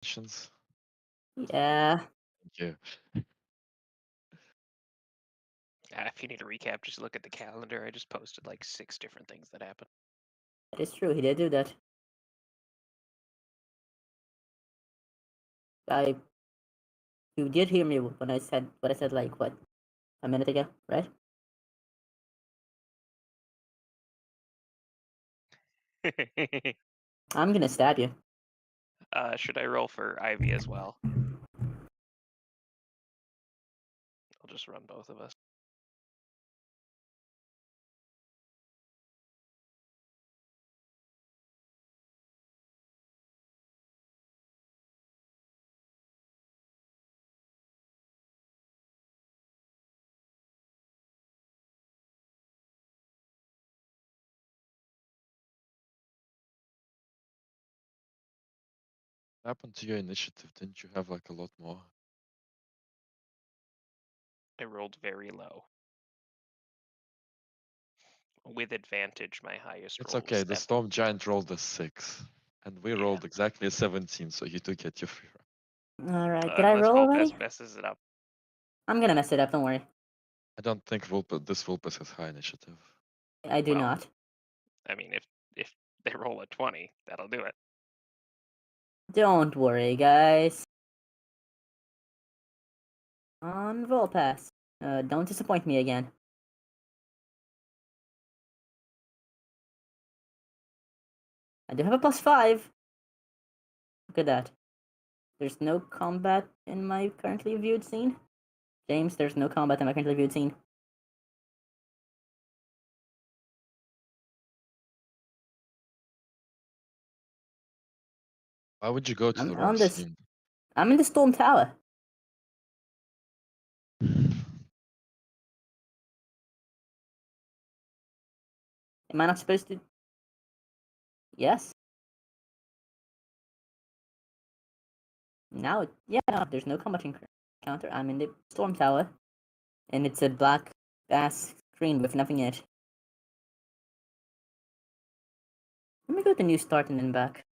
Questions? Yeah. Thank you. If you need a recap, just look at the calendar. I just posted like 6 different things that happened. That is true. He did do that. You did hear me when I said what I said like what a minute ago, right? I'm gonna stab you. Should I roll for Ivy as well? I'll just run both of us. What happened to your initiative? Didn't you have like a lot more? I rolled very low. With advantage, my highest It's roll was okay. The 7. storm giant rolled a 6, and we Yeah. rolled exactly a 17, so you do get your free round. Alright, did I Unless roll already? Vulpes messes it up. I'm gonna mess it up, don't worry. I don't think this Vulpes has high initiative. I do Well, not. I mean, if they roll a 20, that'll do it. Don't worry, guys. On Volpass. Don't disappoint me again. I do have a +5. Look at that. There's no combat in my currently viewed scene. James, there's no combat in my currently viewed scene. Why would you go to the I'm wrong on this. scene? I'm in the Storm Tower. Am I not supposed to? Yes. Now, yeah, no, there's no combat encounter. I'm in the Storm Tower. And it's a black ass screen with nothing in it. Let me go to new start and then back.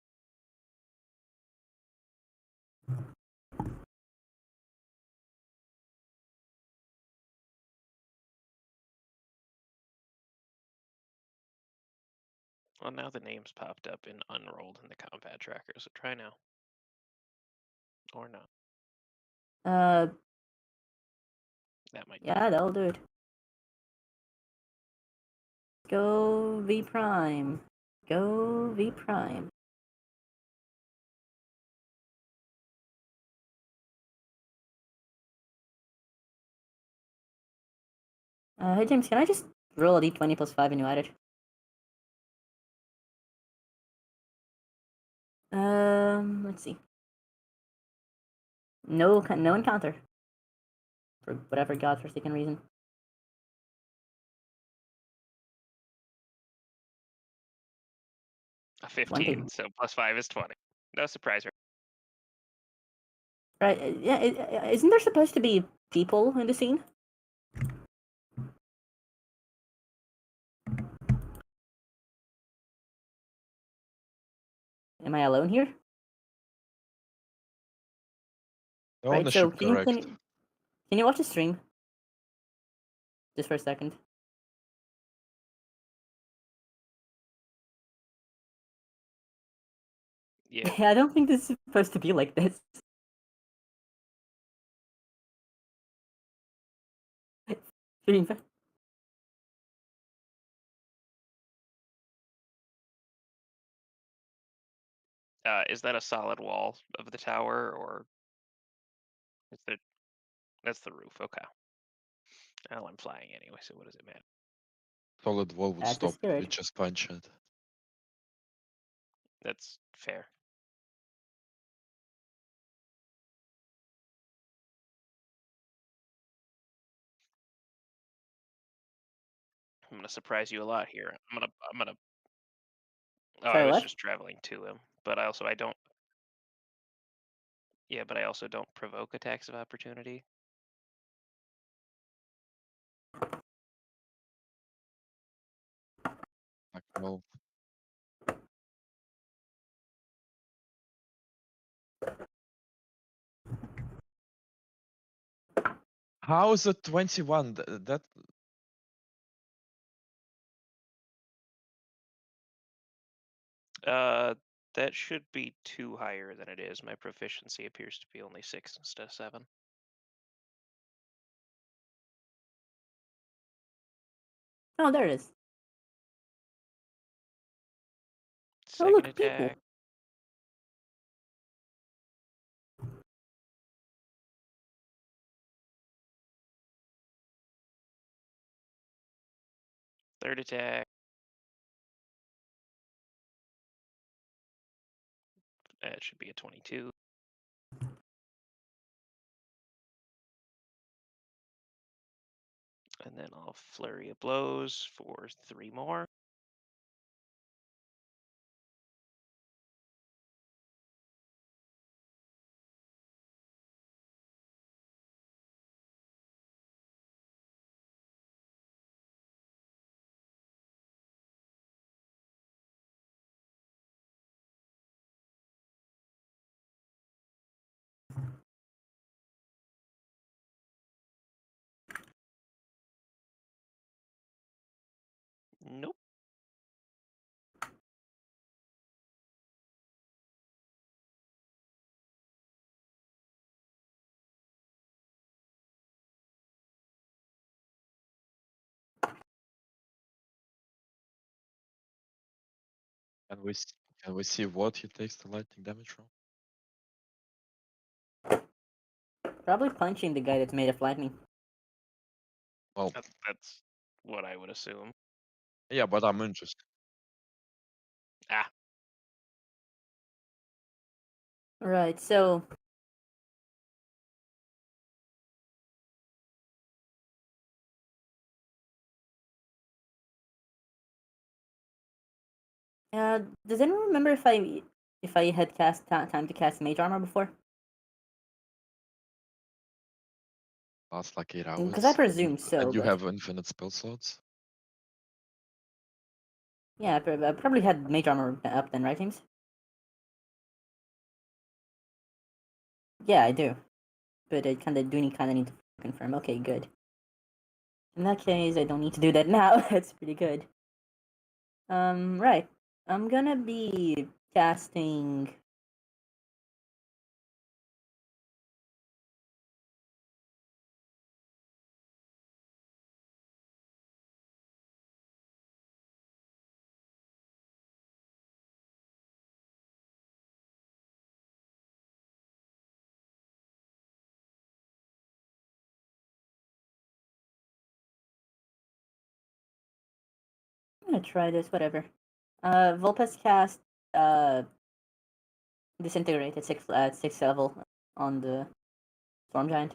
Well, now the name's popped up in unrolled in the combat tracker, so try now. Or not. That might Yeah, that'll do it. Go V Prime. Go V Prime. Hey James, can I just roll a d20 +5 and you add it? Let's see. No encounter. For whatever godforsaken reason. a One 15, thing. so +5 is 20. No surprise. Right, yeah, isn't there supposed to be people in the scene? Am I alone here? The Right, so ownership correct. can you watch the stream? Just for a second. Yeah. I don't think this is supposed to be like this. Stream. Is that a solid wall of the tower, or is that that's the roof? Okay. Well, I'm flying anyway, so what does it matter? Solid wall would That is stop if you good. just punch it. That's fair. I'm gonna surprise you a lot here. I'm gonna. Oh, I Sorry, was what? just traveling to him, but I don't. Yeah, but I also don't provoke attacks of opportunity. Like, well, How is it 21? That That should be 2 higher than it is. My proficiency appears to be only 6 instead of 7. Oh, there it is. Oh, Second look, attack. people. Third attack. It should be a 22. And then I'll flurry of blows for 3 more. Nope. can we see what he takes the lightning damage from? Probably punching the guy that's made of lightning. Well, That's what I would assume. yeah, but I'm interested. Ah, Right, so does anyone remember if I had cast time to cast mage armor before? Lasts like 8 Because I hours. presume so, And you but have infinite spell slots. yeah, I probably had mage armor up then, right, James? Yeah, I do. But I kind of need to confirm. Okay, good. In that case, I don't need to do that now. That's pretty good. Right. I'm gonna be casting. I'm gonna try this. Whatever. Volpes cast disintegrate at 6 level on the storm giant.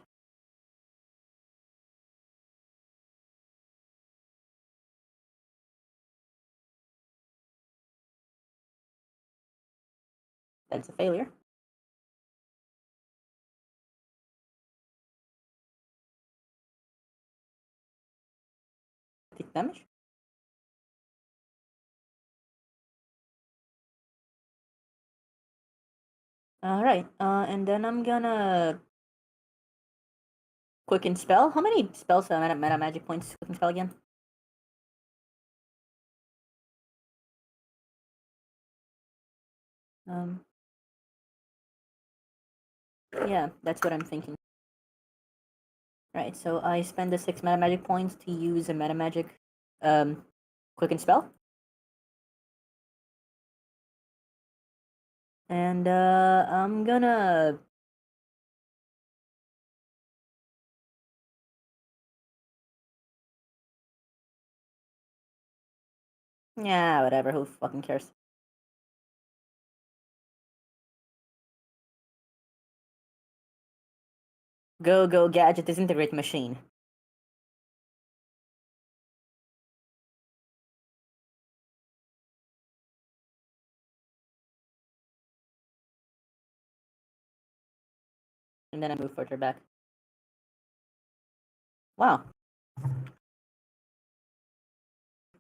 That's a failure. Take damage. All right. And then I'm gonna quicken spell. How many spells meta magic points quicken spell again? Um. Yeah, that's what I'm thinking. Right. So I spend the 6 meta magic points to use a meta magic, quicken spell. And I'm gonna yeah, whatever, who fucking cares? Go gadget disintegrate machine. And then I move further back. Wow.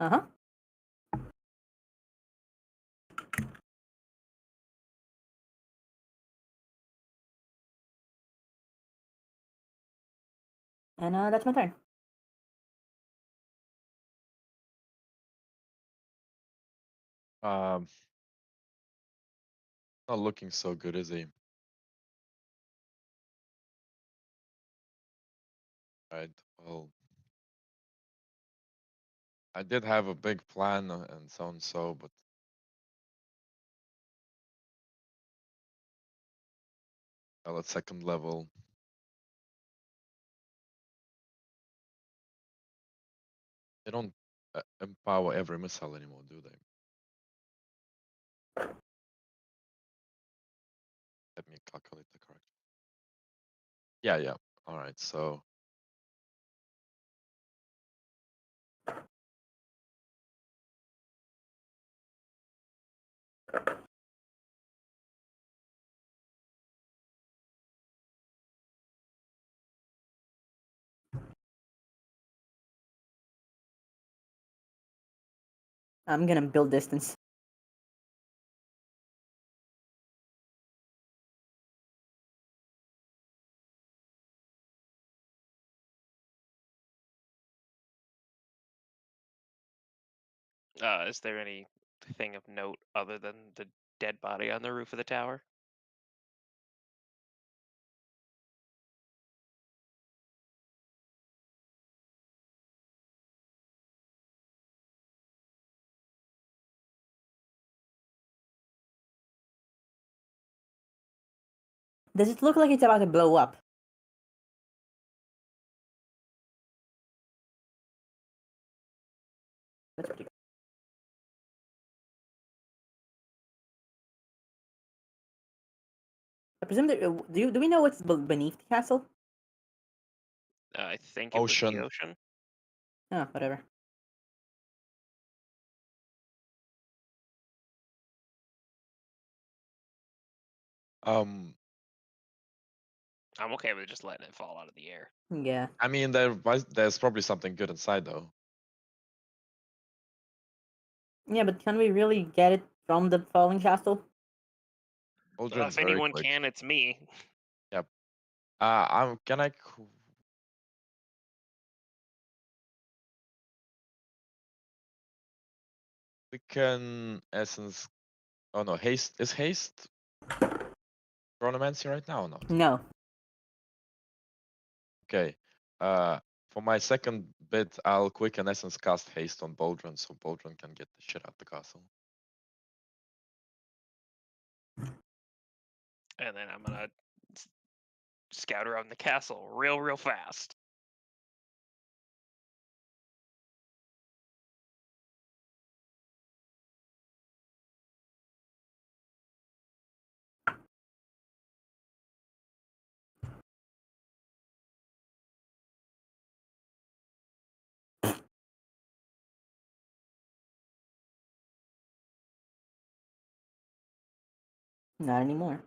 Uh-huh. And that's my turn. Um, not looking so good, is he? Right. Well, I did have a big plan and so and so, but well, at second level, they don't empower every missile anymore, do they? Let me calculate the correct. Yeah, yeah. All right. So I'm gonna build distance. Is there anything of note other than the dead body on the roof of the tower? Does it look like it's about to blow up? That's pretty good. I presume that, do we know what's beneath the castle? I think it was the ocean. ocean. Oh, whatever. Um, I'm okay with just letting it fall out of the air. Yeah. I mean, there's probably something good inside though. Yeah, but can we really get it from the falling castle? Aldrin's If very anyone quick. can, it's me. Yep. Can I? We can essence. Oh no, haste is haste chronomancy right now or not? No. Okay. Uh, for my second bit, I'll quick and essence cast haste on Boldrin, so Boldrin can get the shit out the castle. And then I'm gonna scout around the castle real fast. Not anymore.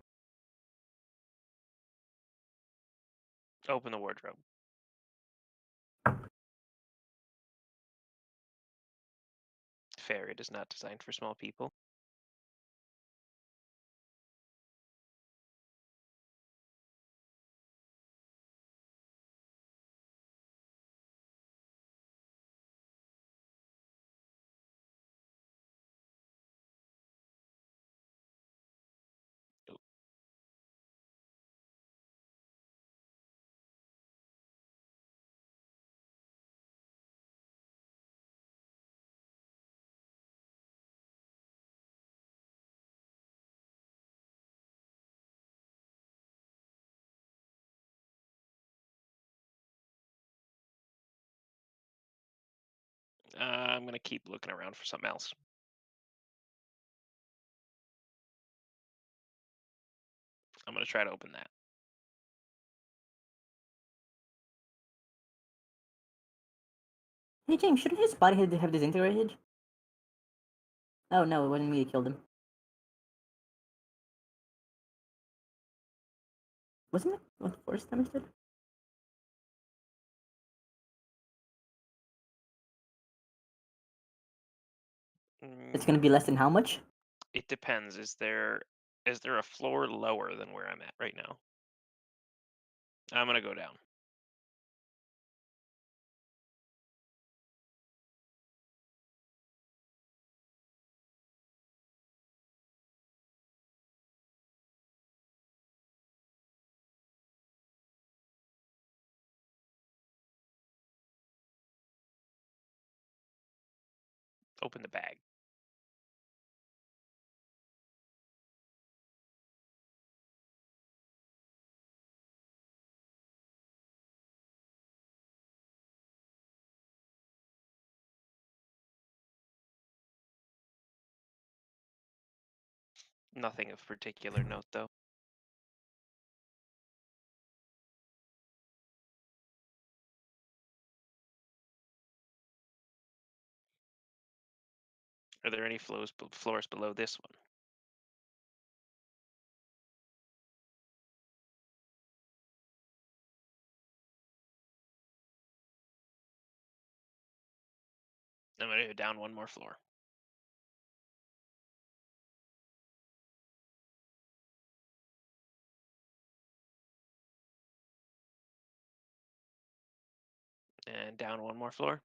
Open the wardrobe. Fair, it is not designed for small people. Oh, I'm gonna keep looking around for something else. I'm gonna try to open that. Hey, James, shouldn't his body have disintegrated? Oh, no, it wasn't me that killed him. Wasn't it what the forest damage did? It's gonna Mm, be less than how much? it depends. Is there a floor lower than where I'm at right now? I'm gonna go down. Open the bag. Nothing of particular note, though. Are there any floors below this one? I'm gonna go down one more floor. And down one more floor.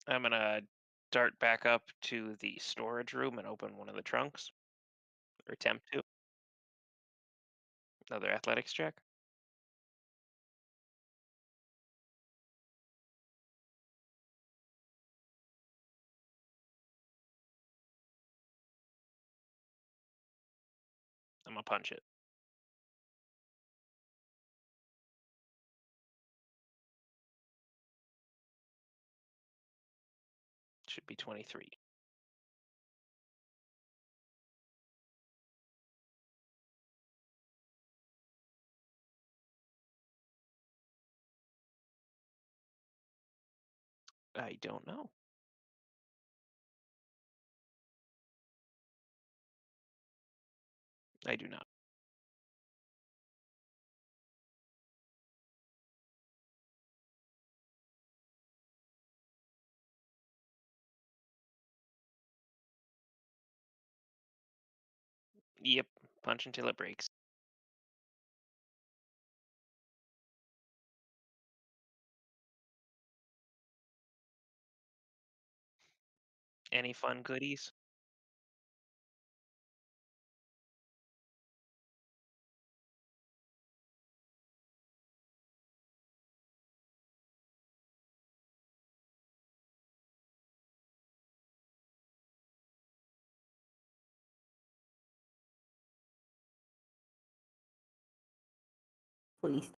I'm gonna dart back up to the storage room and open one of the trunks, or attempt to. Another athletics check. I'm gonna punch it. Should be 23. I don't know. I do not. Yep, punch until it breaks. Any fun goodies? Please.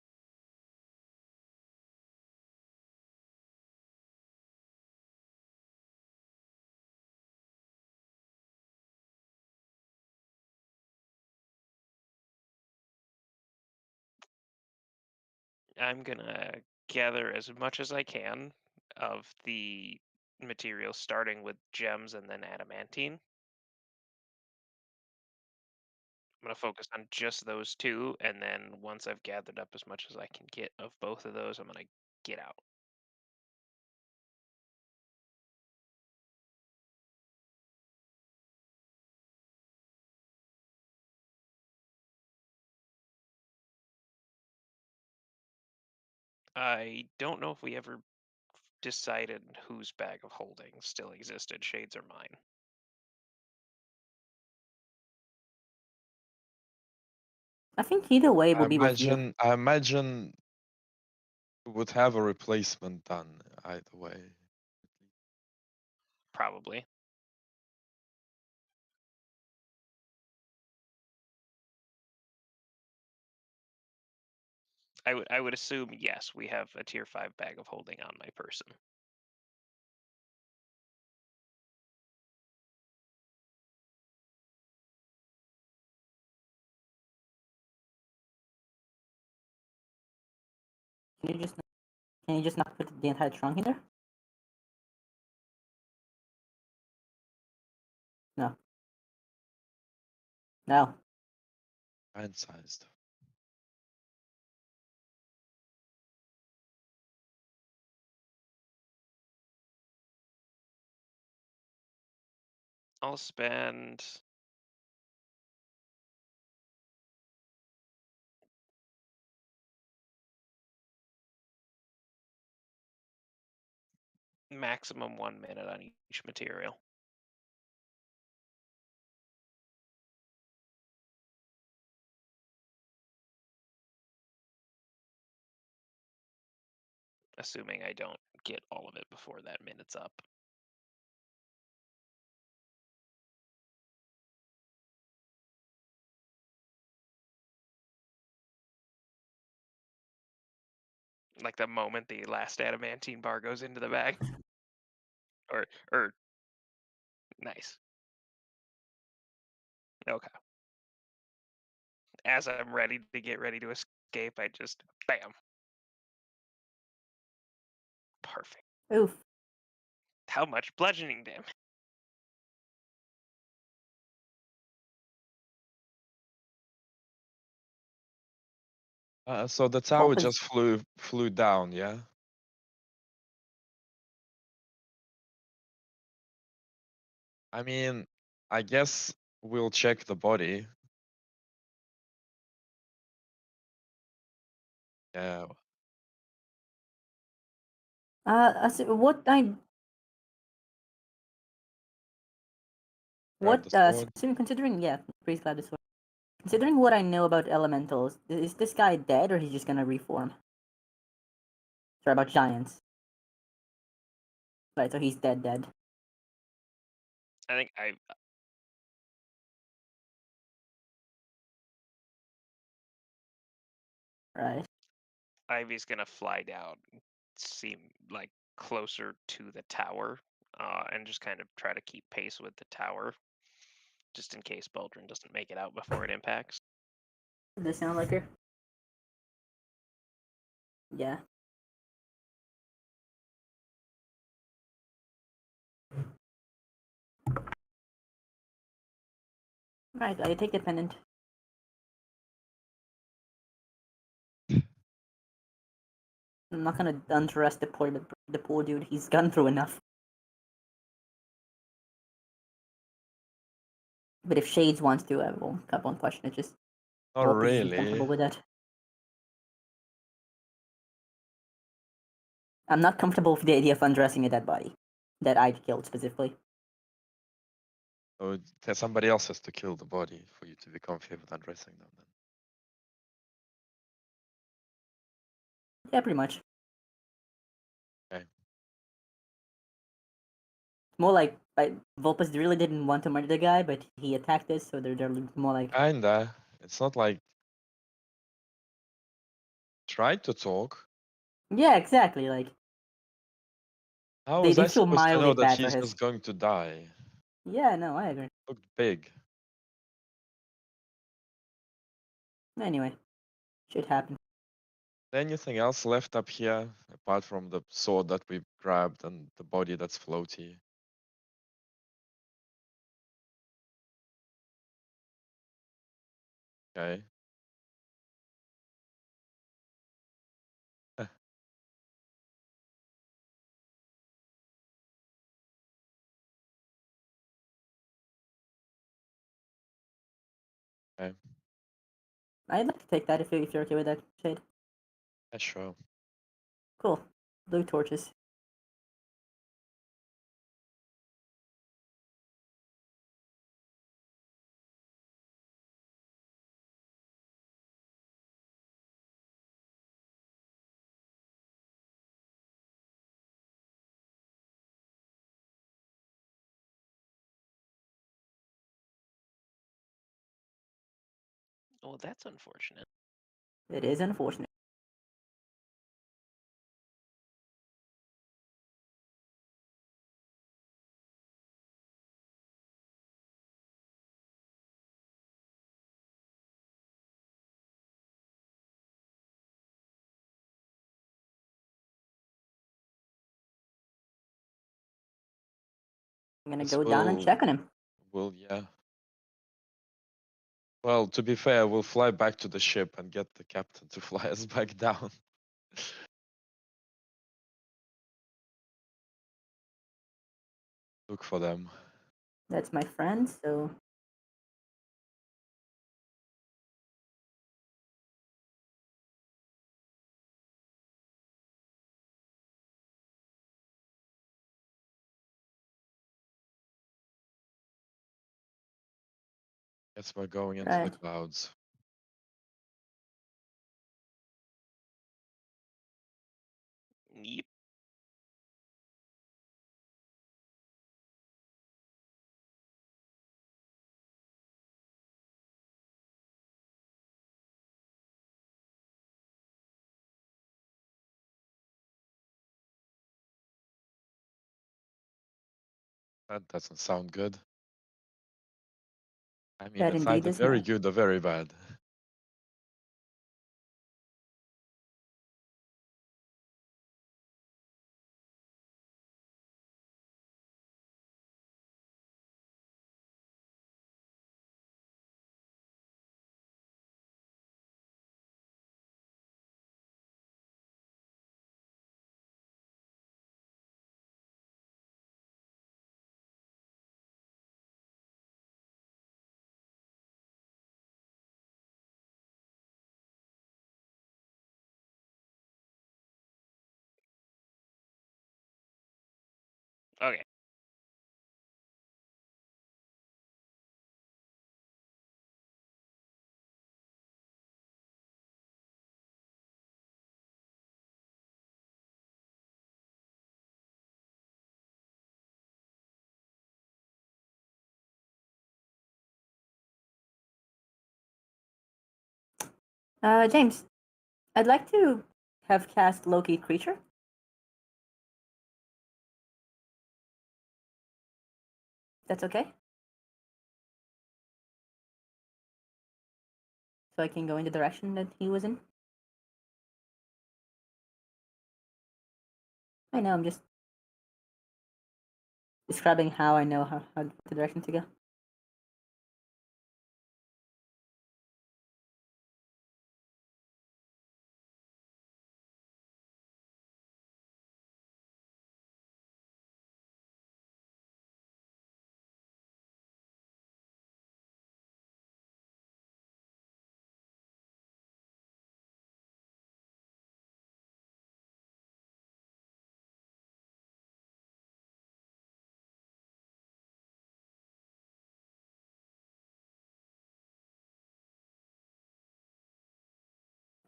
I'm gonna gather as much as I can of the materials, starting with gems and then adamantine. I'm gonna focus on just those two, and then once I've gathered up as much as I can get of both of those, I'm gonna get out. I don't know if we ever decided whose bag of holding still existed, Shades or mine. I think either way I will be with you. imagine we would have a replacement done either way. Probably. I would assume yes, we have a tier 5 bag of holding on my person. Can you just not put the entire trunk in there? No. No. Man-sized. I'll spend maximum 1 minute on each material. Assuming I don't get all of it before that minute's up. Like the moment the last adamantine bar goes into the bag. Or nice. Okay. As I'm ready to get ready to escape, I just bam. Perfect. Oof. How much bludgeoning damage? So the tower Vulpes- just flew down, yeah? I mean, I guess we'll check the body. Yeah. What I Grab what the sword. considering please grab this one. Considering what I know about elementals, is this guy dead or he's just gonna reform? Sorry about giants. Right, so he's dead. I think Right. Ivy's gonna fly down, seem like closer to the tower, and just kind of try to keep pace with the tower, just in case Baldrin doesn't make it out before it impacts. Does this sound like her? Yeah. Right, I take the pendant. I'm not gonna underrest the poor dude. He's gone through enough. But if Shades wants to, I won't have one question. It's just Not Vulpes isn't comfortable really. with that. I'm not comfortable with the idea of undressing a dead body that I'd killed specifically. So somebody else has to kill the body for you to be comfortable with undressing them then. Yeah, pretty much. Okay. More like Vulpes really didn't want to murder the guy, but he attacked us, so they're more like Kinda. It's not like tried to talk. yeah, exactly. Like How they was I feel supposed to mildly know that bad for he's his. just going to die? Yeah, no, I agree. Looked big. Anyway, shit happen. Anything else left up here apart from the sword that we grabbed and the body that's floaty? Okay. Okay. I'd like to take that if you're okay with that, Shade. Yeah, sure. Cool. Blue torches. Well, that's unfortunate. It is unfortunate. I'm gonna This go down and check on him. will yeah. Well, to be fair, we'll fly back to the ship and get the captain to fly us back down. Look for them. That's my friend, so Guess we're going into the right. clouds. Yep. That doesn't sound good. I mean, That it's indeed either is very not. good or very bad. Okay. James, I'd like to have cast Loki creature. That's okay. So I can go in the direction that he was in. I know, I'm just describing how I know how the direction to go.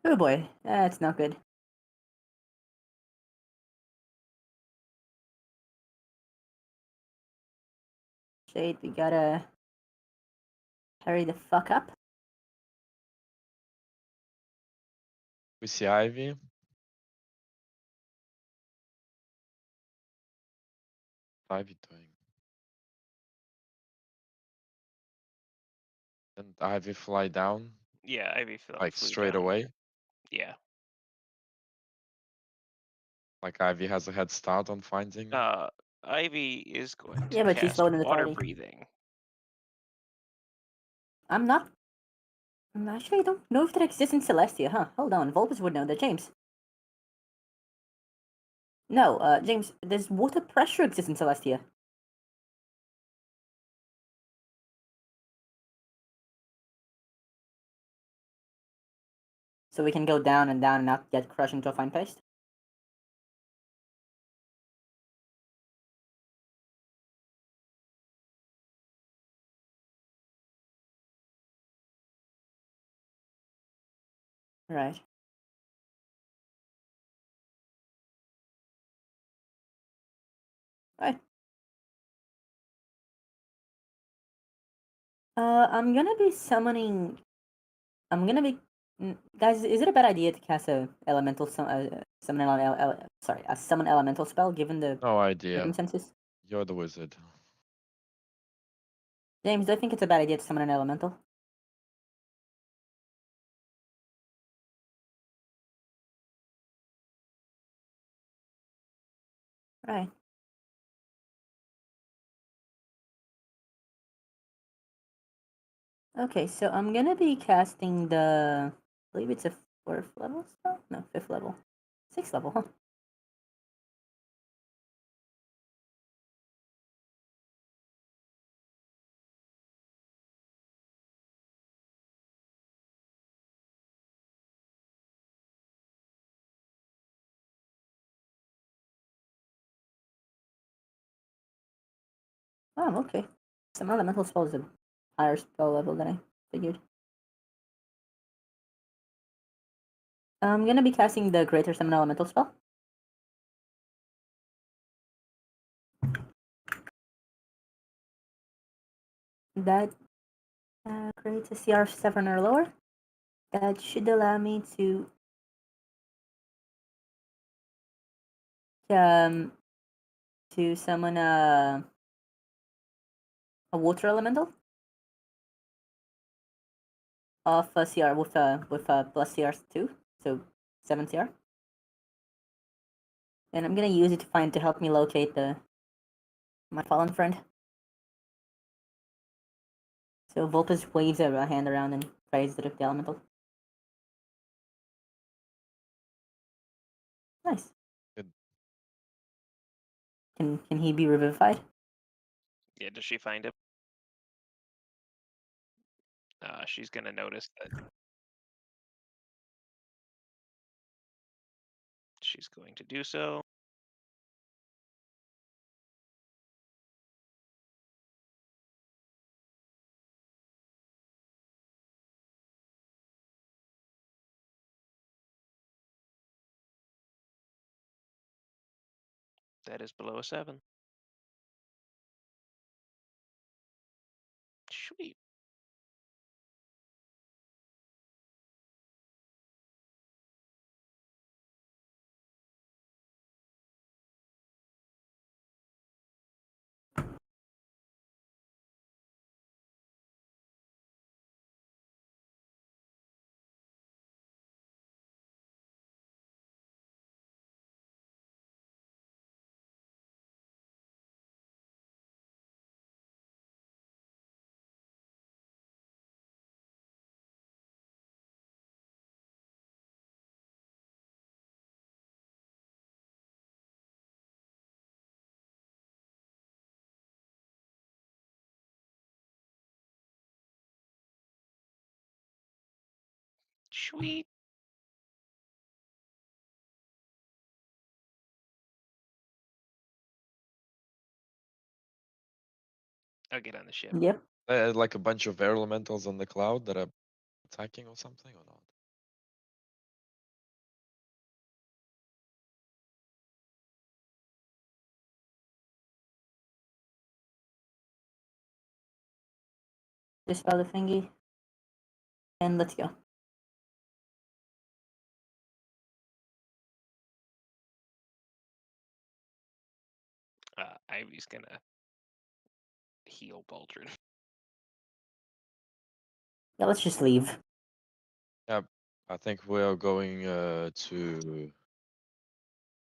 Oh boy, that's not good. Shade, we gotta hurry the fuck up. We see Ivy. What's Ivy doing? And Ivy fly down, Yeah, Ivy like flew straight down. away. Yeah. Like Ivy has a head start on finding. Ivy is going to Yeah, but she's cast slowed in the water party. breathing. I'm not. Actually, I don't know if that exists in Celestia, huh? Hold on, Volpus would know that, James. No, James, there's water pressure exists in Celestia. So we can go down and not get crushed into a fine paste? Right. Right. I'm gonna be summoning. I'm gonna be. Guys, is it a bad idea to cast a elemental a summon elemental spell given the No idea. circumstances? You're the wizard. James, do I think it's a bad idea to summon an elemental? Right. Okay, so I'm gonna be casting the. I believe it's a 4th level spell? No, 5th level. 6th level, huh? Oh, okay. Some elemental spell is a higher spell level than I figured. I'm gonna be casting the Greater Summon Elemental spell. That creates a CR 7 or lower. That should allow me um, to summon a water elemental of a CR with a plus CR 2, so 7 CR. And I'm gonna use it to help me locate my fallen friend. So Vulpes waves a hand around and tries to the elemental. Nice. Good. Can he be revivified? Yeah, does she find him? She's gonna notice that she's going to do so. That is below a 7. Sweet. Sweet. I'll get on the ship. Yep. Like a bunch of air elementals on the cloud that are attacking or something or not? Dispel the thingy. And let's go. Ivy's gonna heal Baldrin. Yeah, let's just leave. Yeah, I think we are going to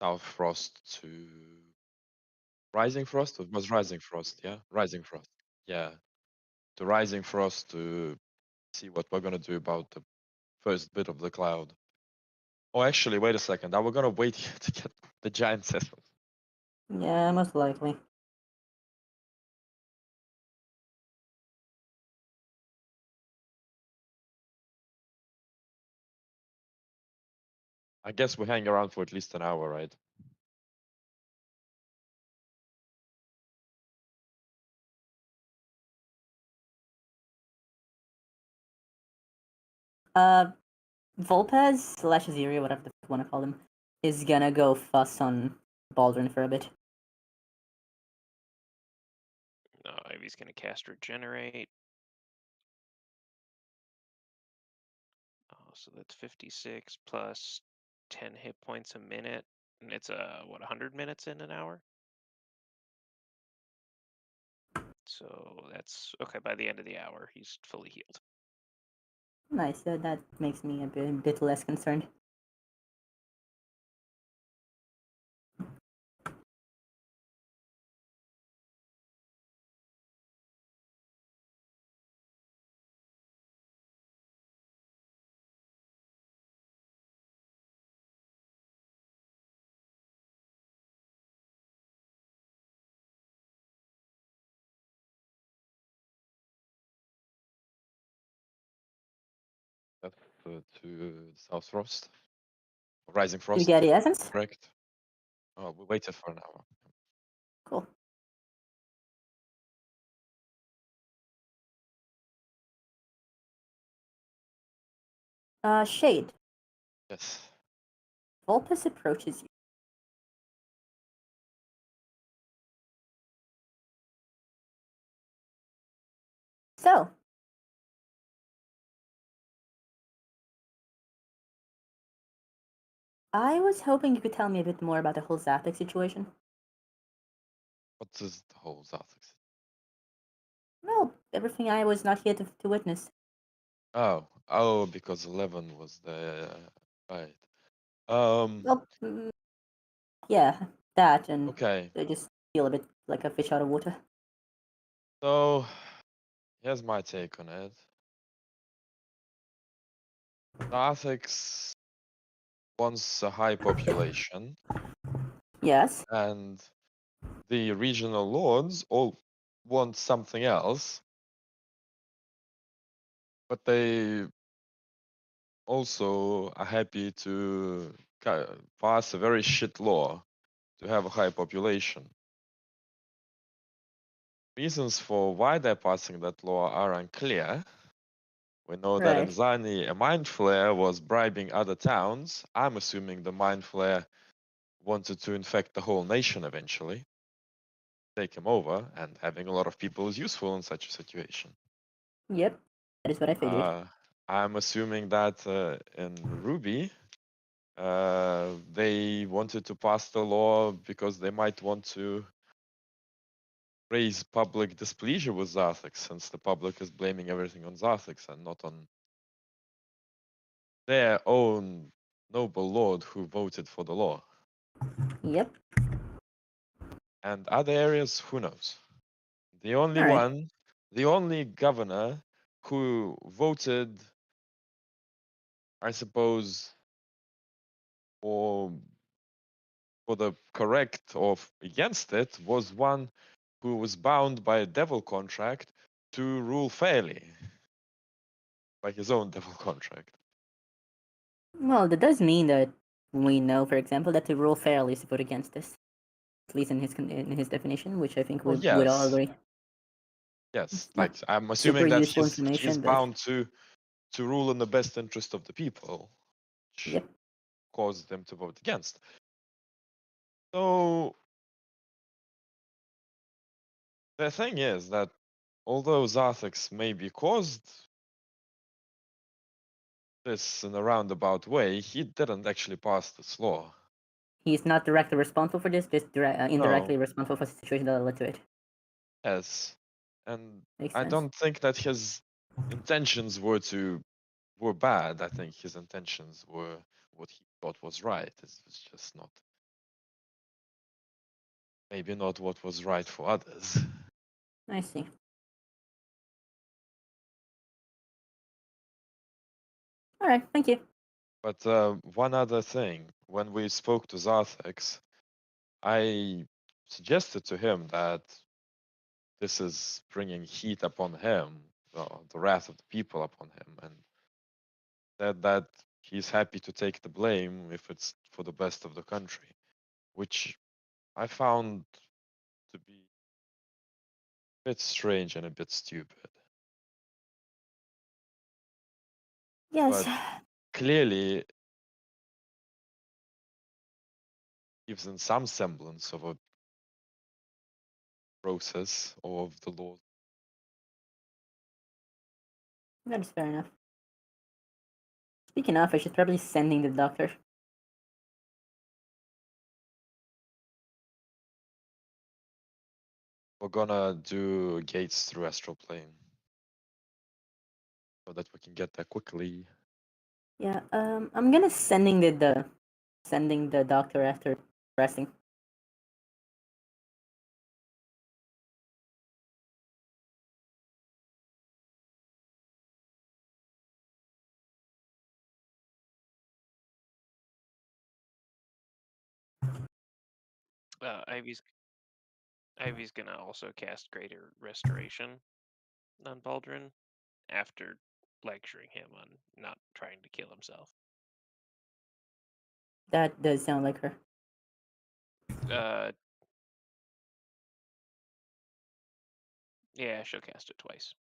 South Frost to Rising Frost. It was Rising Frost, yeah, Rising Frost. Yeah, to Rising Frost to see what we're gonna do about the first bit of the cloud. Oh, actually, wait a second. Are we gonna wait here to get the giant sessions? Yeah, most likely. I guess we hang around for at least an hour, right? Volpez slash Ziri, whatever the fuck you want to call him, is gonna go fuss on Baldwin for a bit. Ivy's gonna cast Regenerate. So that's 56 plus 10 hit points a minute. And it's what, 100 minutes in an hour? So that's okay. By the end of the hour, he's fully healed. Nice, that makes me a bit less concerned. to South Frost. Rising Did you Frost, get the essence? correct? Oh, we waited for an hour. Cool. Shade. Yes. Vulpes approaches you. So, I was hoping you could tell me a bit more about the whole Zapek situation. What is the whole Zarthix? Well, everything I was not here to witness. Oh, because 11 was there, right. Um, Well, yeah, that, and okay. I just feel a bit like a fish out of water. So, here's my take on it. Zarthix wants a high population, Yes. and the regional lords all want something else, but they also are happy to pass a very shit law to have a high population. Reasons for why they're passing that law are unclear. We know that in Right. Zani, a mind flare was bribing other towns. I'm assuming the mind flare wanted to infect the whole nation eventually, take him over, and having a lot of people is useful in such a situation. Yep. That is what I figured. I'm assuming that in Ruby, they wanted to pass the law because they might want to raise public displeasure with Zarthix, since the public is blaming everything on Zarthix and not on their own noble lord who voted for the law. Yep. And other areas, who knows? The only All right. one, the only governor who voted, I suppose, for the correct or against it was one who was bound by a devil contract to rule fairly, by his own devil contract. Well, that does mean that we know, for example, that to rule fairly is to vote against this, at least in his definition, which I think Well, we would all yes, agree. yes. It's Like not I'm super assuming that useful he's information, but bound to rule in the best interest of the people, which yep. caused them to vote against. So the thing is that although Zarthix maybe caused this in a roundabout way, he didn't actually pass this law. He's not directly responsible for this, just No, indirectly responsible for the situation that led to it. yes, and Makes I sense. don't think that his intentions were bad. I think his intentions were what he thought was right. It was just not, maybe not what was right for others. I see. All right. Thank you. But one other thing, when we spoke to Zarthix, I suggested to him that this is bringing heat upon him, the wrath of the people upon him, and said that he's happy to take the blame if it's for the best of the country, which I found to be a bit strange and a bit stupid. Yes. But clearly gives in some semblance of a process or of the law. That is fair enough. Speaking of, I should probably sending the doctor. We're gonna do gates through astral plane so that we can get there quickly. Yeah. I'm gonna sending the doctor after resting. Ivy's gonna also cast Greater Restoration on Baldrin after lecturing him on not trying to kill himself. That does sound like her. Yeah, she'll cast it twice.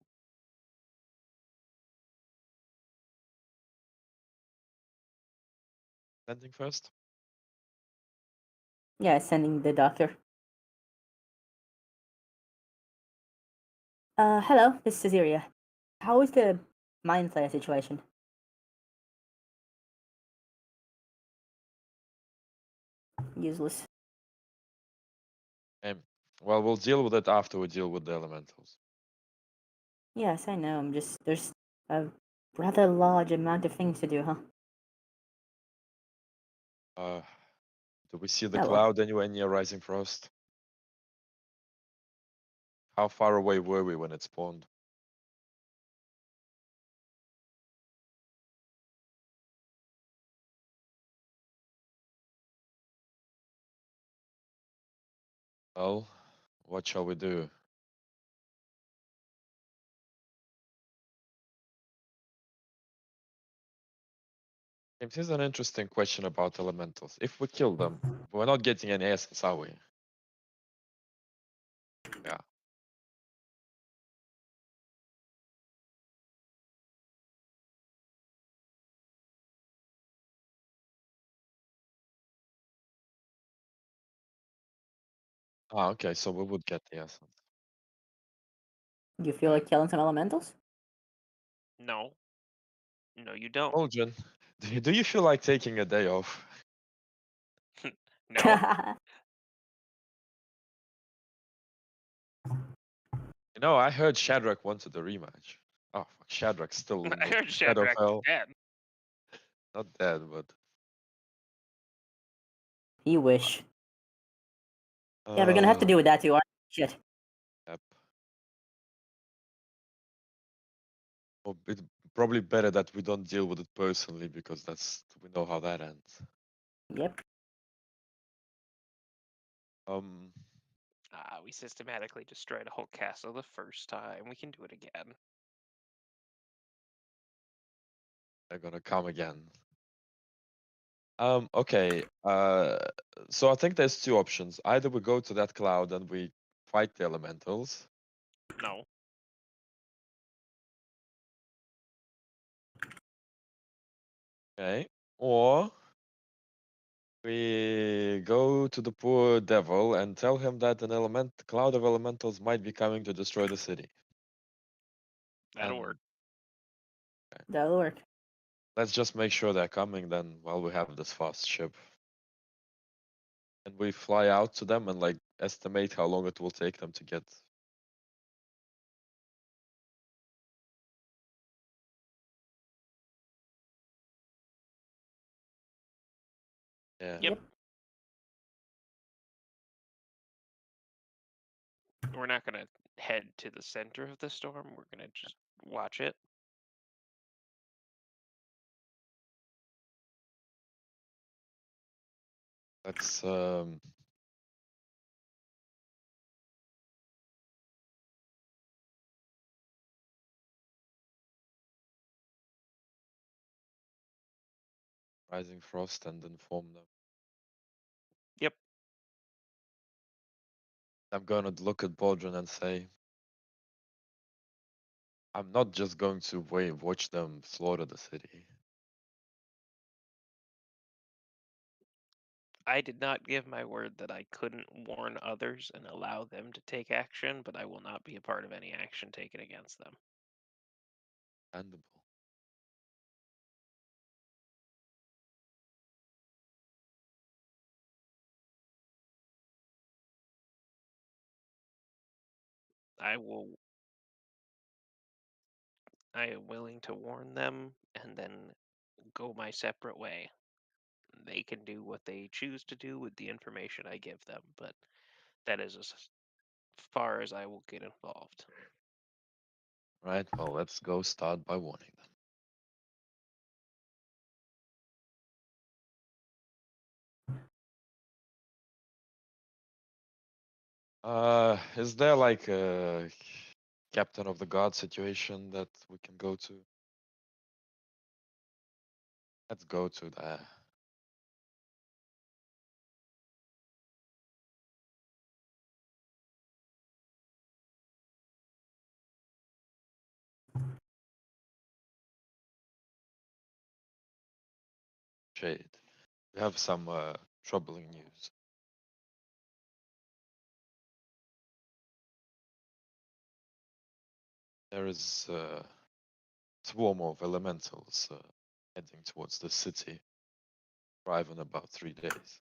Sending first. Yeah, sending the doctor. Hello, this is Caesarea. How is the mind flayer situation? Useless. Okay. Well, we'll deal with it after we deal with the elementals. Yes, I know. There's a rather large amount of things to do, huh? Do we see the Oh well. cloud anywhere near Rising Frost? How far away were we when it spawned? Well, what shall we do? James, here's an interesting question about elementals. If we kill them, we're not getting any essence, are we? Yeah. Ah, okay, so we would get the essence. You feel like killing some elementals? No. No, you don't. Aldrin, do you feel like taking a day off? No. You know, I heard Shadrach wanted a rematch. Oh, fuck, Shadrach's still in I the heard head of Shadrach is hell. dead. Not dead, but You wish. Yeah, we're gonna have to uh, deal with that too, aren't we? Shit. yep. Well, it's probably better that we don't deal with it personally because we know how that ends. Yep. Um, We systematically destroyed a whole castle the first time. We can do it again. they're gonna come again. Okay. So I think there's two options. Either we go to that cloud and we fight the elementals. No. Okay. Or we go to the poor devil and tell him that an cloud of elementals might be coming to destroy the city. That'll And work. That'll work. let's just make sure they're coming then while we have this fast ship. And we fly out to them and like estimate how long it will take them to get. Yeah. Yep. We're not gonna head to the center of the storm. We're gonna just watch it. Let's Rising Frost and inform them. Yep. I'm gonna look at Baldrin and say, I'm not just going to watch them slaughter the city. I did not give my word that I couldn't warn others and allow them to take action, but I will not be a part of any action taken against them. Understandable. I will. I am willing to warn them and then go my separate way. They can do what they choose to do with the information I give them, but that is as far as I will get involved. Right, well, let's go start by warning them. Is there like a captain of the guard situation that we can go to? Let's go to the shade. We have some troubling news. There is a swarm of elementals heading towards the city. Arrive in about 3 days.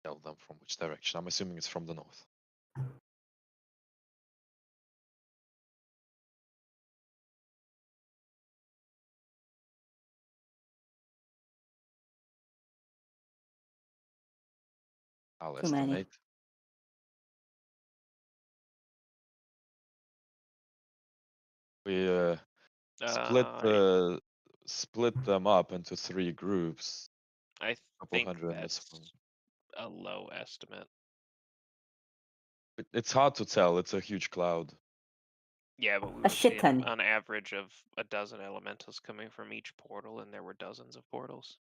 Tell them from which direction. I'm assuming it's from the north. I'll Too many. estimate. We split I split them up into 3 groups. I Couple think hundred in this that's one. a low estimate. It's hard to tell. It's a huge cloud. Yeah, but we A were shit seeing ton. an average of a dozen elementals coming from each portal, and there were dozens of portals.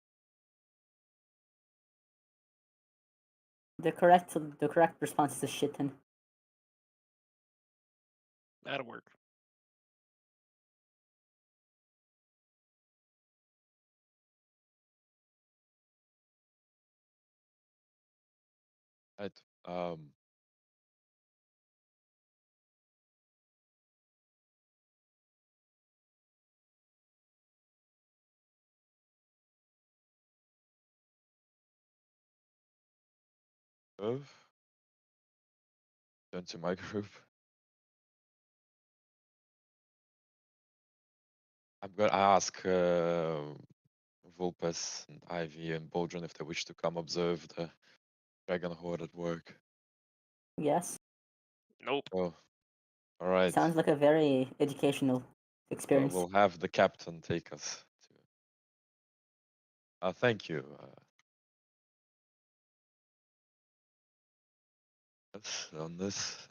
The correct response is a shit ton. That'll work. Right. Move. Turn to my group. I'm gonna ask Vulpes and Ivy and Baldrin if they wish to come observe the dragon horde at work. Yes. Nope. Oh, all right. Sounds like a very educational Well, experience. we'll have the captain take us to. Thank you. On this.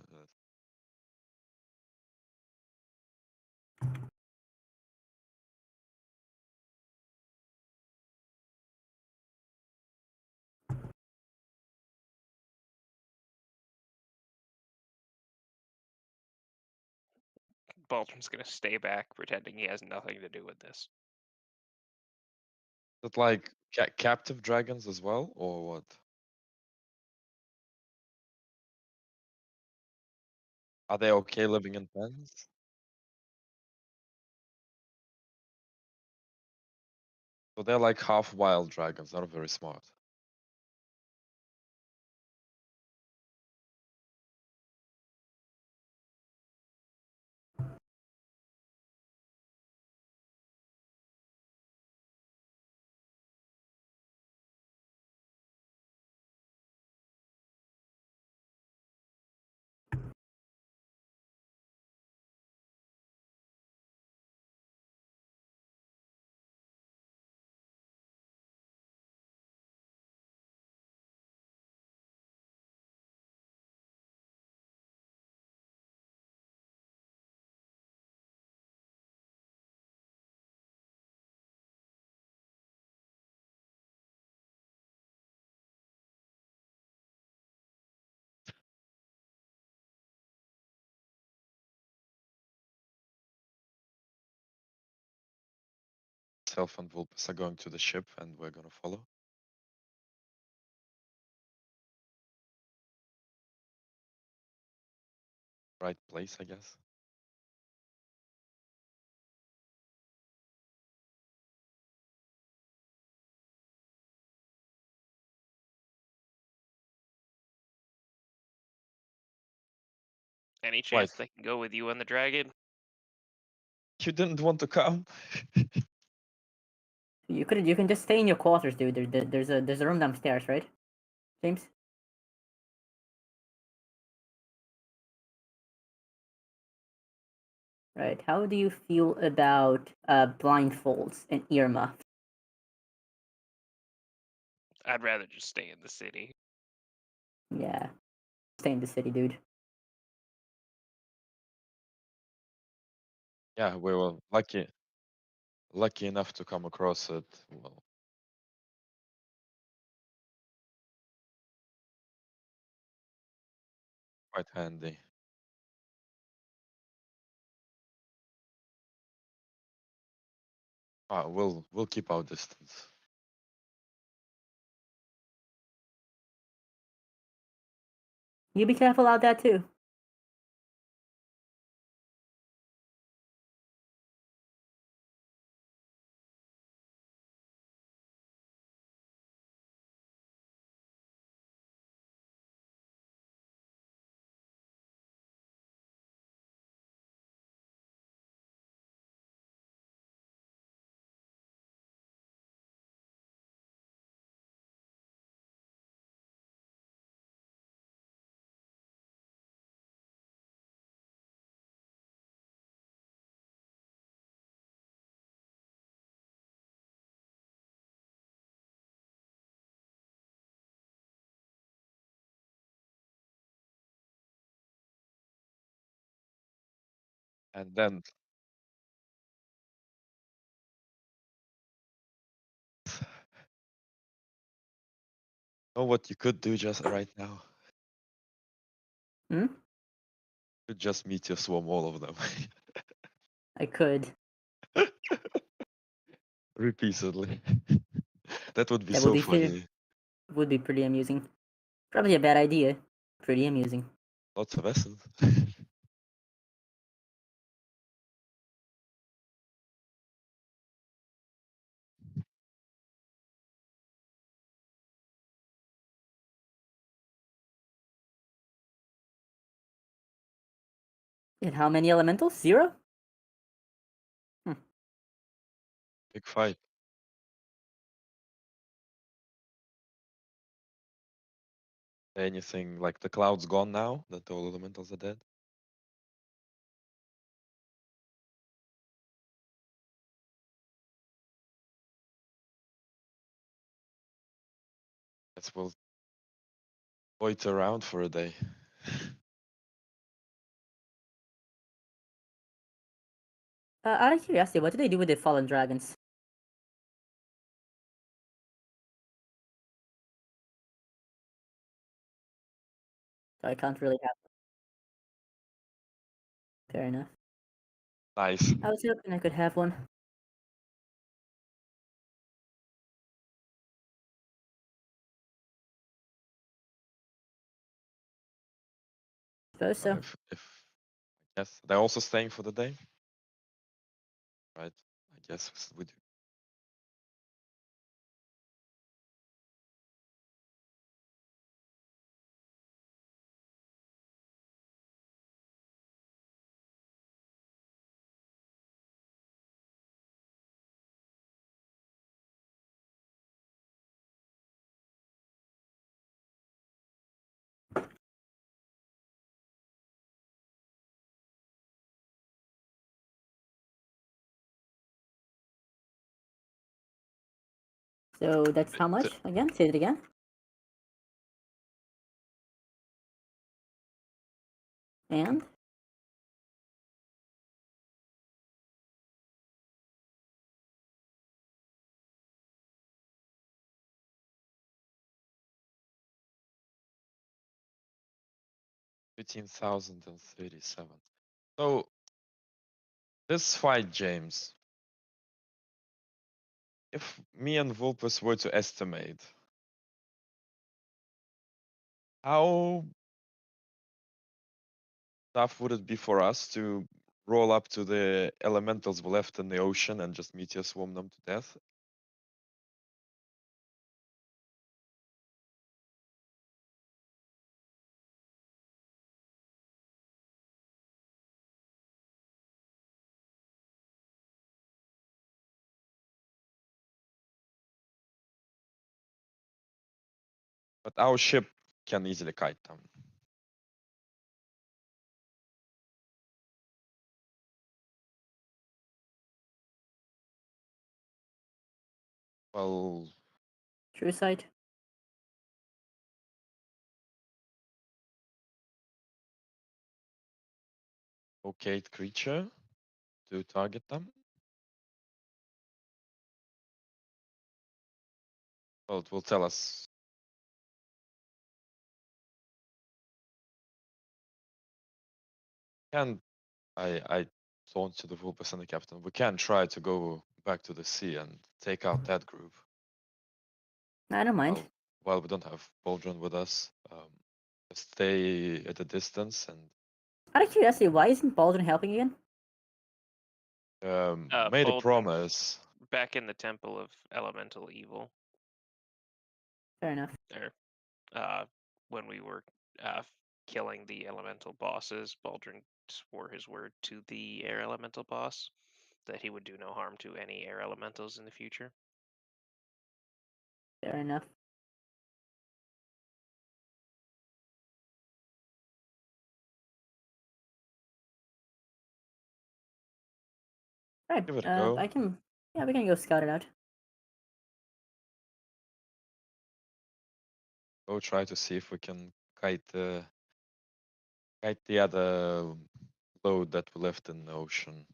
Baldwin's gonna stay back, pretending he has nothing to do with this. Is it like captive dragons as well, or what? Are they okay living in pens? So they're like half wild dragons, not very smart. Self and Vulpes are going to the ship, and we're gonna follow. Right place, I guess. Any Right. chance they can go with you on the dragon? You didn't want to come? You can just stay in your quarters, dude. There's a room downstairs, right, James? Right. How do you feel about blindfolds and earmuffs? I'd rather just stay in the city. Yeah. Stay in the city, dude. Yeah, we were lucky. lucky enough to come across it, well, quite handy. We'll keep our distance. You be careful out there too. And then know what you could do just right now? Hmm? You could just meteor swarm all of them. I could. Repeatedly. That would be That would so be funny. would be pretty amusing. Probably a bad idea. Pretty amusing. Lots of essence. And how many elementals? 0? Big fight. Anything like the cloud's gone now that all elementals are dead? Guess we'll wait around for a day. Out of curiosity, what do they do with the fallen dragons? So I can't really have. Fair enough. Nice. I was hoping I could have one. Suppose Well, so. if yes, they're also staying for the day, right? I guess we do. So that's how much again? Say it again. And 15,037. So this fight, James, if me and Vulpus were to estimate, how tough would it be for us to roll up to the elementals we left in the ocean and just meteor swarm them to death? But our ship can easily kite them. Well, true sight. okay, creature to target them. Well, it will tell us. Can I taunt to the Vulpes and the captain? We can try to go back to the sea and take out that group. I don't mind. While we don't have Baldron with us, just stay at a distance and Out of curiosity, why isn't Baldwin helping again? made a Baldwin's promise. back in the Temple of Elemental Evil. Fair enough. There, when we were killing the elemental bosses, Baldrin swore his word to the air elemental boss that he would do no harm to any air elementals in the future. Fair enough. Right. Give it a go. I can. Yeah, we can go scout it out. Go try to see if we can kite the other load that we left in the ocean.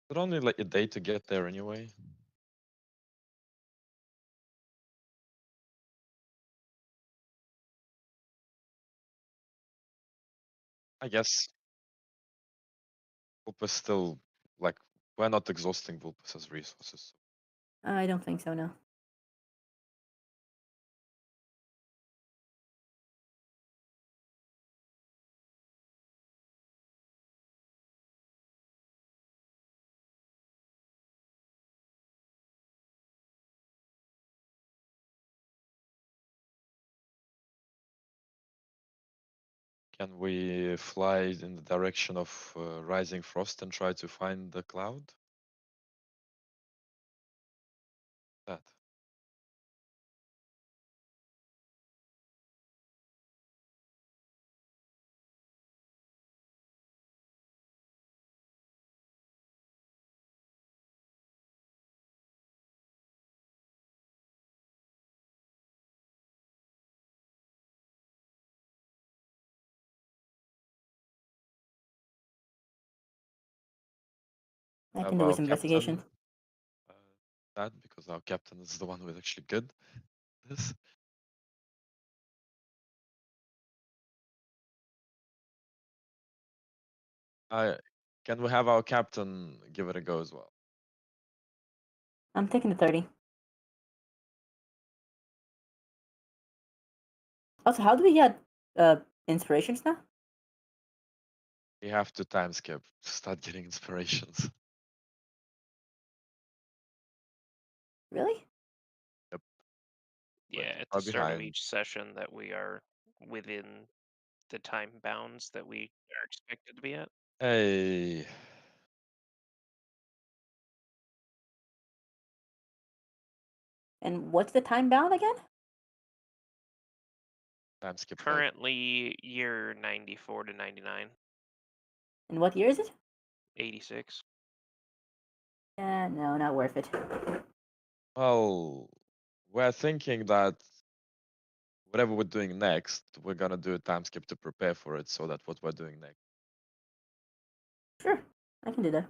But only like a day to get there anyway. I guess Vulpes still like we're not exhausting Vulpes as resources. I don't think so. No. Can we fly in the direction of rising frost and try to find the cloud? That. I Have can do our with investigation. captain that because our captain is the one who is actually good at this. Can we have our captain give it a go as well? I'm taking the 30. Also, how do we get inspirations now? We have to time skip to start getting inspirations. Really? Yep. Yeah, Too at the far start of behind. each session that we are within the time bounds that we are expected to be at. Hey, And what's the time bound again? time skip 5. Currently, year 94 to 99, And what year is it? 86. Yeah, no, not worth it. Well, we're thinking that whatever we're doing next, we're gonna do a time skip to prepare for it, so that what we're doing next. Sure, I can do that.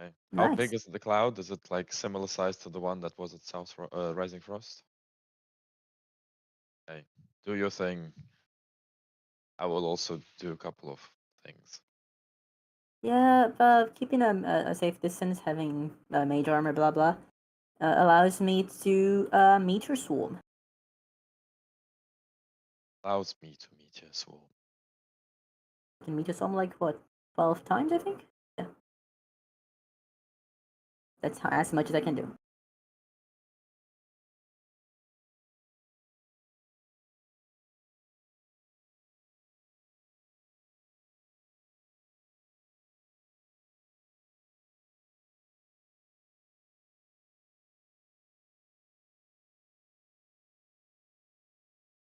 Okay. How Nice. big is the cloud? Is it like similar size to the one that was at Rising Frost? Okay. Do your thing. I will also do a couple of things. Yeah, keeping a safe distance, having mage armor, blah blah, allows me to meteor swarm. Allows me to meet you as well. I can meteor swarm like what, 12 times I think. Yeah, that's as much as I can do.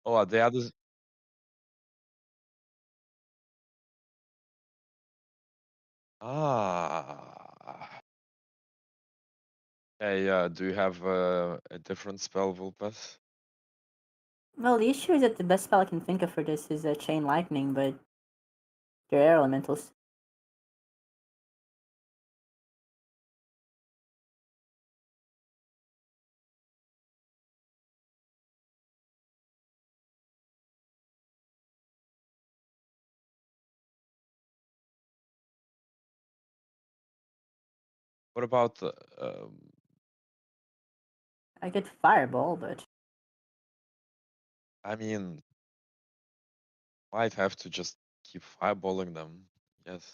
Oh, the others. Ah. Hey, do you have a different spell, Vulpes? Well, the issue is that the best spell I can think of for this is Chain Lightning, but they're air elementals. What about I could Fireball, but I mean, might have to just keep fireballing them. Yes.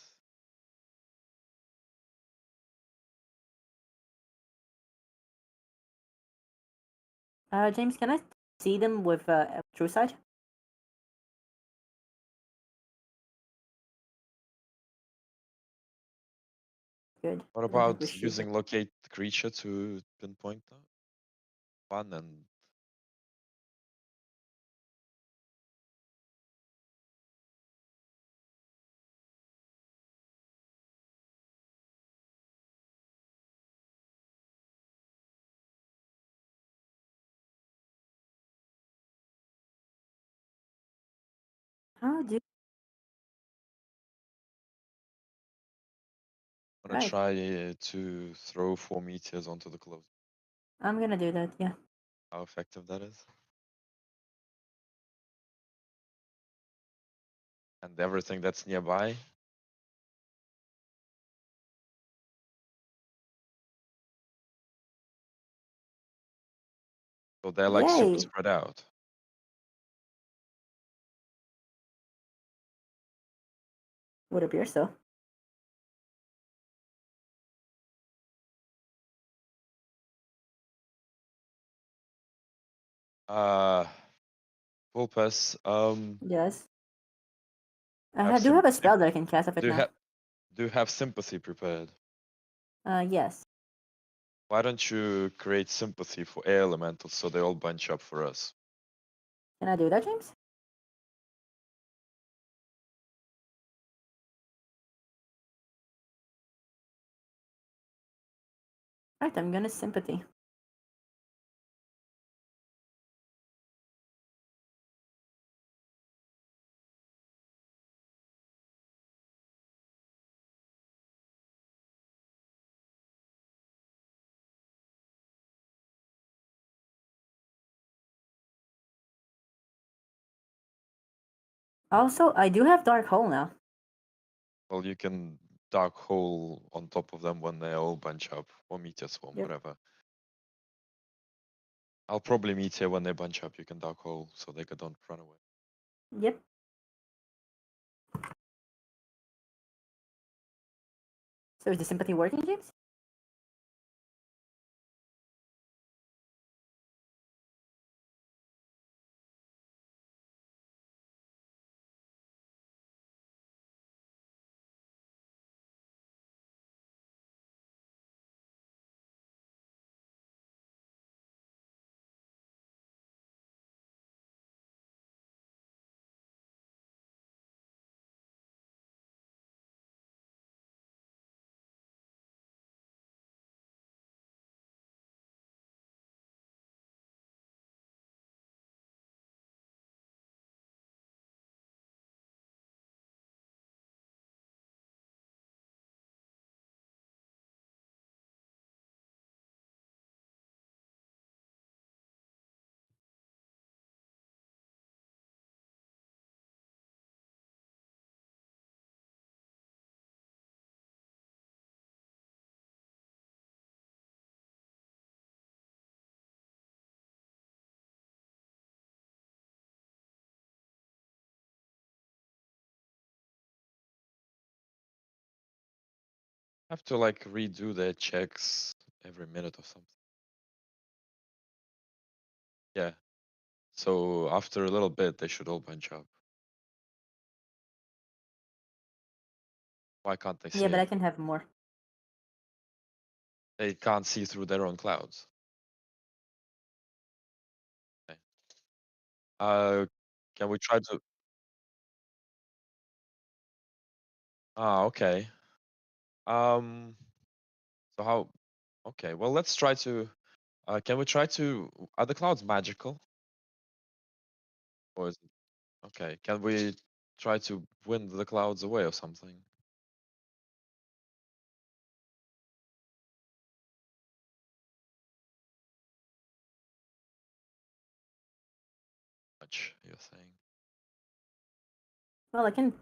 James, can I see them with True Sight? Good. What 'Cause I think we about should. using locate creature to pinpoint them? One and How do I'm gonna right? try to throw 4 meteors onto the close. I'm gonna do that. Yeah. How effective that is. And everything that's nearby. So they're like super Yay! spread out. Would appear so. Uh Vulpes, Yes. have I do have a sympathy. spell that I can cast of it Do you now. have do you have sympathy prepared? Yes. Why don't you create sympathy for air elementals so they all bunch up for us? Can I do that, James? Right. I'm gonna sympathy. Also, I do have Dark Hole now. Well, you can dark hole on top of them when they all bunch up, or meteor swarm, Yep. whatever. I'll probably meteor when they bunch up. You can dark hole so they don't run away. Yep. So is the sympathy working, James? Have to like redo their checks every minute or something. Yeah. So after a little bit, they should all bunch up. Why can't they see Yeah, but it? I can have more. They can't see through their own clouds. Okay. Can we try to? Ah, okay. Um. So how? Okay, well, let's try to. Can we try to? Are the clouds magical? Or is it, okay? Can we try to wind the clouds away or something? Much you're saying? Well, I can.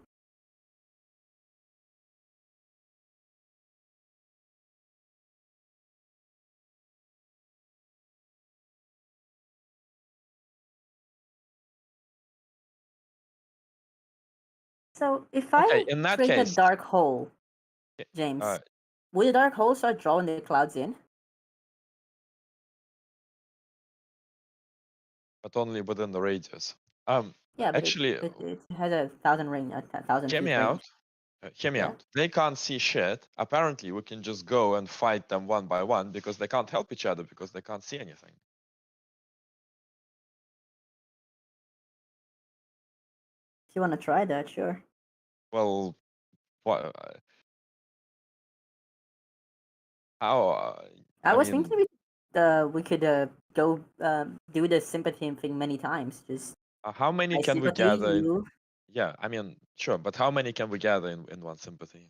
So if Okay, I in that create a case, dark hole, y- James, will the dark hole start drawing the clouds in? but only within the radius. Yeah, but Actually, it has a 1,000 hear me feet range. out. Hear me Yeah. out. They can't see shit. Apparently, we can just go and fight them one by one because they can't help each other because they can't see anything. If you want to try that, sure. Well, what? How? I I was mean, thinking we could go do the sympathy thing many times. Just how many I can we sympathy gather in? you. Yeah, I mean, sure, but how many can we gather in one sympathy?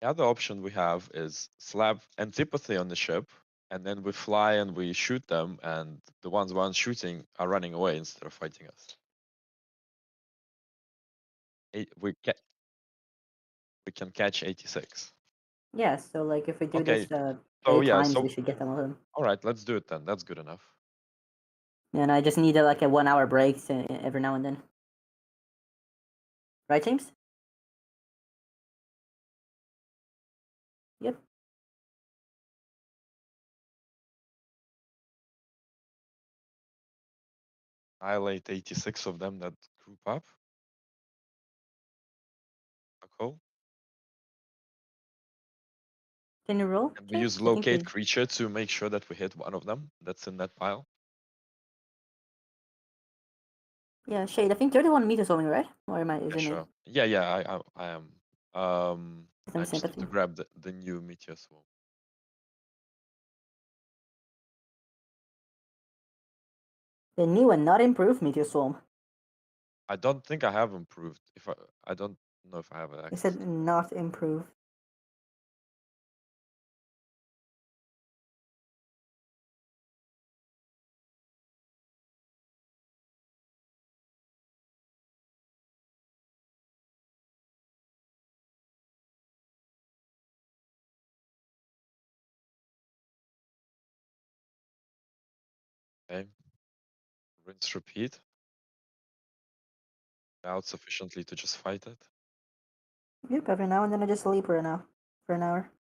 The other option we have is slap antipathy on the ship, and then we fly and we shoot them, and the ones shooting are running away instead of fighting us. We can catch 86. Yeah. So like if we do Okay, this so 8 times, we should get them all of them. all right, let's do it then. That's good enough. And I just need like a 1 hour break every now and then. Right, James? Yep. Annihilate 86 of them that group up. Cool. Can you roll, And we James? use I think locate you. creature to make sure that we hit one of them that's in that pile. Yeah, Shade. I think you're the one meter solving, right? Or am I? Is Yeah, it me? sure. Yeah, I am. Some I just need sympathy. to grab the new meteor swarm. The new and not improved meteor swarm. I don't think I have improved. If I don't know if I have I access said to. not improved. Okay. Rinse, repeat. Out sufficiently to just fight it. Yep. Every now and then I just sleep for an hour.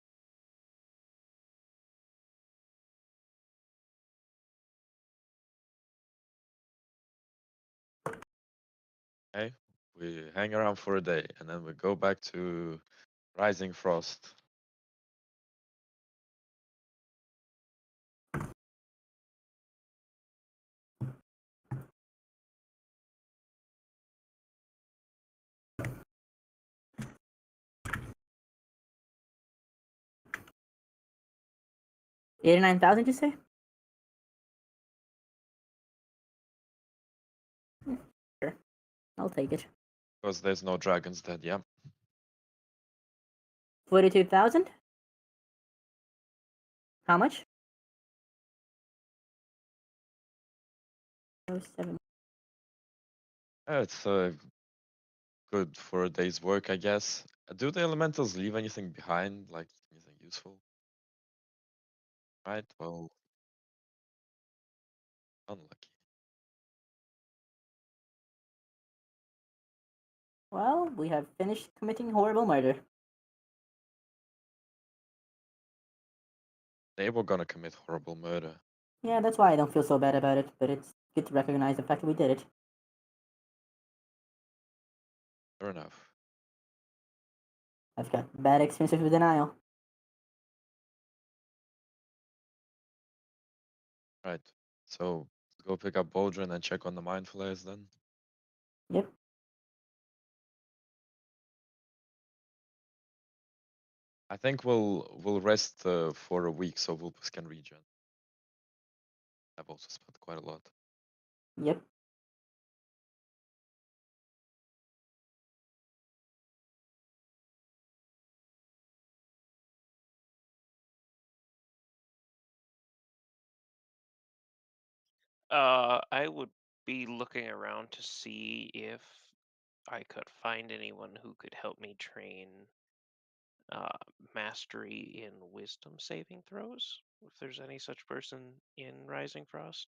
Okay. We hang around for a day and then we go back to Rising Frost. $89,000, you say? Sure. I'll take it. Because there's no dragons dead, yeah. 42,000. How much? 07. It's good for a day's work, I guess. Do the elementals leave anything behind, like anything useful? Right, well, unlucky. Well, we have finished committing horrible murder. They were gonna commit horrible murder. Yeah, that's why I don't feel so bad about it, but it's good to recognize the fact that we did it. Fair enough. I've got bad experiences with denial. Right. So go pick up Baldrin and check on the mind flayers then. Yep. I think we'll rest for a week so Vulpus can regen. I've also spent quite a lot. Yep. I would be looking around to see if I could find anyone who could help me train uh, mastery in wisdom saving throws. If there's any such person in Rising Frost.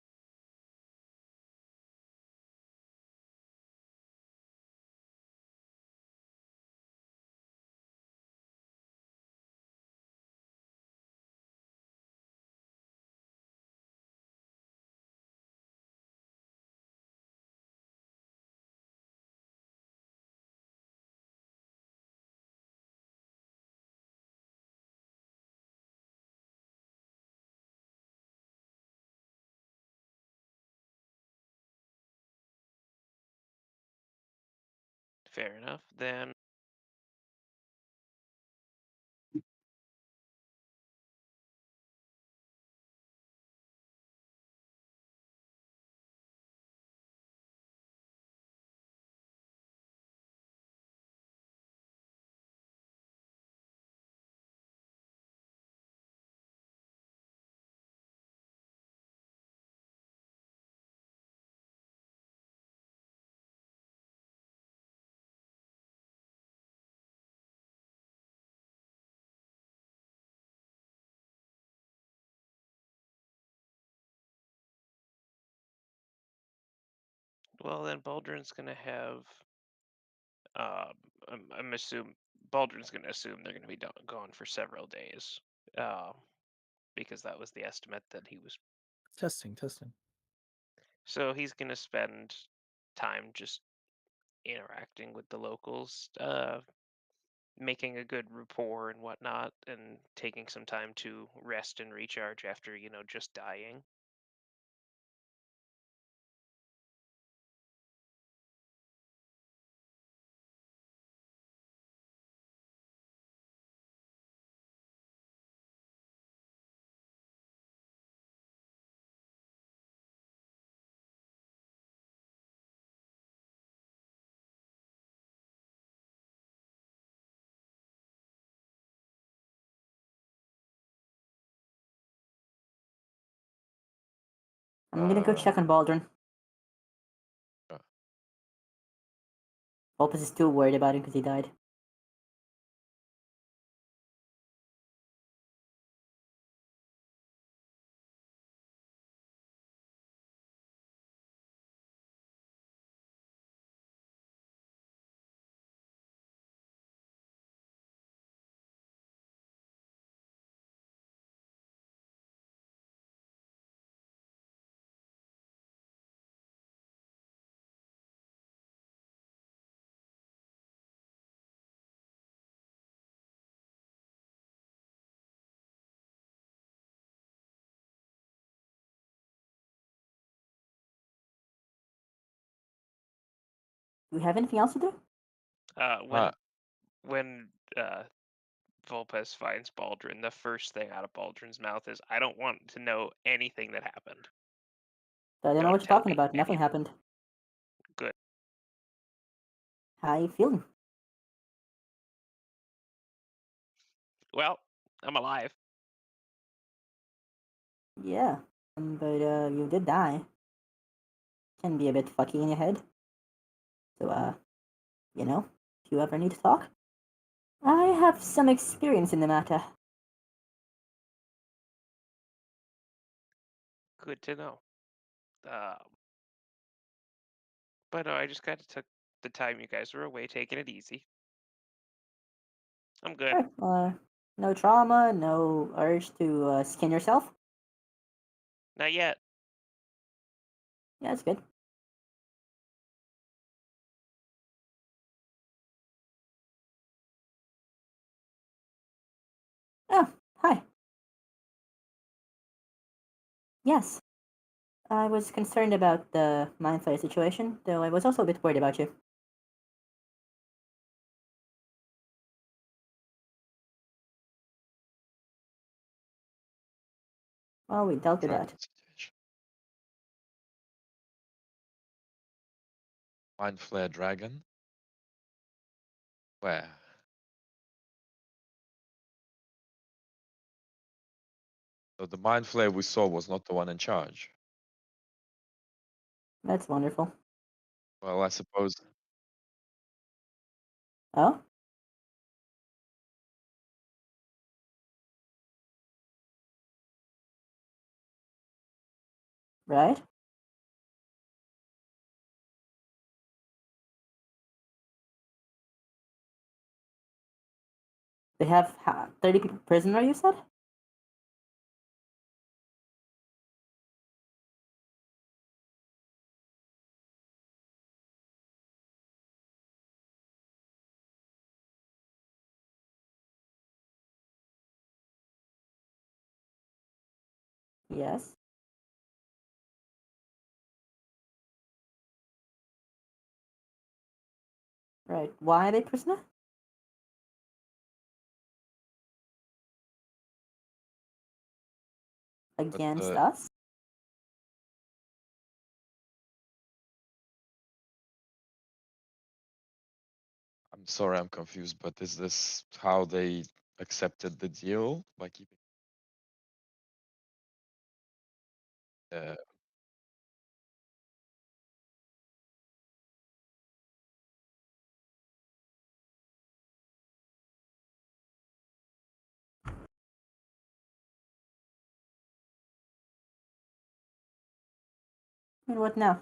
Fair enough. Then well, then Baldrin's gonna have. I'm assume Baldrin's gonna assume they're gonna be gone for several days, uh, because that was the estimate that he was. Testing, testing. So he's gonna spend time just interacting with the locals, making a good rapport and whatnot, and taking some time to rest and recharge after just dying. I'm gonna go check on Baldrin. Uh, Opus is too worried about him because he died. Do we have anything else to do? When uh, when Volpes finds Baldrin, the first thing out of Baldrin's mouth is, "I don't want to know anything that happened. I don't know Don't what you're tell talking me about. Nothing anything." happened. Good. How you feeling? Well, I'm alive. Yeah. But you did die. Can be a bit fucky in your head. So if you ever need to talk, I have some experience in the matter. Good to know. Um, but no, I just kind of took the time you guys were away, taking it easy. I'm good. Alright, no trauma, no urge to skin yourself. Not yet. Yeah, that's good. Oh, hi. Yes, I was concerned about the mind flayer situation, though I was also a bit worried about you. Well, we dealt with Dragon that. situation. Mind flare dragon. Where? So the mind flare we saw was not the one in charge. That's wonderful. Well, I suppose Oh? Right? They have 30 people prisoner, you said? Yes. Right. Why are they prisoner? but Against us? I'm sorry, I'm confused. But is this how they accepted the deal by keeping? Uh, And what now?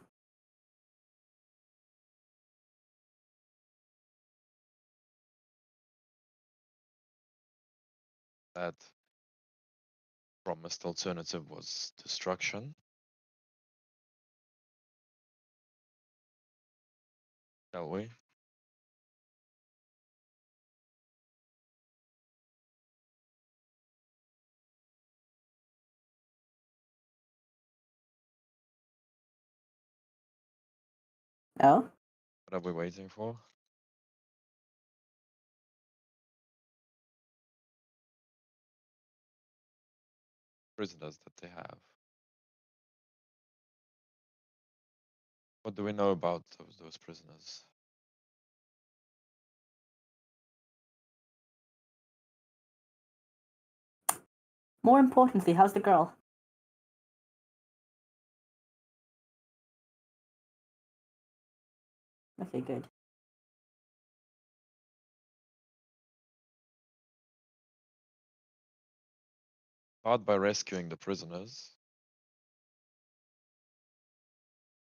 that promised alternative was destruction. Shall we? Oh? What are we waiting for? Prisoners that they have. What do we know about those prisoners? More importantly, how's the girl? Okay, good. Start by rescuing the prisoners.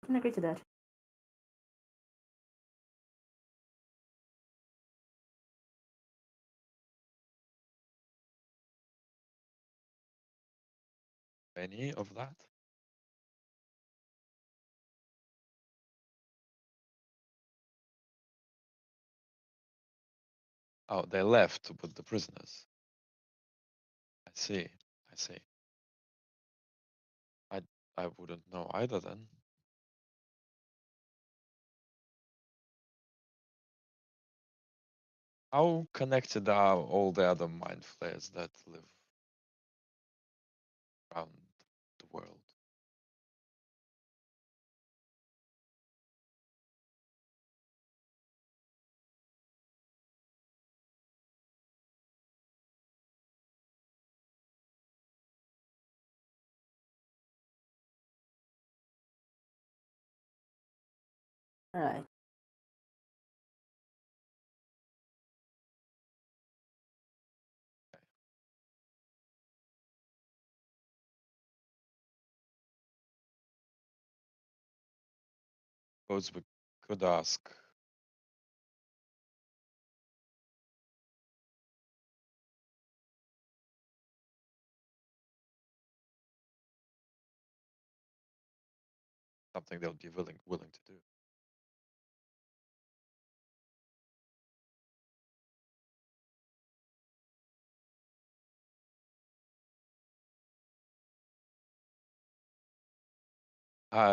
I can agree to that. Any of that? Oh, they left with the prisoners. I see. I see. I I wouldn't know either then. How connected are all the other mind flayers that live around the world? Alright. Suppose we could ask something they'll be willing to do.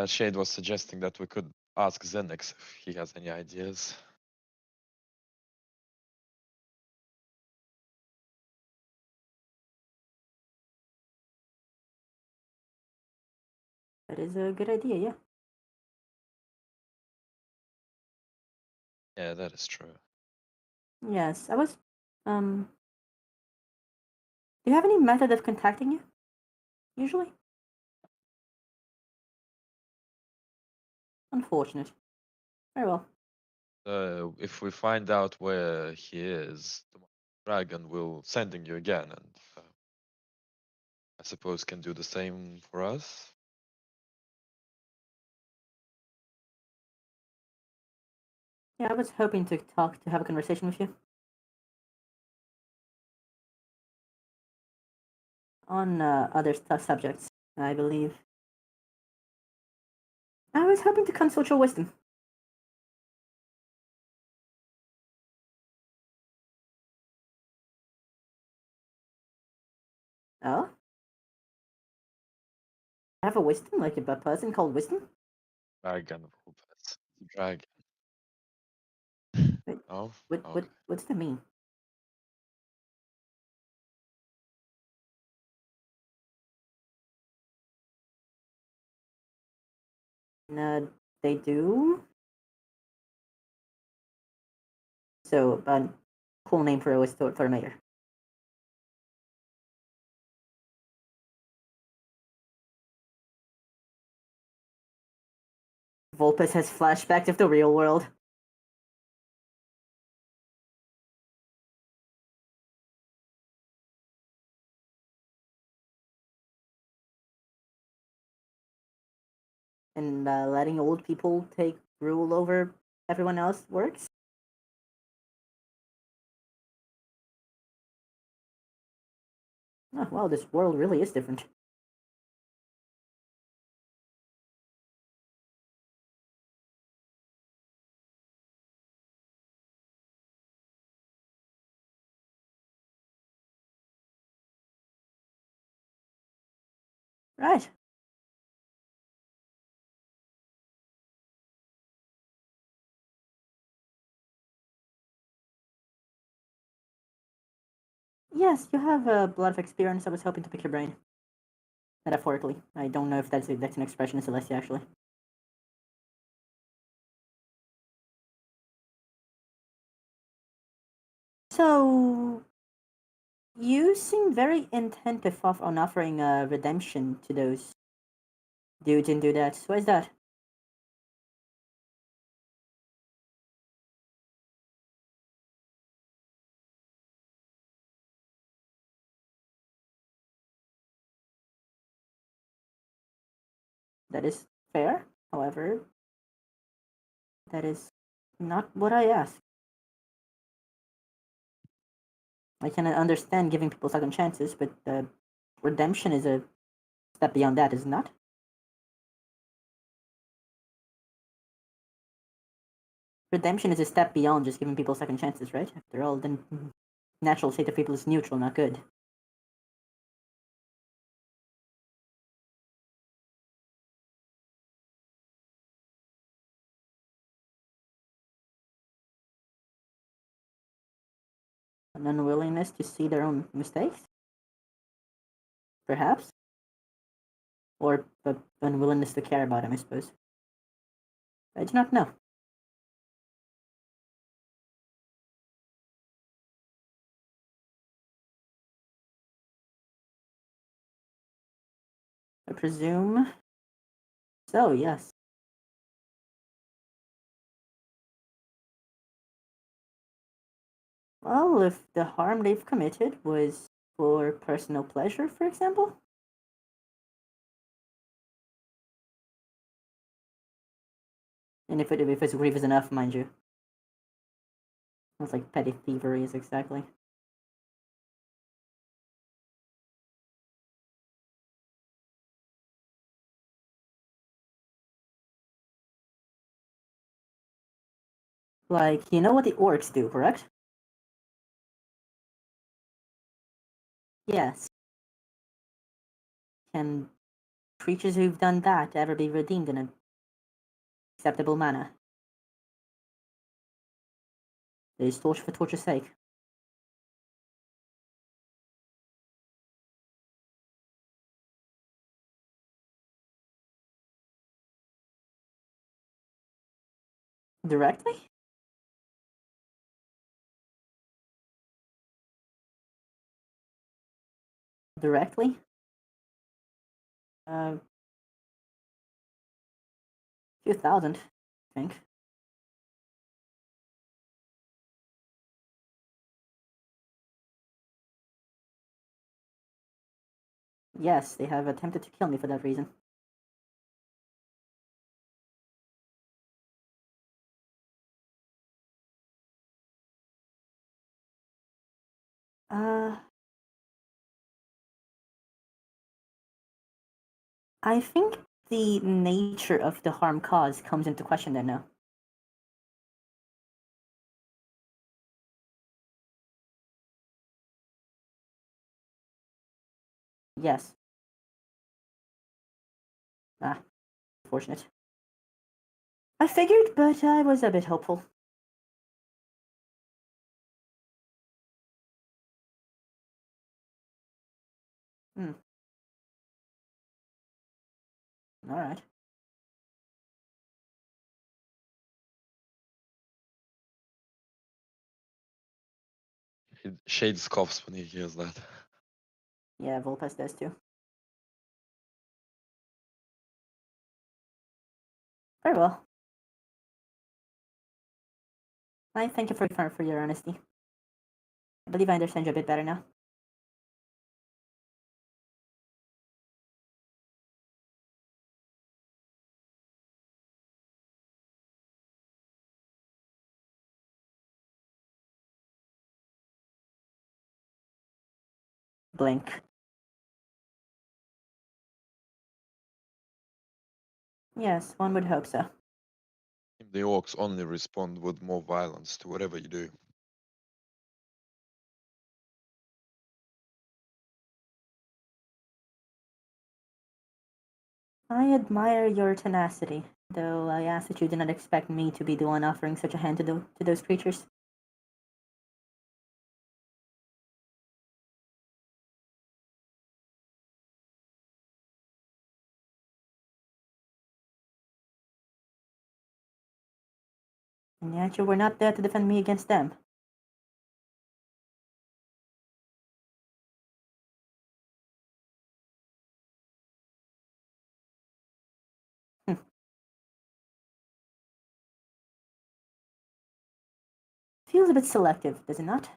Shade was suggesting that we could ask Zenix if he has any ideas. That is a good idea, yeah. Yeah, that is true. Yes, I was. Do you have any method of contacting you? Usually? Unfortunate. Very well. If we find out where he is, the dragon will sending you again, and I suppose can do the same for us. Yeah, I was hoping to have a conversation with you. On other subjects, I believe. I was hoping to consult your wisdom. Oh? I have a wisdom, like a person called wisdom? Dragon, Rupert. Dragon. Wait, Oh, what okay. what's that mean? They do. So, cool name for a mayor. Vulpes has flashbacks of the real world. And letting old people take rule over everyone else works. Oh, wow, this world really is different. Right. Yes, you have a lot of experience. I was hoping to pick your brain. Metaphorically. I don't know if that's an expression in Celestia, actually. So, you seem very intent on offering redemption to those dudes and dudettes. Why is that? That is fair. However, that is not what I asked. I can understand giving people second chances, but redemption is a step beyond that, is it not? Redemption is a step beyond just giving people second chances, right? After all, the natural state of people is neutral, not good. An unwillingness to see their own mistakes? Perhaps? Or an unwillingness to care about them, I suppose. I do not know. I presume so, yes. Well, if the harm they've committed was for personal pleasure, for example? And if it's grievous enough, mind you. That's like petty thievery is exactly. Like, you know what the orcs do, correct? Yes. Can creatures who've done that ever be redeemed in an acceptable manner. It is torture for torture's sake. Directly? Directly? A few thousand, I think. Yes, they have attempted to kill me for that reason. Uh, I think the nature of the harm caused comes into question there now. Yes. Ah, fortunate. I figured, but I was a bit hopeful. Hmm. Alright. Shade scoffs when he hears that. Yeah, Volpes does too. Very well. I thank you for your honesty. I believe I understand you a bit better now. Blink. Yes, one would hope so. The orcs only respond with more violence to whatever you do. I admire your tenacity, though I ask that you do not expect me to be the one offering such a hand to those creatures. And yet you were not there to defend me against them. Hm. Feels a bit selective, does it not?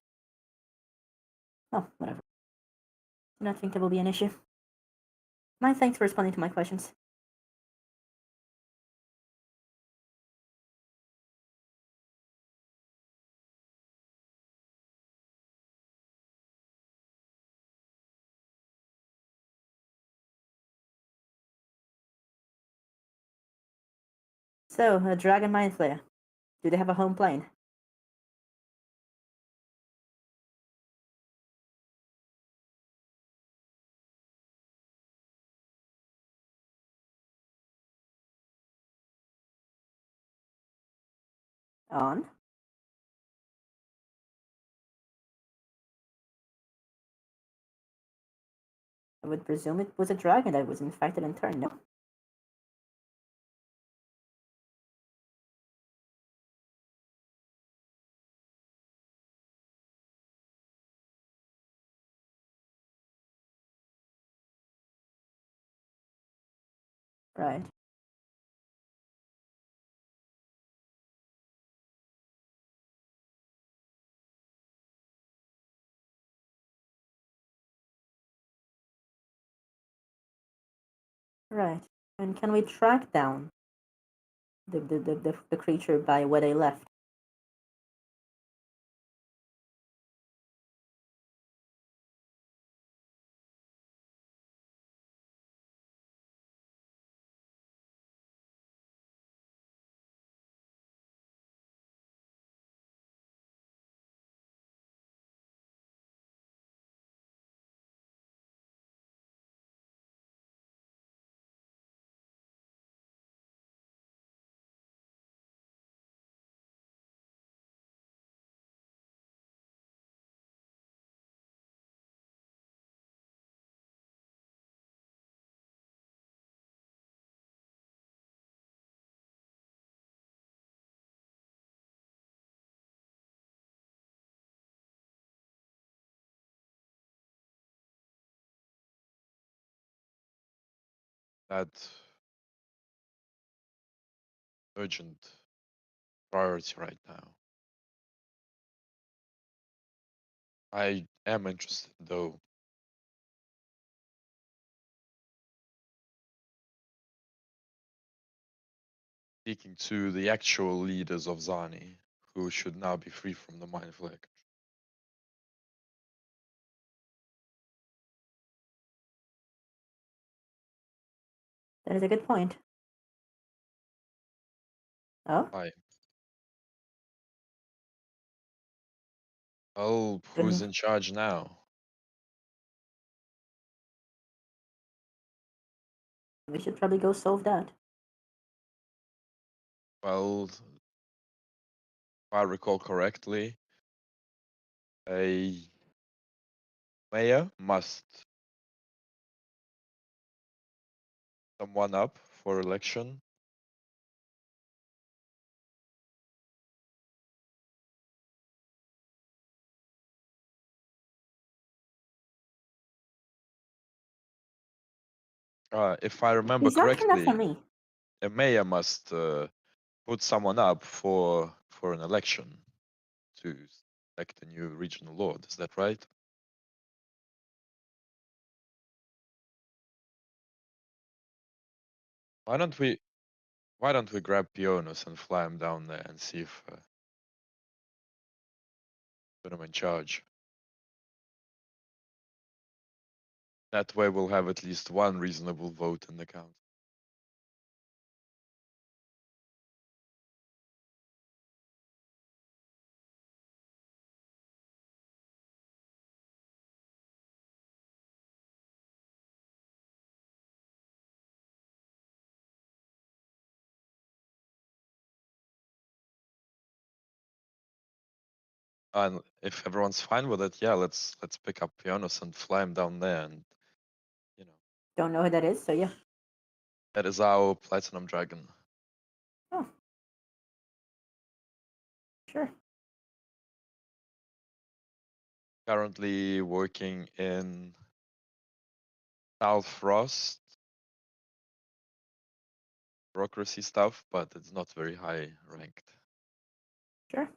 Oh, whatever. Do not think that will be an issue. My thanks for responding to my questions. So, Dragon Mind Flayer. Do they have a home plane? On? I would presume it was a dragon that was infected in turn, no? Right. Right. And can we track down the creature by where they left? that urgent priority right now. I am interested though. Speaking to the actual leaders of Zani, who should now be free from the mind flick. That is a good point. Oh, Hi. Oh, Good. who's in charge now? we should probably go solve that. Well, if I recall correctly, a mayor must someone up for election. If I remember Is that enough for correctly, me? a mayor must put someone up for an election to elect a new regional lord. Is that right? Why don't we grab Pionos and fly him down there and see if put him in charge. That way we'll have at least one reasonable vote in the count. And if everyone's fine with it, yeah, let's pick up Pionos and fly him down there, and you know, Don't know who that is, so yeah. that is our platinum dragon. Oh, sure. Currently working in South Frost bureaucracy stuff, but it's not very high ranked. Sure.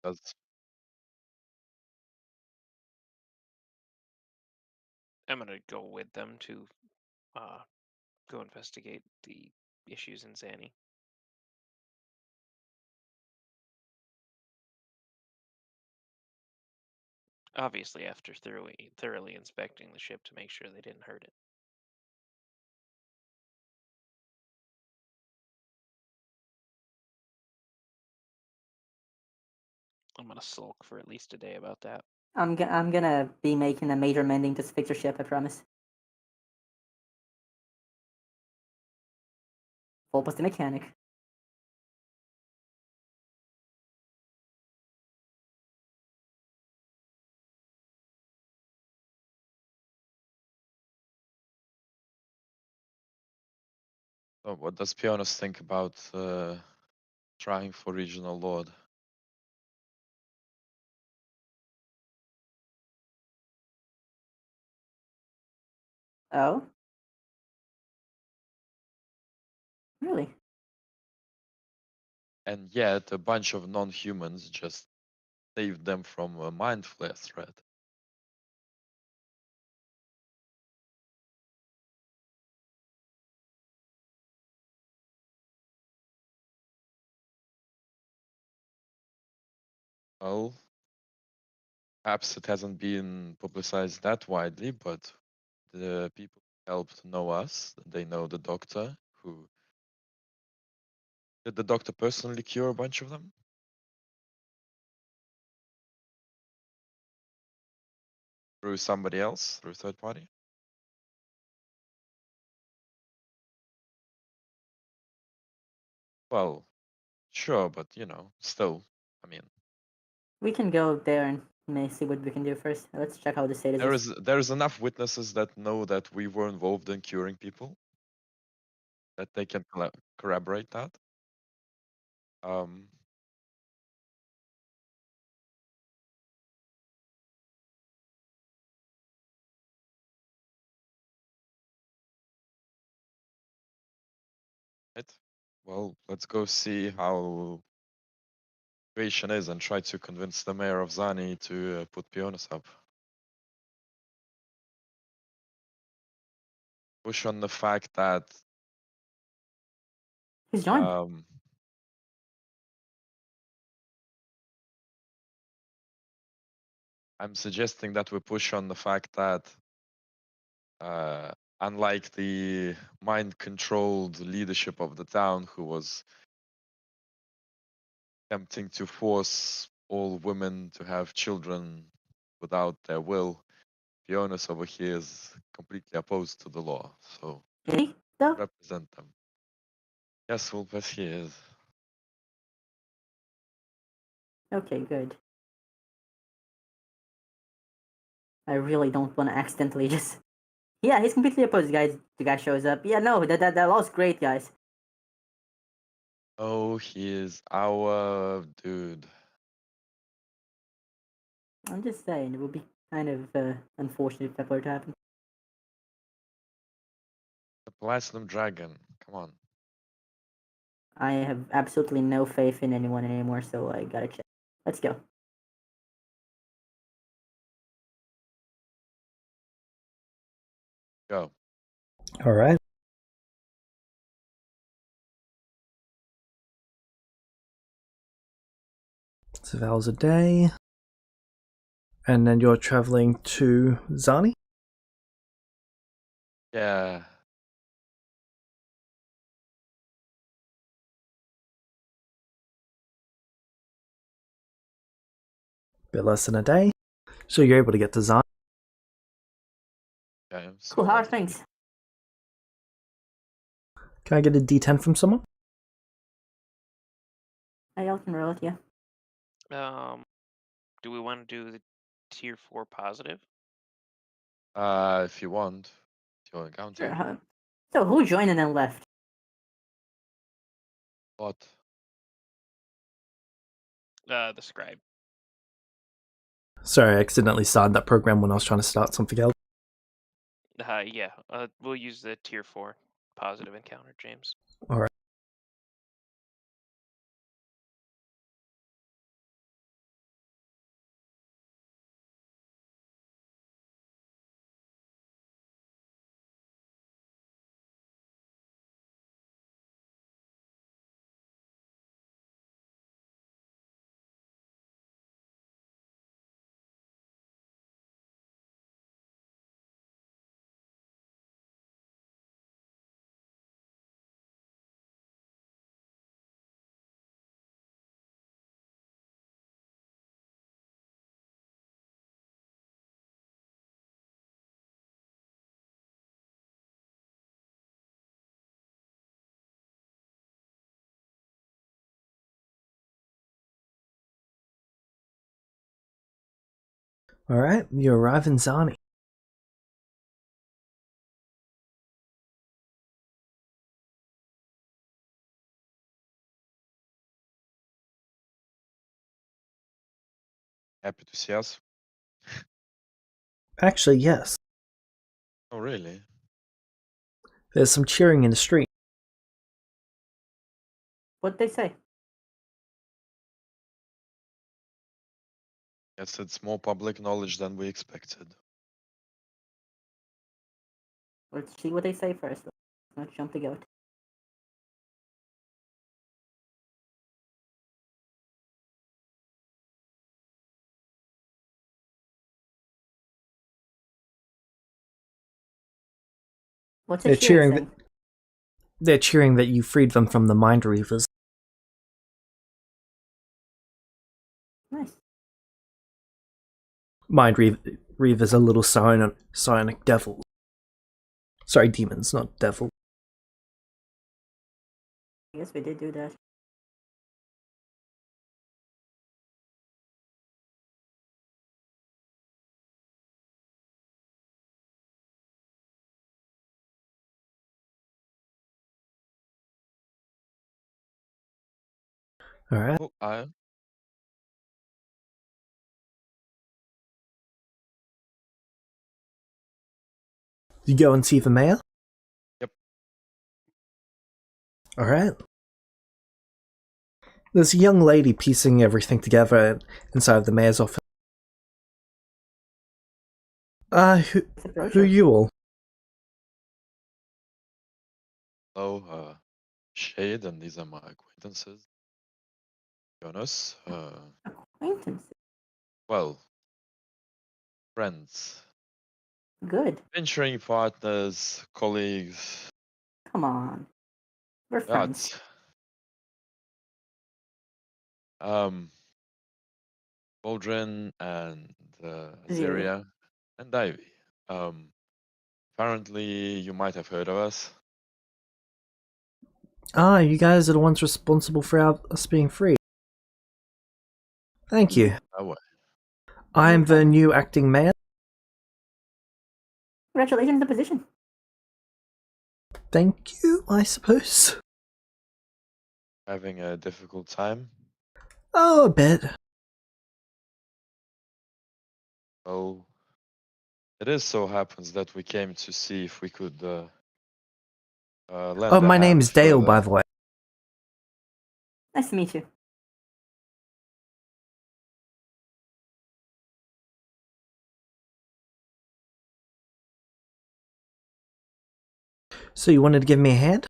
That's I'm gonna go with them to go investigate the issues in Zanny. Obviously, after thoroughly inspecting the ship to make sure they didn't hurt it. I'm gonna sulk for at least a day about that. I'm gonna be making a major mending to fix your ship, I promise. Full plus the mechanic. so what does Pionos think about trying for regional lord? Oh? Really? And yet a bunch of non-humans just saved them from a mind flare threat. Well, perhaps it hasn't been publicized that widely, but the people who helped know us. They know the doctor who did the doctor personally cure a bunch of them? Through somebody else, through a third party? Well, sure, but still, I mean, We can go there and may see what we can do first. Let's check how the status is. There's enough witnesses that know that we were involved in curing people that they can corroborate that. Right. Well, let's go see how situation is and try to convince the mayor of Zani to put peons up. Push on the fact that He's joined. I'm suggesting that we push on the fact that unlike the mind-controlled leadership of the town who was attempting to force all women to have children without their will, Fiona's over here is completely opposed to the law, so Is he, though? represent them. Yes, Wolpes, he is. Okay, good. I really don't want to accidentally just... Yeah, he's completely opposed, guys. The guy shows up. Yeah, no, that law's great, guys. Oh, he is our dude. I'm just saying, it would be kind of unfortunate if that were to happen. The Platinum Dragon, come on. I have absolutely no faith in anyone anymore, so I gotta check. Let's go. Go. All right. So that was a day. And then you're traveling to Zani? Yeah. Bit less than a day. So you're able to get to Zani. Yeah, so Cool, how are things? Can I get a D10 from someone? I can roll it, yeah. Do we want to do the tier 4 positive? If you want. If you want to count Sure. it. So who joined and then left? What? The scribe. Sorry, I accidentally started that program when I was trying to start something else. Yeah. We'll use the tier 4 positive encounter, James. All right. All right. You arrive in Zani. Happy to see us? Actually, yes. Oh, really? There's some cheering in the street. What'd they say? Yes, it's more public knowledge than we expected. Let's see what they say first. Let's not jump the goat. What's the They're cheering cheering. saying? They're cheering that you freed them from the Mind Reavers. Nice. Mind Reavers are little psionic devils. Sorry, demons, not devil. I guess we did do that. All right. Oh, You go and see the mayor? Yep. All right. There's a young lady piecing everything together inside of the mayor's office. Who are you all? hello, Shade, and these are my acquaintances. Jonas, Acquaintances. well, friends, Good. venturing partners, colleagues. Come on. We're Yeah, friends. it's, um, Boldrin and Ziri. Azaria and Ivy. Apparently, you might have heard of us. You guys are the ones responsible for us being free. Thank you. That way. I'm the problem. new acting mayor. Congratulations on the position. Thank you, I suppose. Having a difficult time. Oh, a bit. Oh, it is so happens that we came to see if we could lend Oh, a my hand name's Dale, further. by the way. Nice to meet you. So you wanted to give me a hand?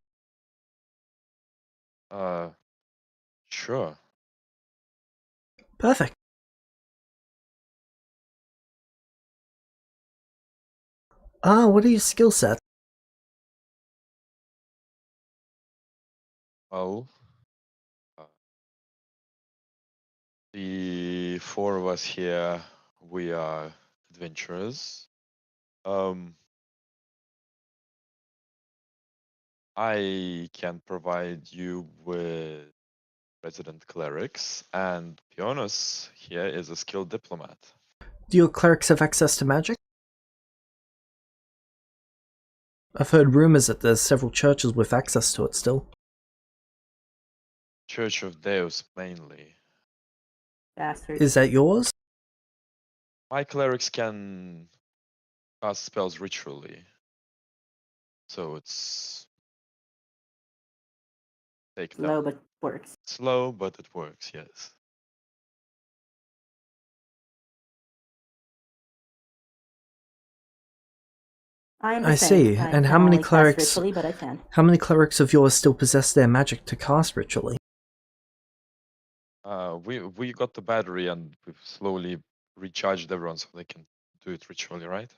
Sure. Perfect. What are your skill sets? Well, uh, the four of us here, we are adventurers. I can provide you with resident clerics, and Pionis here is a skilled diplomat. Do your clerics have access to magic? I've heard rumors that there's several churches with access to it still. Church of Deus mainly. Bastard. Is that yours? My clerics can cast spells ritually, so it's take Slow, them but works. slow, but it works. Yes. I'm the I same. see. I And can only cast ritually, but I can. How many clerics of yours still possess their magic to cast ritually? We got the battery and we've slowly recharged everyone so they can do it ritually, right?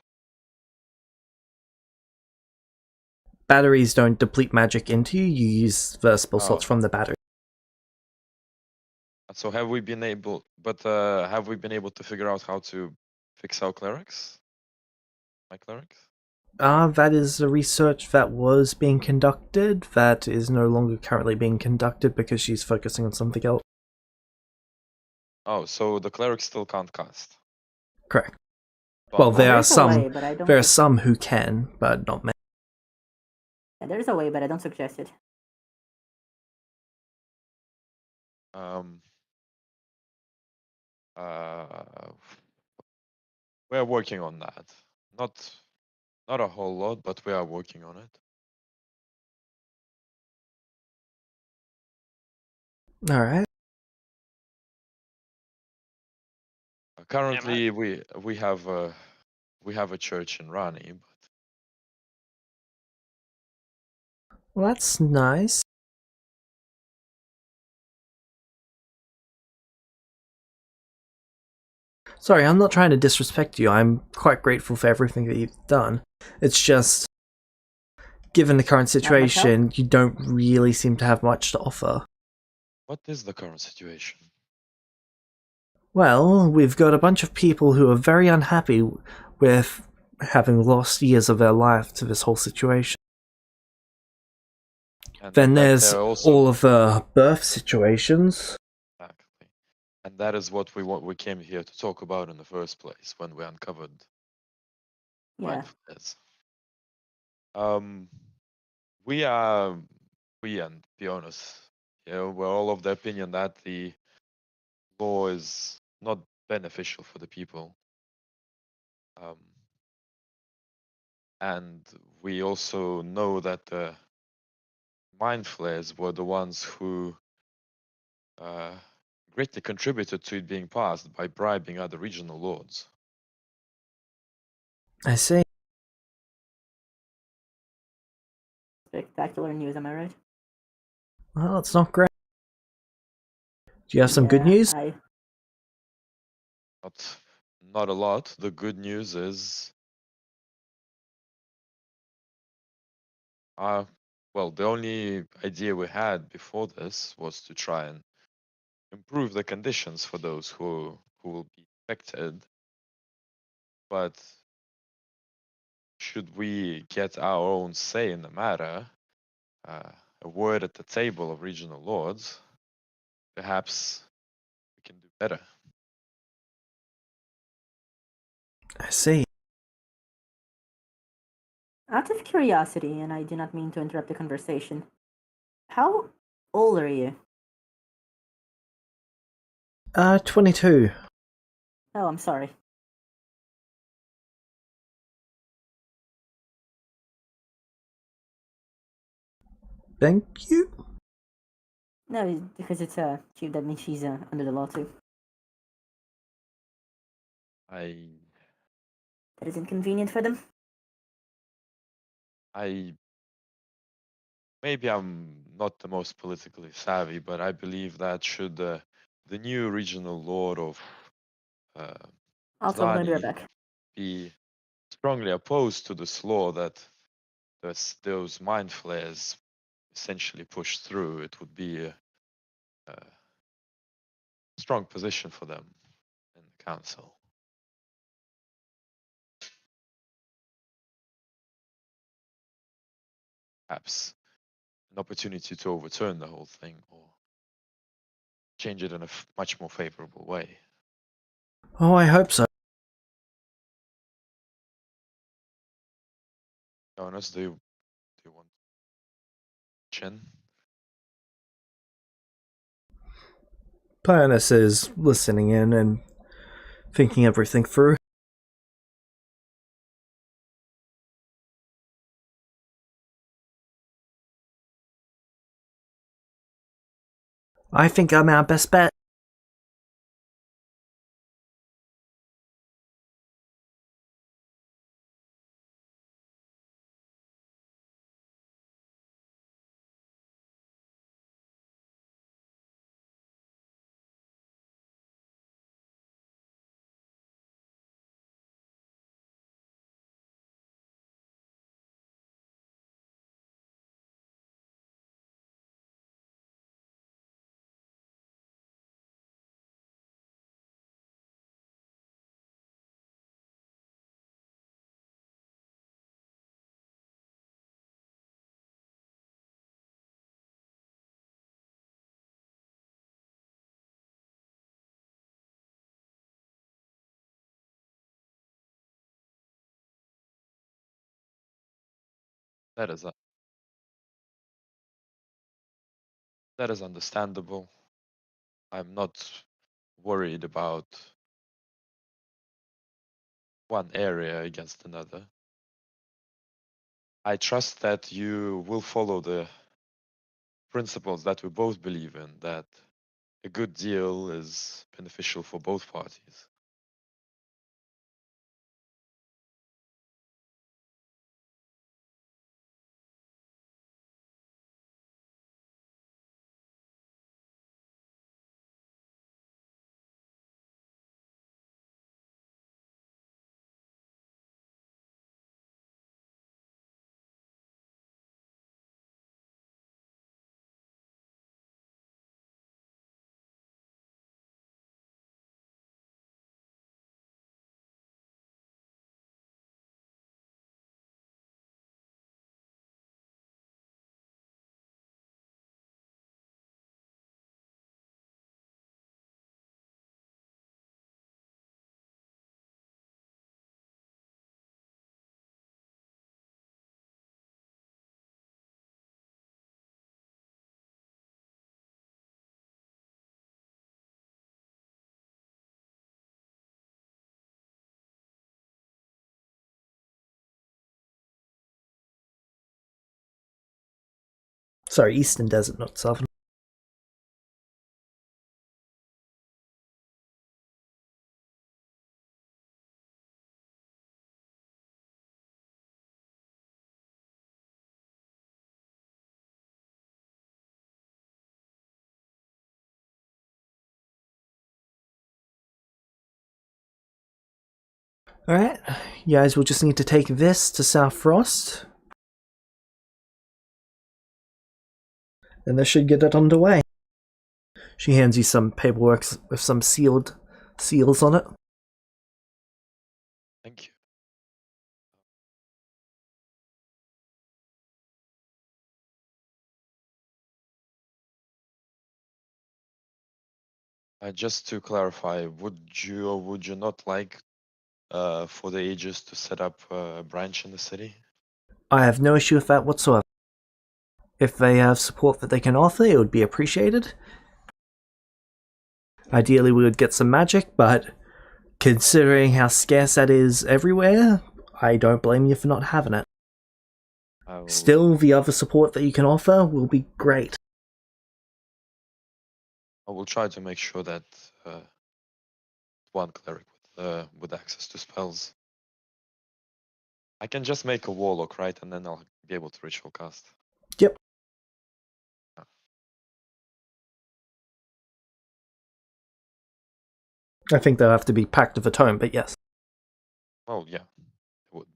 Batteries don't deplete magic into you, you use the spell Oh, slots from the battery. so have we been able? But have we been able to figure out how to fix our clerics? My clerics? That is a research that was being conducted, that is no longer currently being conducted because she's focusing on something else. Oh, so the clerics still can't cast. Correct. Well, Bummer. there are There's a way, but I don't. there are some who can, but not many. Yeah, there's a way, but I don't suggest it. Um. Uh. We're working on that. Not a whole lot, but we are working on it. Alright. Currently, we have a church in Rani, but Well, that's nice. Sorry, I'm not trying to disrespect you. I'm quite grateful for everything that you've done. It's just, given the current Not much help? situation, you don't really seem to have much to offer. what is the current situation? Well, we've got a bunch of people who are very unhappy with having lost years of their life to this whole situation. And Then that there's they're also all of the birth situations. exactly, and that is what we came here to talk about in the first place when we uncovered Yeah. mindfulness. Um, we are we and be honest, we're all of the opinion that the law is not beneficial for the people. Um, and we also know that the mind flayers were the ones who greatly contributed to it being passed by bribing other regional lords. I see. Spectacular news, am I right? Well, it's not great. Do you have some good Yeah, news? Not a lot. The good news is, well, the only idea we had before this was to try and improve the conditions for those who will be affected. But should we get our own say in the matter, a word at the table of regional lords, perhaps we can do better. I see. Out of curiosity, and I do not mean to interrupt the conversation, how old are you? 22. Oh, I'm sorry. Thank you. No, because it's that means she's under the law too. I That is inconvenient for them. maybe I'm not the most politically savvy, but I believe that should the new regional lord of uh, I'll tell her to be right Zani back. be strongly opposed to this law that those mind flayers essentially push through, it would be a strong position for them in the council. Perhaps an opportunity to overturn the whole thing or change it in a much more favorable way. Oh, I hope so. Jonas, do you want Chen? Pionus is listening in and thinking everything through. I think I'm our best bet. That is that is understandable. I'm not worried about one area against another. I trust that you will follow the principles that we both believe in, that a good deal is beneficial for both parties. Sorry, Eastern Desert, not Southern. Alright, you guys will just need to take this to South Frost. And this should get it underway. She hands you some paperwork with some sealed seals on it. Thank you. Just to clarify, would you or would you not like for the Aegis to set up a branch in the city? I have no issue with that whatsoever. If they have support that they can offer, it would be appreciated. Ideally, we would get some magic, but considering how scarce that is everywhere, I don't blame you for not having it. Still, the other support that you can offer will be great. I will try to make sure that one cleric with access to spells. I can just make a warlock, right? And then I'll be able to ritual cast. Yep. I think they'll have to be Pact of the Tome, but yes. Oh, yeah. It would.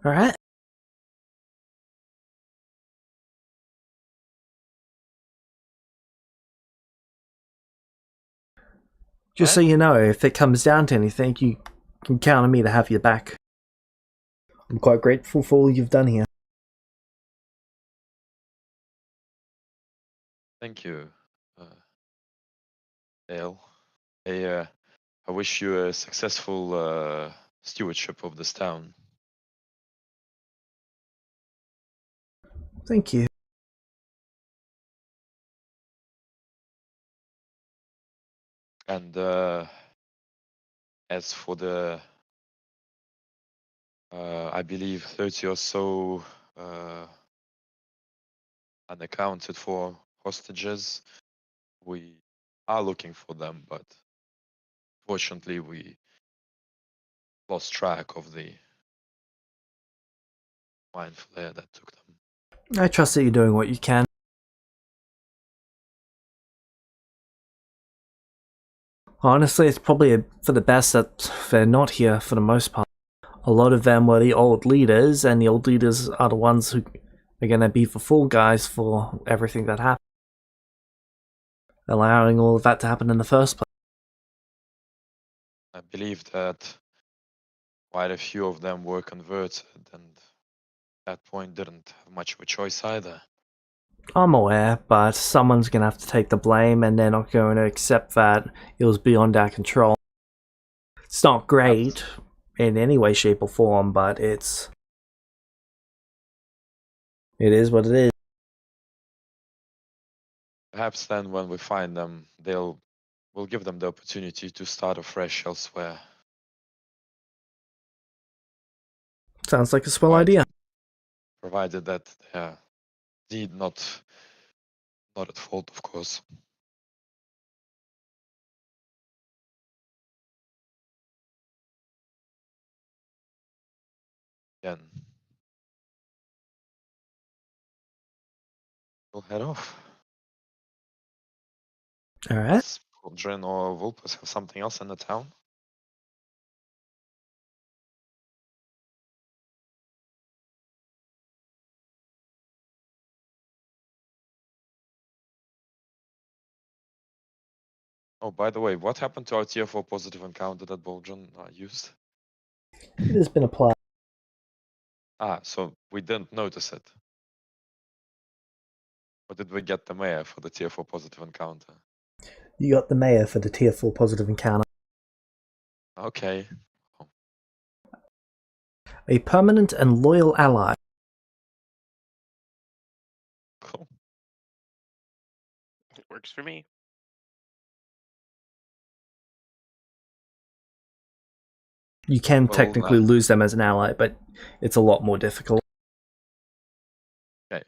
Alright. Just so you know, if it comes down to anything, you can count on me to have your back. I'm quite grateful for all you've done here. Thank you, Dale. I wish you a successful stewardship of this town. Thank you. And as for the, I believe 30 or so unaccounted for hostages, we are looking for them, but fortunately we lost track of the mind flare that took them. I trust that you're doing what you can. Honestly, it's probably for the best that they're not here for the most part. A lot of them were the old leaders, and the old leaders are the ones who are going to be the fall guys for everything that happened. Allowing all of that to happen in the first place. I believe that quite a few of them were converted and at that point didn't have much of a choice either. I'm aware, but someone's going to have to take the blame, and they're not going to accept that it was beyond our control. It's not great in any way, shape, or form, but it is what it is. Perhaps then when we find them, we'll give them the opportunity to start afresh elsewhere. Sounds like a swell idea. Provided that they're indeed not at fault, of course. Again, we'll head off. Alright. Does Aldrin or Vulpus have something else in the town? Oh, by the way, what happened to our tier 4 positive encounter that Boldrin used? It has been applied. Ah, so we didn't notice it. Or did we get the mayor for the tier 4 positive encounter? You got the mayor for the tier 4 positive encounter. Okay. A permanent and loyal ally. Cool. It works for me. You can Well, technically lose them as an ally, but it's a lot more difficult. Okay.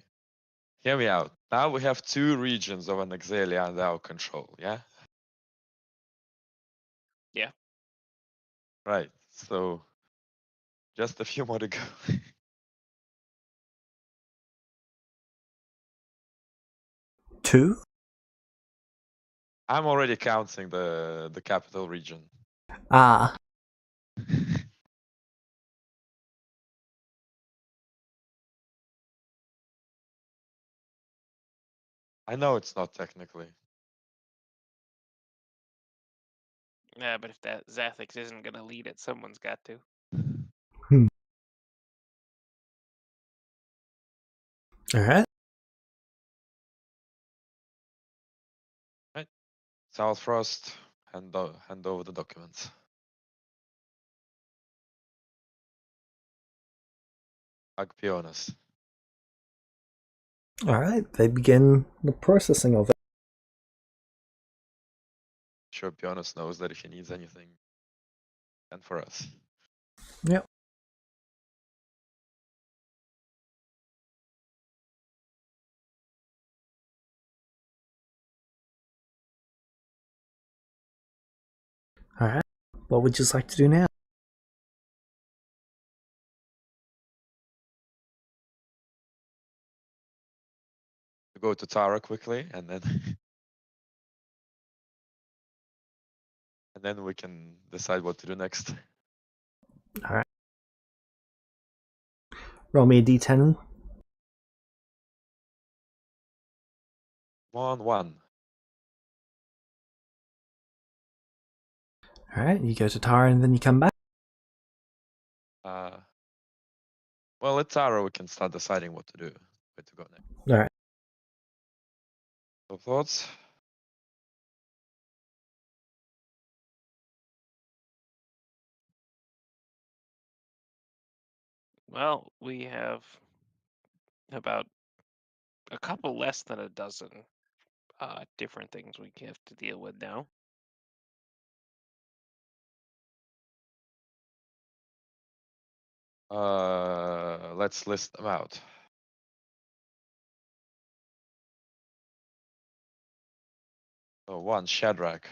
Hear me out. Now we have 2 regions of Anaxalia under our control, yeah? Yeah. Right. So just a few more to go. 2? I'm already counting the capital region. Ah, I know it's not technically. Yeah, but if that Zathix isn't gonna lead it, someone's got to. alright. Right. South Frost, hand over the documents. Agpionis. Alright, they begin the processing of it. Sure, Pionis knows that if he needs anything, and for us. Yep. Alright, what would you like to do now? Go to Tara quickly, and then and then we can decide what to do next. Alright. Roll me a d10. 1-1. Alright, you go to Tara and then you come back. Well, at Tara we can start deciding what to do, where to go next. Alright. So thoughts? Well, we have about a couple less than a dozen different things we have to deal with now. Let's list them out. So 1, Shadrach.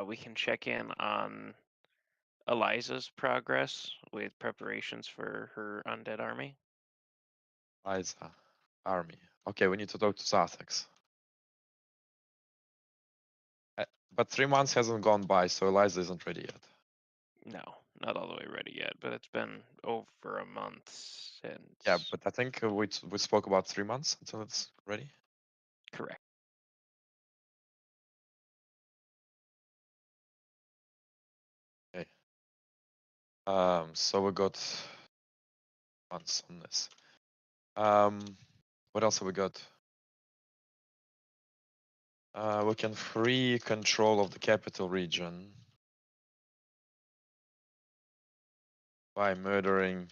We can check in on Eliza's progress with preparations for her undead army. Liza. Army. Okay, we need to talk to Zathex. But 3 months hasn't gone by, so Eliza isn't ready yet. No, not all the way ready yet, but it's been over a month since. Yeah, but I think we spoke about 3 months until it's ready. Correct. Okay. So we got months on this. What else have we got? We can free control of the capital region by murdering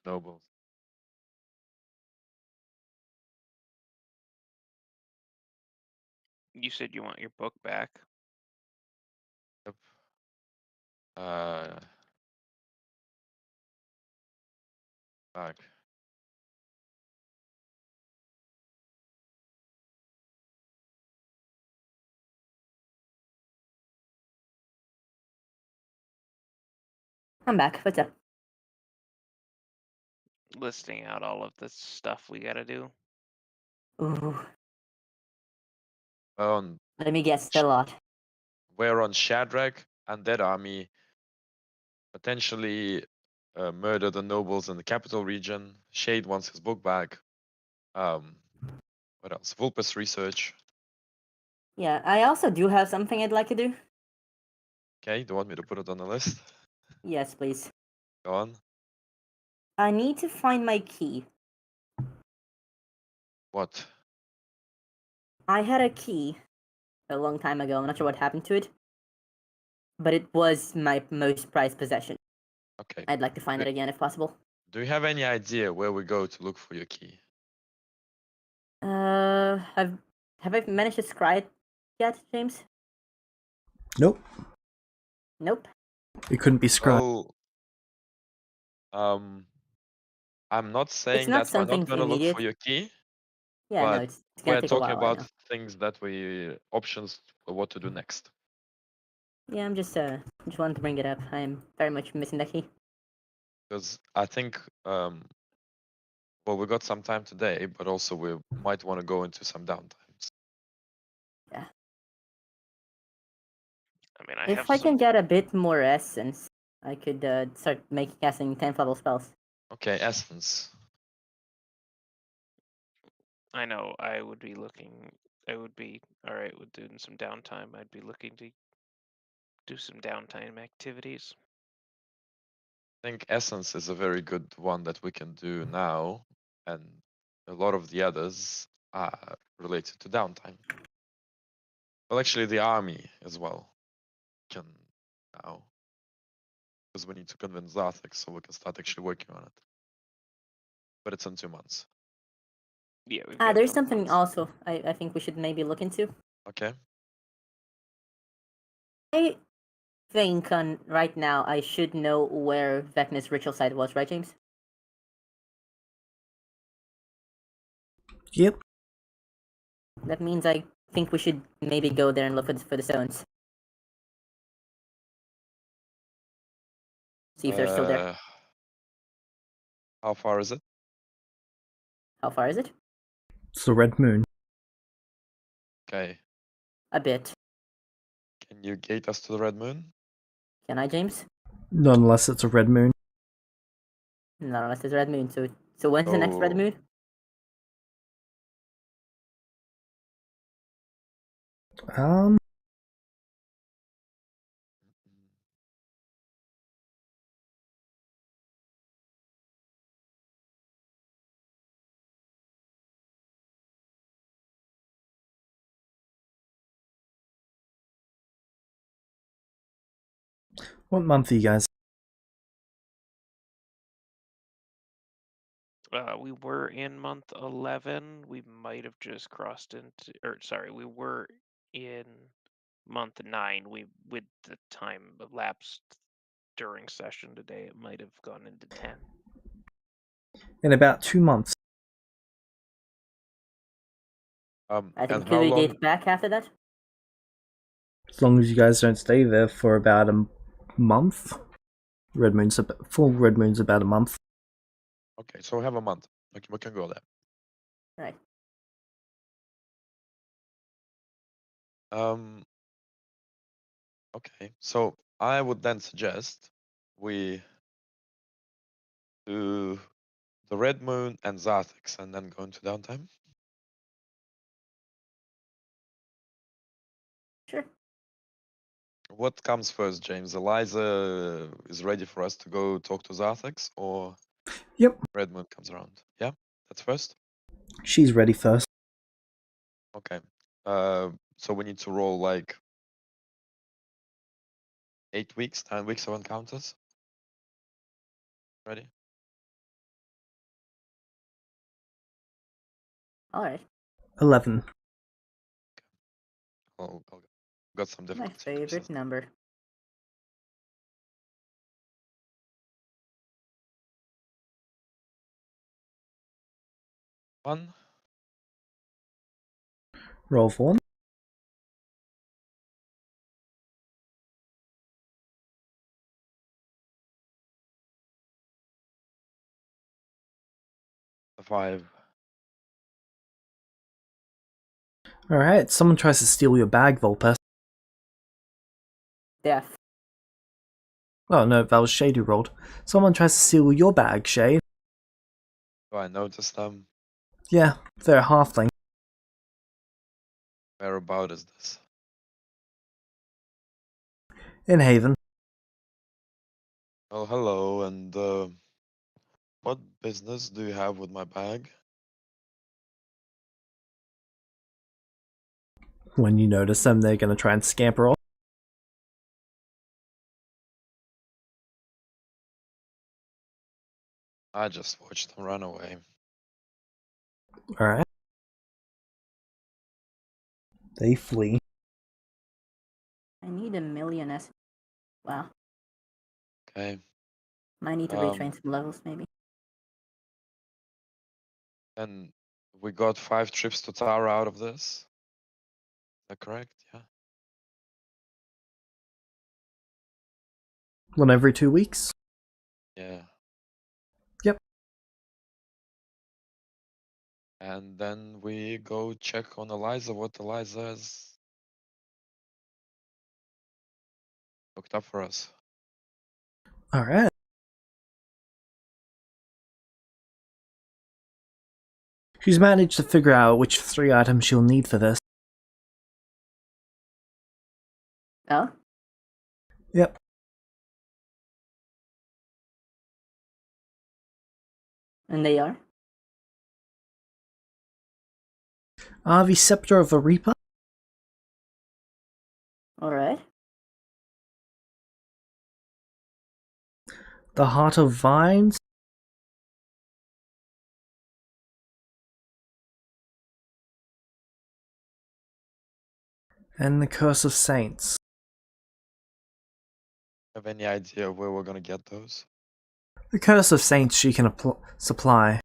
nobles. You said you want your book back. Yep. Back. I'm back. What's up? Listing out all of the stuff we gotta do. Ooh, Let me guess. A lot. We're on Shadrach and that army potentially murder the nobles in the capital region. Shade wants his book back. What else? Vulpus research. Yeah, I also do have something I'd like to do. Okay, do you want me to put it on the list? Yes, please. Go on. I need to find my key. What? I had a key a long time ago. I'm not sure what happened to it, but it was my most prized possession. Okay. I'd like to find it again if possible. Do you have any idea where we go to look for your key? Have Have I managed to scry it yet, James? Nope. Nope. It couldn't be scribed. Well, I'm not It's saying not that we're not something gonna look for immediate. your key, Yeah, no, but it's gonna we're take a talking while, I about know. things that options for what to do next. Yeah, I'm just wanted to bring it up. I'm very much missing that key. Because I think, well, we got some time today, but also we might want to go into some downtimes. Yeah. I mean, I If have I some. can get a bit more essence, I could start casting 10th level spells. Okay, essence. I know I would be looking. I would be all right with doing some downtime. I'd be looking to do some downtime activities. I think essence is a very good one that we can do now, and a lot of the others are related to downtime. Well, actually, the army as well can now, because we need to convince Zarthik, so we can start actually working on it. But it's in 2 months. Yeah, we've got a There's couple something months. also I think we should maybe look into. Okay. I think on right now I should know where Vecna's ritual site was, right, James? Yep. That means I think we should maybe go there and look for the stones. See if they're still there. How far is it? How far is it? It's the red moon. Okay. A bit. Can you gate us to the red moon? Can I, James? Not unless it's a red moon. Not unless it's a red moon. So when's the next red Oh. moon? Um, 'What month are you guys? We were in month 11. We might have just crossed into, or sorry, we were in month 9. With the time elapsed during session today, it might have gone into 10. In about 2 months. I And think how could we long? gate back after that? As long as you guys don't stay there for about a month. Full red moon's about a month. Okay, so we have a month. Okay, we can go there. Right. Okay, so I would then suggest we do the red moon and Zarthix and then go into downtime. Sure. What comes first, James? Eliza is ready for us to go talk to Zarthix, or Yep. red moon comes around? Yeah, that's first. She's ready first. Okay. So we need to roll like 8 weeks, 10 weeks of encounters. Ready? All right. 11. I'll got some My difficulty favorite increases. number. One. Roll for 1. A 5. Alright, someone tries to steal your bag, Volpes. Death. Oh no, that was Shade who rolled. Someone tries to steal your bag, Shade. Do I notice them? Yeah, they're a halfling. Whereabout is this? In Haven. Well, hello, and what business do you have with my bag? When you notice them, they're gonna try and scamper off. I just watched them run away. Alright. They flee. I need 1,000,000 S. Wow. Okay. Might need to retrain some levels, maybe. And we got 5 trips to tower out of this. Is that correct? Yeah. 1 every 2 weeks? Yeah. Yep. And then we go check on Eliza what Eliza has hooked up for us. Alright. She's managed to figure out which 3 items she'll need for this. Oh? Yep. And they are? The Scepter of the Reaper. Alright. The Heart of Vines. And the Curse of Saints. Have any idea where we're gonna get those? The Curse of Saints she can supply.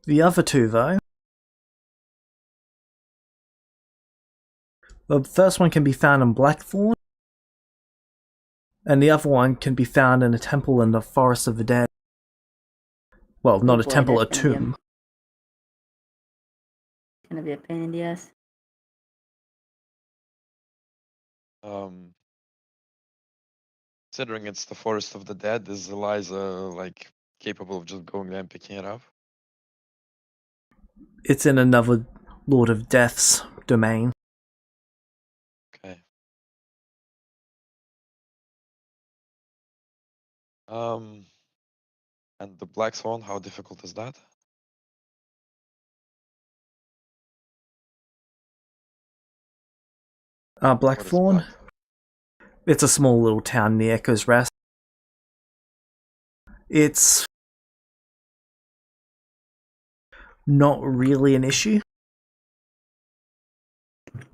The other 2, though. The first one can be found in Blackthorn, and the other one can be found in a temple in the Forest of the Dead. Well, not a boy, temple, a that's gonna be tomb. It's gonna be a pain in the ass. Considering it's the Forest of the Dead, is Eliza like capable of just going there and picking it up? It's in another Lord of Death's domain. Okay. And the Black Swan, how difficult is that? What is Blackthorn? Black? It's a small little town near Echo's Rest. It's not really an issue.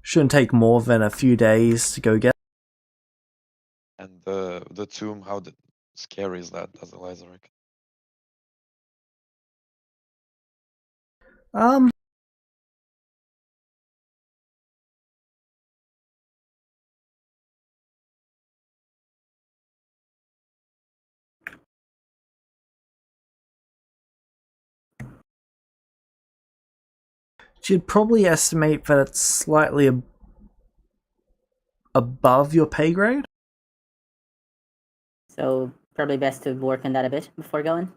Shouldn't take more than a few days to go get. And the tomb, how scary is that? Does Eliza reckon? You'd probably estimate that it's slightly above your pay grade. So, probably best to work on that a bit before going.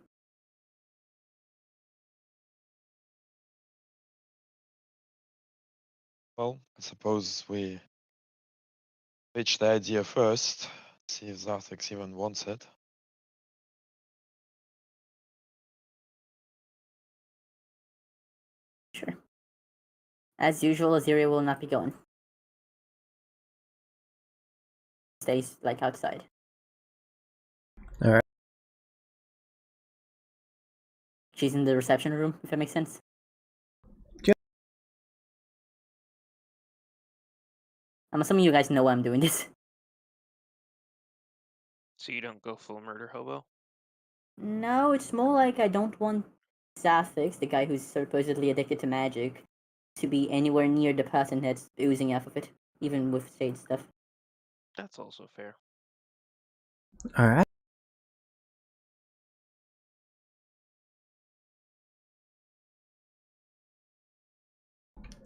Well, I suppose we pitch the idea first, see if Zarthix even wants it. Sure. As usual, Aziria will not be going. Stays, like, outside. Alright. She's in the reception room, if that makes sense. Yep. I'm assuming you guys know why I'm doing this. So you don't go full murder hobo? No, it's more like I don't want Zaphix, the guy who's supposedly addicted to magic, to be anywhere near the person that's oozing off of it, even with stage stuff. That's also fair. Alright.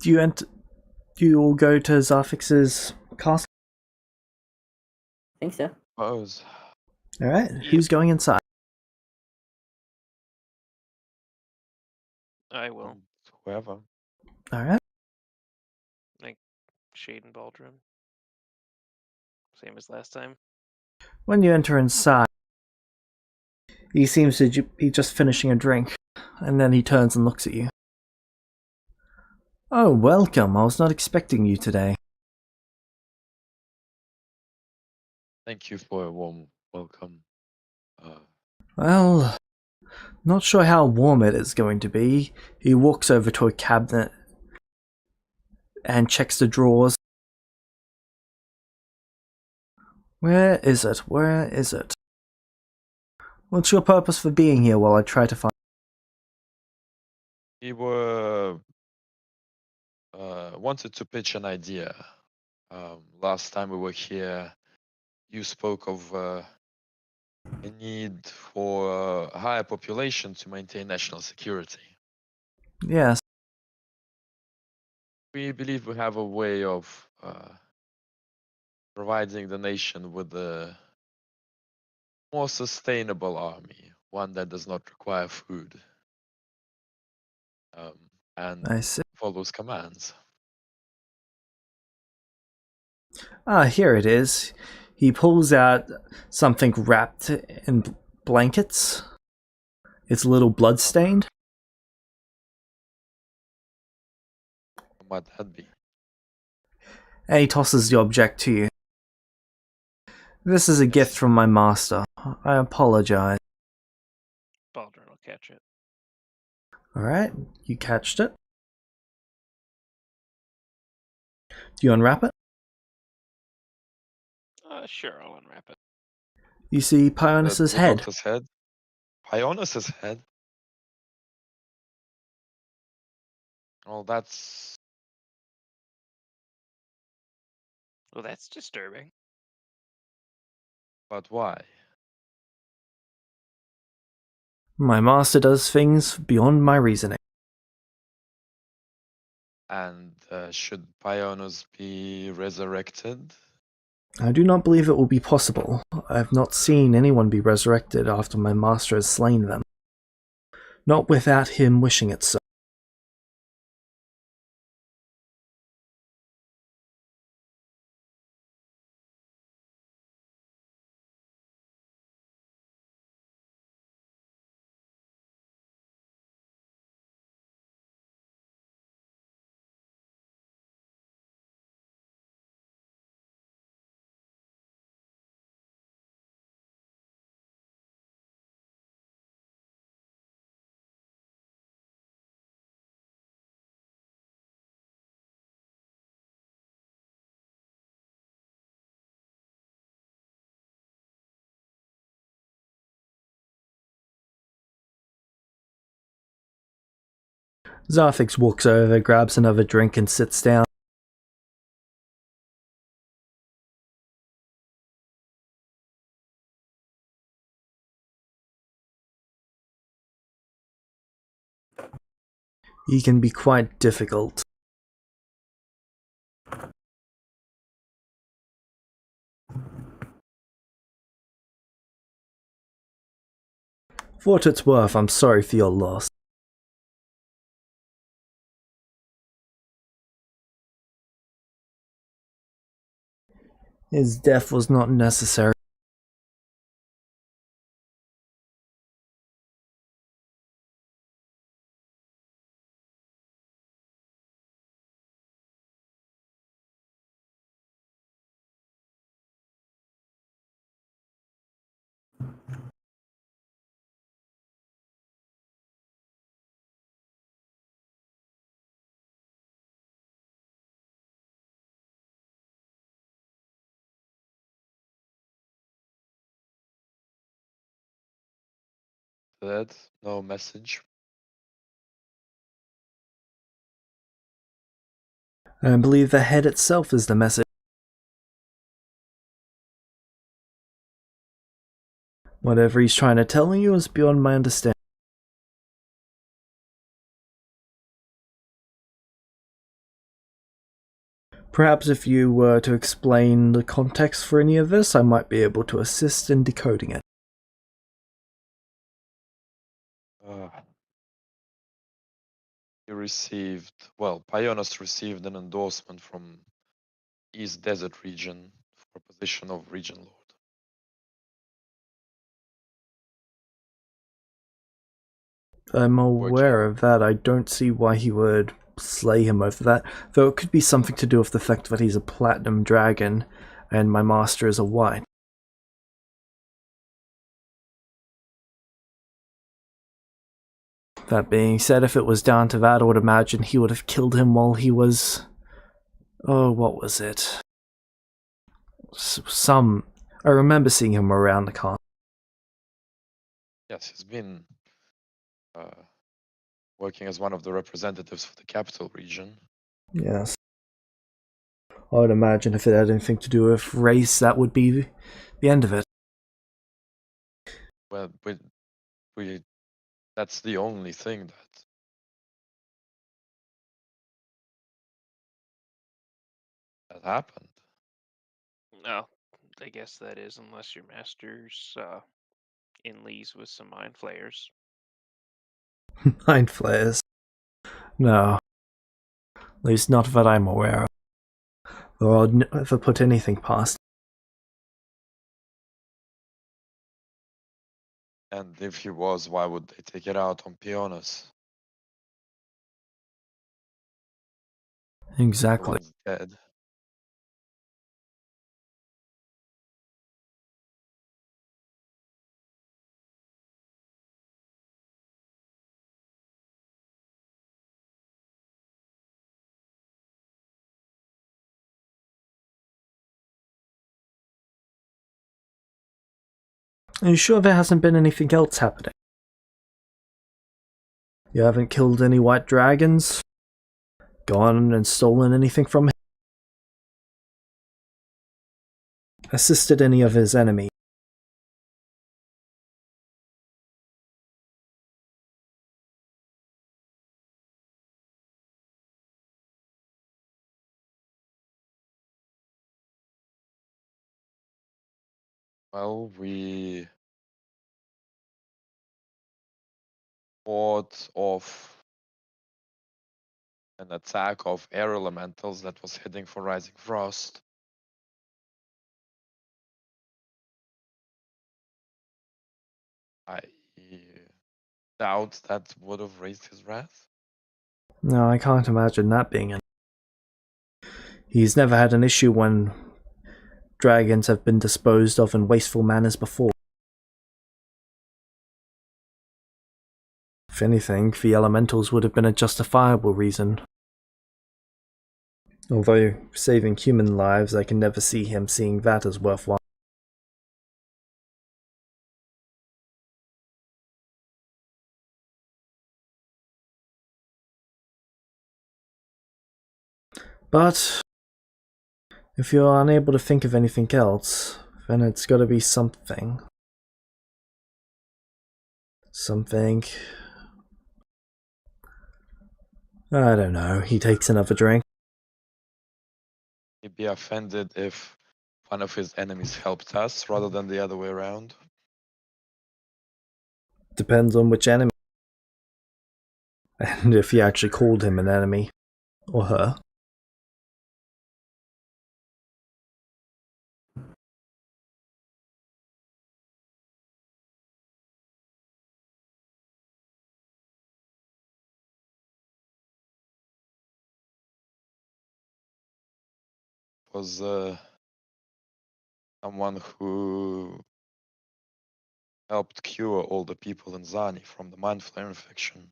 Do you all go to Zarfix's castle? Think so. Suppose. Alright, who's going inside? I will. Whoever. Alright. Like Shade and Baldrum. Same as last time. When you enter inside, he seems to be just finishing a drink, and then he turns and looks at you. Oh, welcome. I was not expecting you today. Thank you for a warm welcome. Well, Not sure how warm it is going to be. He walks over to a cabinet and checks the drawers. Where is it? Where is it? What's your purpose for being here while I try to find... We were wanted to pitch an idea. Last time we were here, you spoke of a need for a higher population to maintain national security. Yes, We believe we have a way of providing the nation with a more sustainable army, one that does not require food and I see. follows commands. Ah, here it is. He pulls out something wrapped in blankets. It's a little bloodstained. What might that be? And he tosses the object to you. This is a gift from my master. I apologize. Baldrin will catch it. Alright, you catched it. Do you unwrap it? Sure, I'll unwrap it. You see Pionis's The head. doctor's head. Pionis's head. Oh, that's Well, that's disturbing. but why? My master does things beyond my reasoning. And should Pionis be resurrected? I do not believe it will be possible. I have not seen anyone be resurrected after my master has slain them. Not without him wishing it so. Zarfix walks over, grabs another drink and sits down. He can be quite difficult. For what it's worth, I'm sorry for your loss. His death was not necessary. Dead? No message. I believe the head itself is the message. Whatever he's trying to tell you is beyond my understanding. Perhaps if you were to explain the context for any of this, I might be able to assist in decoding it. He received, well, Pionis received an endorsement from East Desert region for a position of region lord. I'm aware of that. I don't see why he would slay him over that, though it could be something to do with the fact that he's a platinum dragon and my master is a white. That being said, if it was down to that, I would imagine he would have killed him while he was... Oh, what was it? I remember seeing him around the car. Yes, he's been working as one of the representatives of the capital region. Yes. I would imagine if it had anything to do with race, that would be the end of it. Well, we that's the only thing that happened. No, I guess that is, unless your master's in lease with some mind flayers. Mind flayers. No. At least not that I'm aware of. Or I'd never put anything past. And if he was, why would they take it out on Pioneers? The Exactly. one's dead. Are you sure there hasn't been anything else happening? You haven't killed any white dragons? Gone and stolen anything from him? Assisted any of his enemies? Well, we fought off an attack of air elementals that was heading for Rising Frost. I doubt that would have raised his wrath. No, I can't imagine that being an... He's never had an issue when dragons have been disposed of in wasteful manners before. If anything, the elementals would have been a justifiable reason. Although, saving human lives, I can never see him seeing that as worthwhile. But if you're unable to think of anything else, then it's gotta be something. Something... I don't know, he takes another drink. He'd be offended if one of his enemies helped us rather than the other way around. Depends on which enemy. And if he actually called him an enemy. Or her. Was someone who helped cure all the people in Zani from the mind flare infection.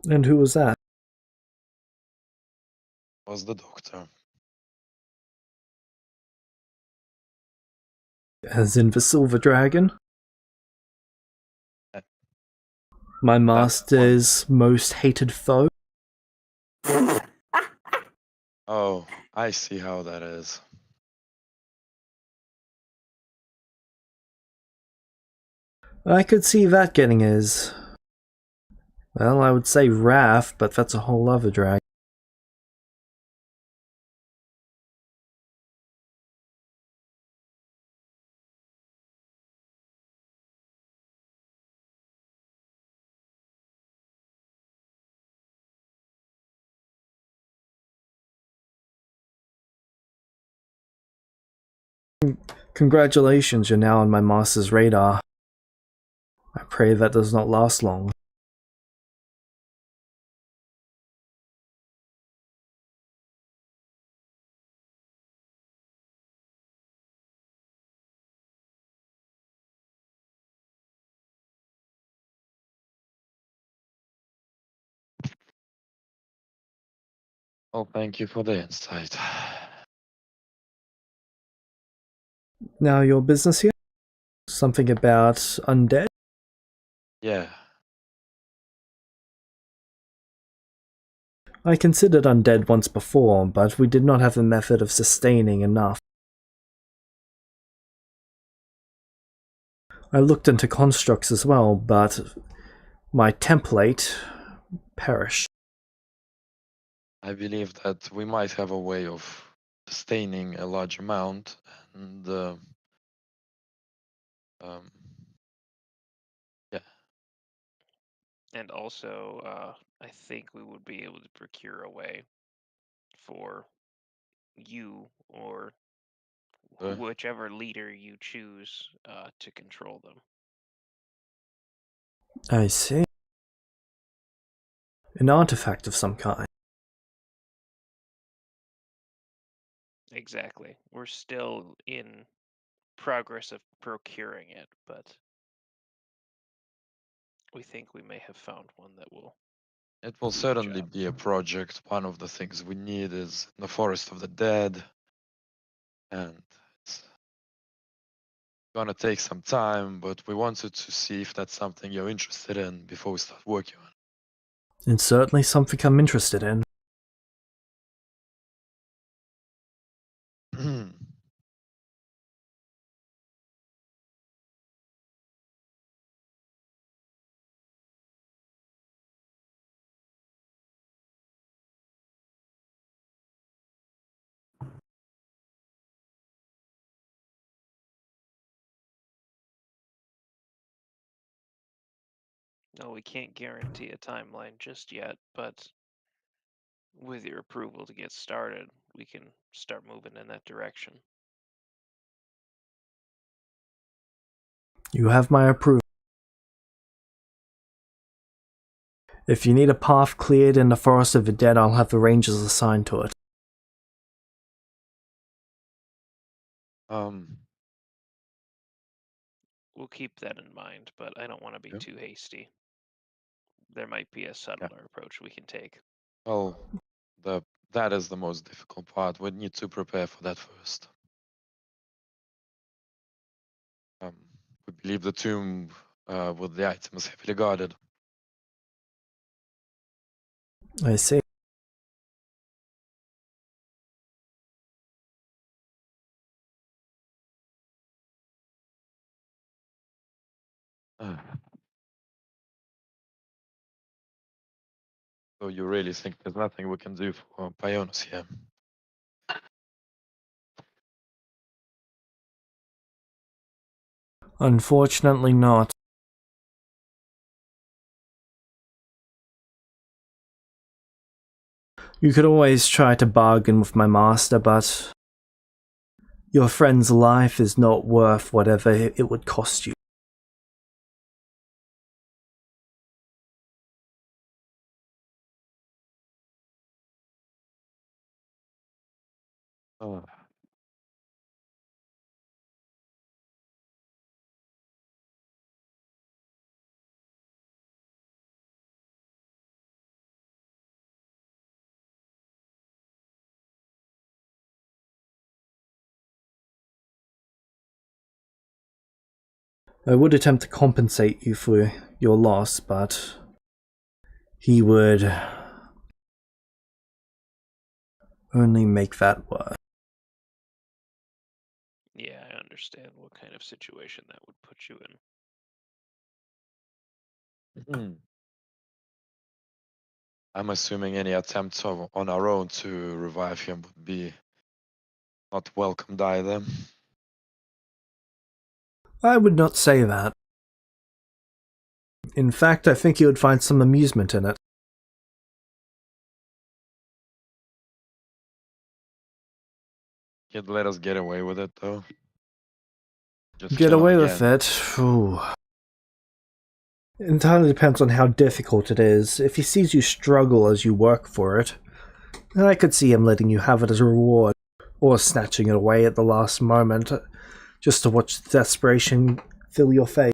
And who was that? Was the doctor. As in the Silver Dragon? My master's most hated foe? Oh, I see how that is. I could see that getting his... Well, I would say wrath, but that's a whole other dragon. Congratulations, you're now on my master's radar. I pray that does not last long. Well, thank you for the insight. Now, your business here? Something about undead? Yeah. I considered undead once before, but we did not have a method of sustaining enough. I looked into constructs as well, but my template perished. I believe that we might have a way of sustaining a large amount, and yeah. And also, I think we would be able to procure a way for you or whichever leader you choose to control them. I see. An artifact of some kind. Exactly. We're still in progress of procuring it, but we think we may have found one that will It will do the certainly job. be a project. One of the things we need is the Forest of the Dead, and it's gonna take some time, but we wanted to see if that's something you're interested in before we start working on It's certainly something I'm interested in. it. No, we can't guarantee a timeline just yet, but with your approval to get started, we can start moving in that direction. You have my approval. If you need a path cleared in the Forest of the Dead, I'll have the rangers assigned to it. Um, We'll keep that in mind, but I don't want to be yeah. too hasty. There might be a Yeah. subtler approach we can take. Well, that is the most difficult part. We need to prepare for that first. We believe the tomb with the items heavily guarded. I see. Uh, so you really think there's nothing we can do for Pioneers here? Unfortunately not. You could always try to bargain with my master, but your friend's life is not worth whatever it would cost you. Uh, I would attempt to compensate you for your loss, but he would only make that worse. Yeah, I understand what kind of situation that would put you in. hmm. I'm assuming any attempts on our own to revive him would be not welcomed either. I would not say that. In fact, I think you would find some amusement in it. He'd let us get away with it though. Just Get kill him away with again. it? Ooh. It entirely depends on how difficult it is. If he sees you struggle as you work for it, then I could see him letting you have it as a reward, or snatching it away at the last moment, just to watch the desperation fill your face.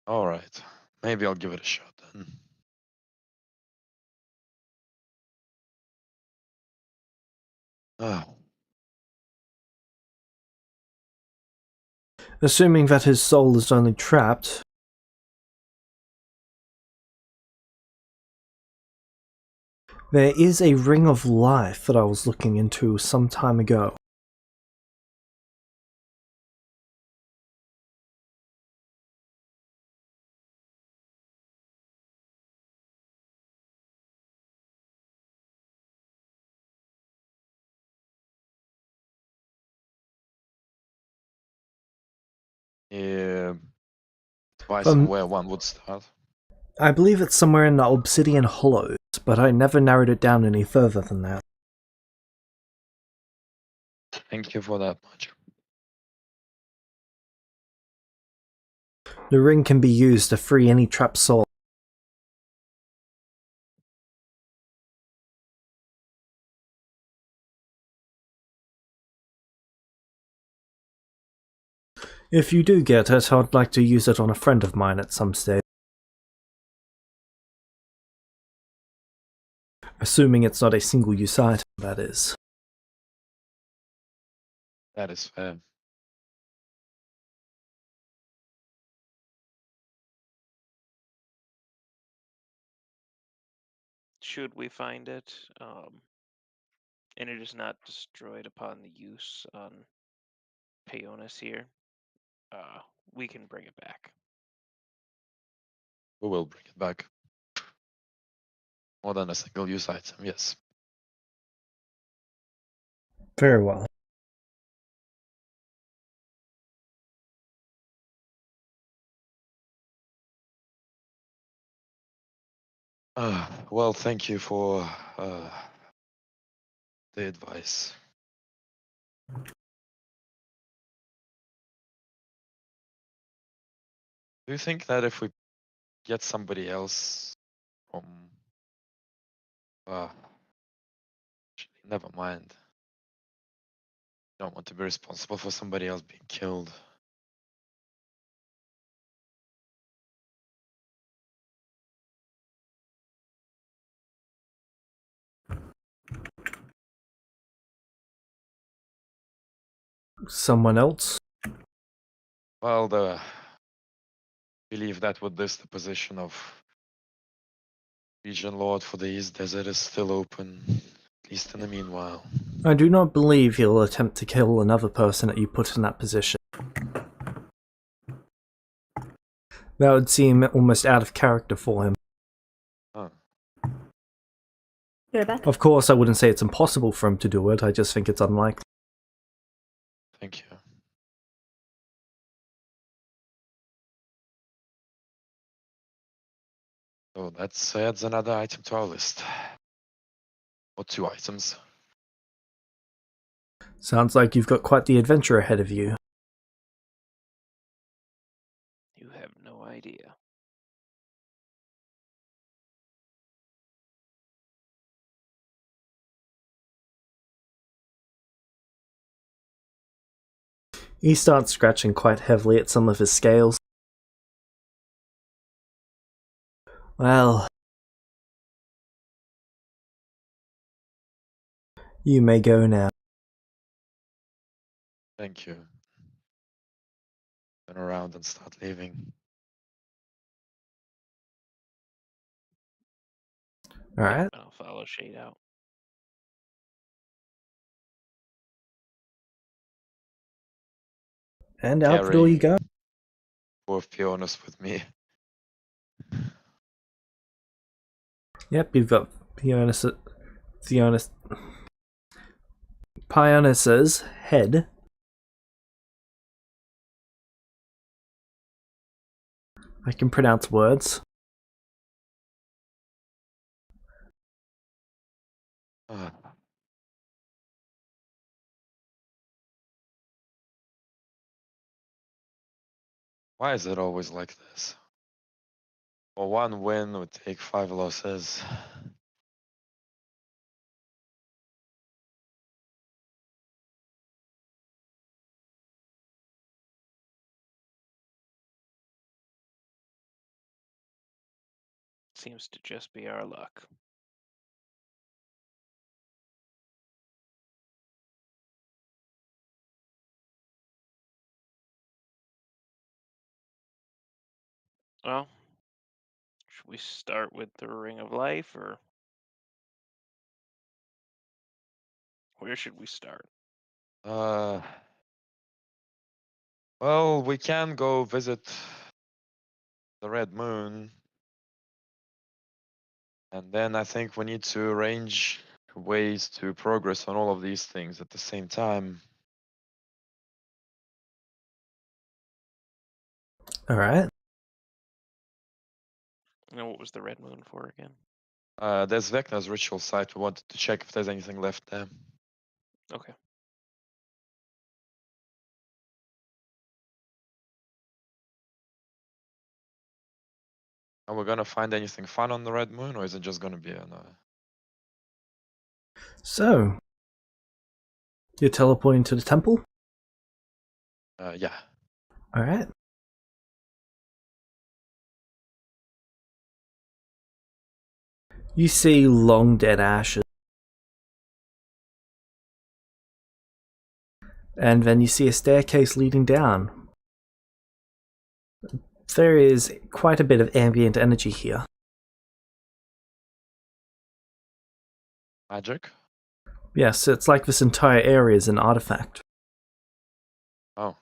All right. Maybe I'll give it a shot then. Ah, Assuming that his soul is only trapped. There is a ring of life that I was looking into some time ago. yeah. Advice on where one would start. I believe it's somewhere in the Obsidian Hollows, but I never narrowed it down any further than that. Thank you for that much. The ring can be used to free any trapped soul. If you do get it, I'd like to use it on a friend of mine at some stage. Assuming it's not a single-use item, that is. That is fair. Should we find it, and it is not destroyed upon the use on Peonis here, we can bring it back. We will bring it back. More than a single use item, yes. Very well. Well, thank you for the advice. Do you think that if we get somebody else from actually, never mind. Don't want to be responsible for somebody else being killed. Someone else? Well, believe that with this, the position of Region Lord for the East Desert is still open, at least in the meanwhile. I do not believe he'll attempt to kill another person that you put in that position. That would seem almost out of character for him. Oh, You're back. Of course, I wouldn't say it's impossible for him to do it, I just think it's unlikely. thank you. So that adds another item to our list. Or 2 items. Sounds like you've got quite the adventure ahead of you. You have no idea. He starts scratching quite heavily at some of his scales. Well, you may go now. Thank you. Turn around and start leaving. Alright, Yep, I'll follow Shade out. and out the door you go. Carrying poor Fiona's with me. Yep, you've got Pionis's head. I can pronounce words. Ah. Why is it always like this? For 1 win would take 5 losses. Seems to just be our luck. Well, should we start with the Ring of Life, or where should we start? Well, we can go visit the Red Moon. And then I think we need to arrange ways to progress on all of these things at the same time. All right. And what was the Red Moon for again? There's Vecna's ritual site. We wanted to check if there's anything left there. Okay. Are we gonna find anything fun on the Red Moon, or is it just gonna be So, you're teleporting to the temple? yeah. All right. You see long dead ashes. And then you see a staircase leading down. There is quite a bit of ambient energy here. Magic? Yes, it's like this entire area is an artifact. Oh.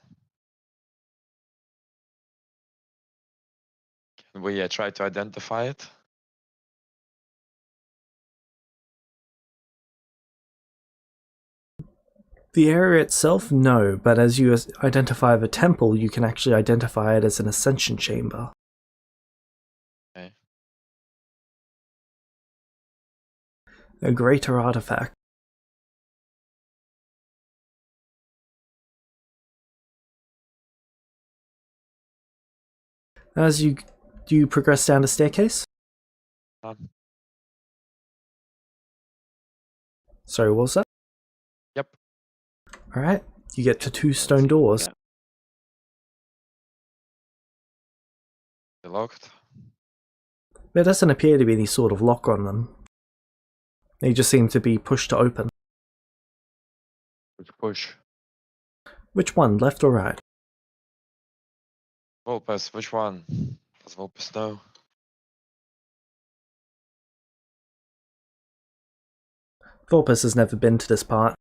Can we try to identify it? The area itself, no, but as you identify the temple, you can actually identify it as an ascension chamber. Okay. A greater artifact. As you do you progress down the staircase? Sorry, what was that? Yep. Alright, you get to two stone doors. They're locked. There doesn't appear to be any sort of lock on them. They just seem to be pushed to open. Which push? Which one, left or right? Vulpes, which one? Does Vulpes know? Vulpes has never been to this part.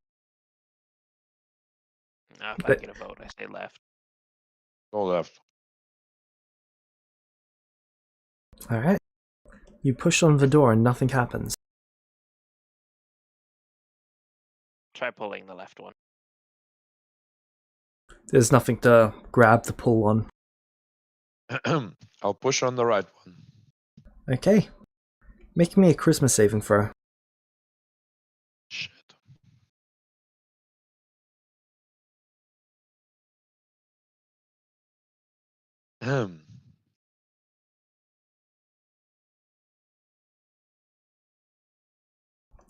If I But- get a vote, I say left. Go left. Alright. You push on the door and nothing happens. Try pulling the left one. There's nothing to grab the pull on. I'll push on the right one. Okay. Make me a charisma saving throw. Shit.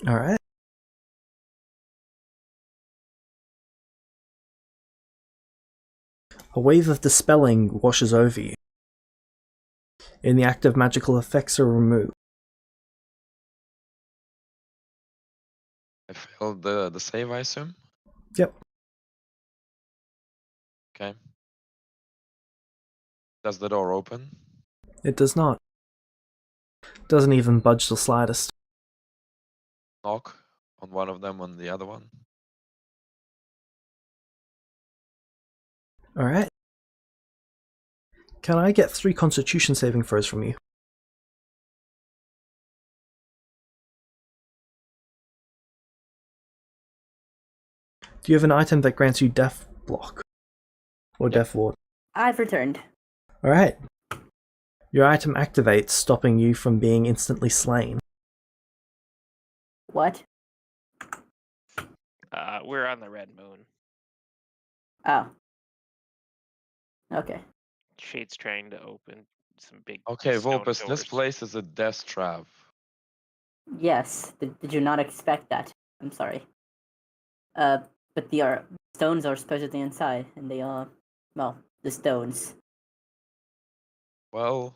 Alright. A wave of dispelling washes over you. Inactive magical effects are removed. I failed the save, I assume? Yep. Okay. Does the door open? It does not. Doesn't even budge the slightest. Knock on one of them, on the other one. Alright. Can I get 3 constitution saving throws from you? Do you have an item that grants you death block? Or Yep. death ward? I've returned. Alright. Your item activates, stopping you from being instantly slain. What? We're on the Red Moon. Oh. Okay. Shade's trying to open some big Okay, stone Vulpes, this doors. place is a death trap. Yes. Did you not expect that? I'm sorry. But the stones are supposedly inside, and they are, well, the stones. Well,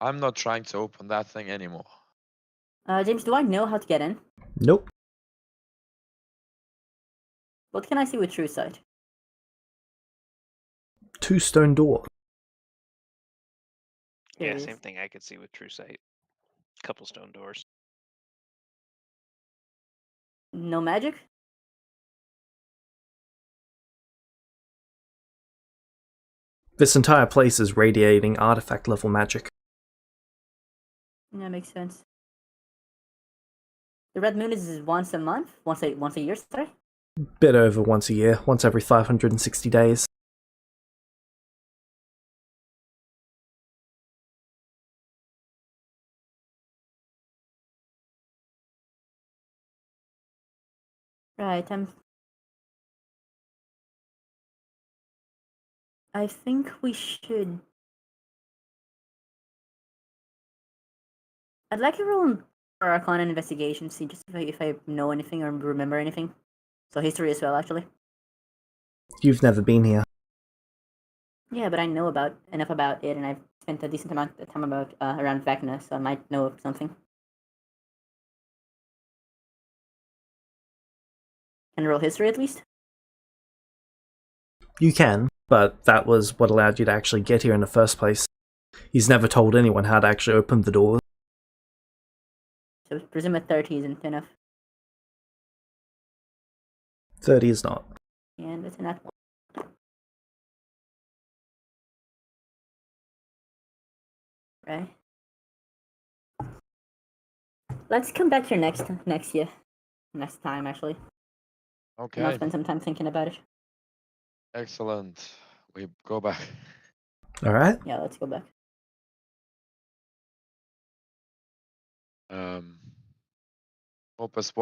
I'm not trying to open that thing anymore. James, do I know how to get in? Nope. What can I see with true sight? 2 stone doors. Yeah, Curious. same thing I could see with true sight. Couple stone doors. No magic? This entire place is radiating artifact level magic. Yeah, makes sense. The red moon is once a month? Once a year, sorry? Bit over once a year, once every 560 days. Right, I think we should... I'd like a roll for Arcana investigation, see just if I know anything or remember anything. So history as well, actually. You've never been here. Yeah, but I know enough about it, and I've spent a decent amount of time around Vecna, so I might know of something. Can I roll history at least? You can, but that was what allowed you to actually get here in the first place. He's never told anyone how to actually open the doors. So presume a 30 isn't enough. 30 is not. And it's an one. Right. Let's come back here next time actually. Okay. And I'll spend some time thinking about it. Excellent. We go back. Alright? Yeah, let's go back. Opus,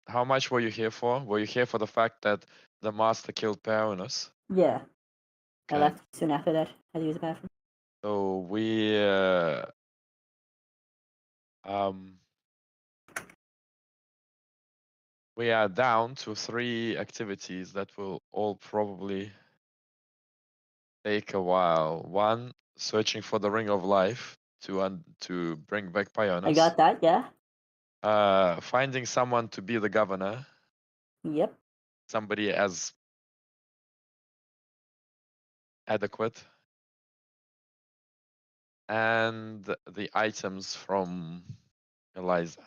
how much were you here for? Were you here for the fact that the master killed Peonis? Yeah. I Okay. left soon after that. I had to use the bathroom. So we are down to 3 activities that will all probably take a while. 1, searching for the Ring of Life to bring back Peonis. I got that, yeah. Finding someone to be the governor. Yep. Somebody as adequate. And the items from Eliza.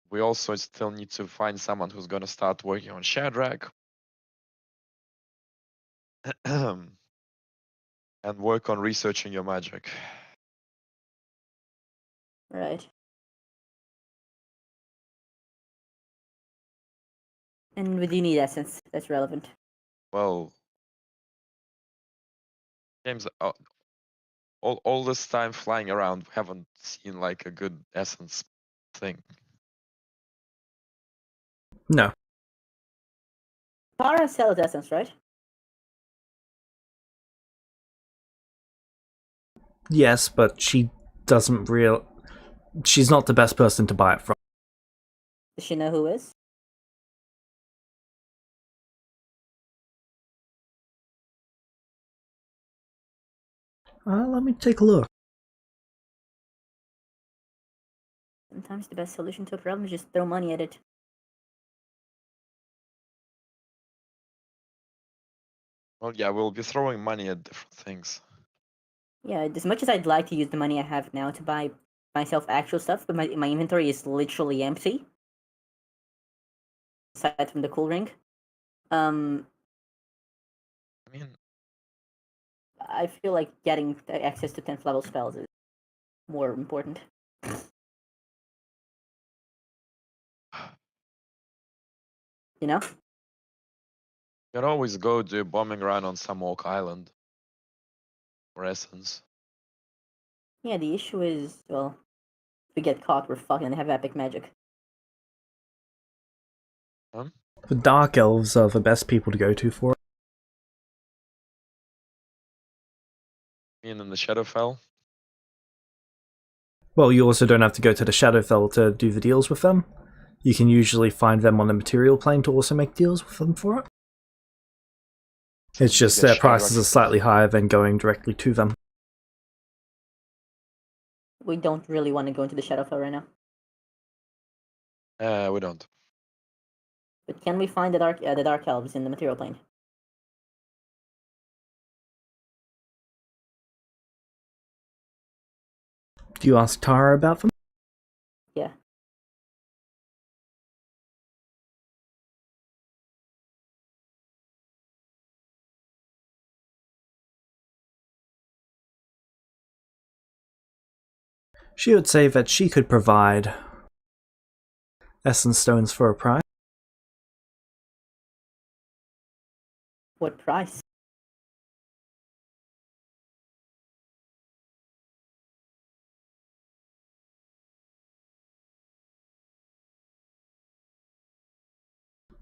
We also still need to find someone who's gonna start working on Shadrach. And work on researching your magic. Right. And we do need essence. That's relevant. Well, James, all this time flying around, we haven't seen like a good essence thing. No. Tara sells essence, right? Yes, but she doesn't she's not the best person to buy it from. Does she know who is? Let me take a look. Sometimes the best solution to a problem is just throw money at it. Well, yeah, we'll be throwing money at different things. Yeah, as much as I'd like to use the money I have now to buy myself actual stuff, but my inventory is literally empty. Aside from the cool ring. I mean, I feel like getting access to 10th level spells is more important. You know? you can always go do a bombing run on some Oak Island. For essence. Yeah, the issue is, well, if we get caught, we're fucking and have epic magic. The Dark Elves are the best people to go to for it. In the Shadowfell? Well, you also don't have to go to the Shadowfell to do the deals with them. You can usually find them on the material plane to also make deals with them for it. It's just their prices are slightly higher than going directly to them. We don't really want to go into the Shadowfell right now. We don't. But can we find the dark elves in the material plane? Do you ask Tara about them? Yeah. She would say that she could provide essence stones for a price. What price?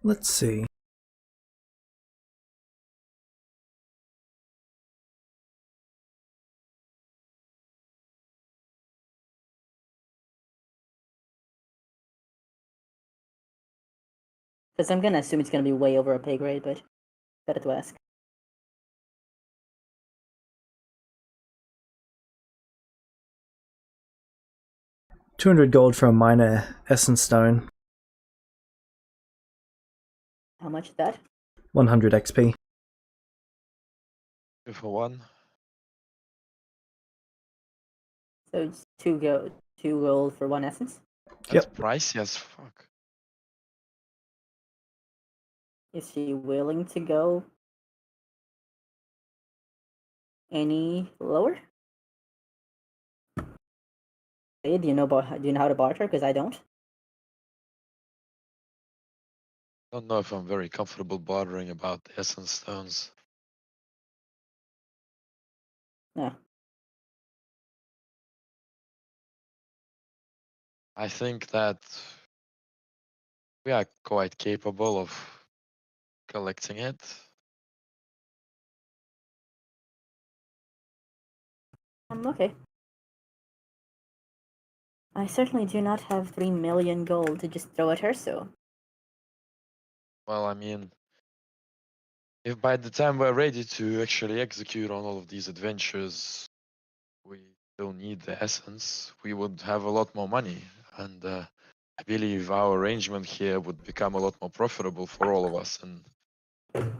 Let's see. Because I'm gonna assume it's gonna be way over a pay grade, but better to ask. $200 for a minor essence stone. How much is that? 100 XP. 2 for 1. So it's two gold for 1 essence. That's Yep. pricey as fuck. Is she willing to go any lower? Hey, do you know how to barter? Because I don't. Don't know if I'm very comfortable bothering about essence stones. No. I think that we are quite capable of collecting it. Okay. I certainly do not have 3 million gold to just throw at her, so. Well, I mean, if by the time we're ready to actually execute on all of these adventures, we don't need the essence, we would have a lot more money. And I believe our arrangement here would become a lot more profitable for all of us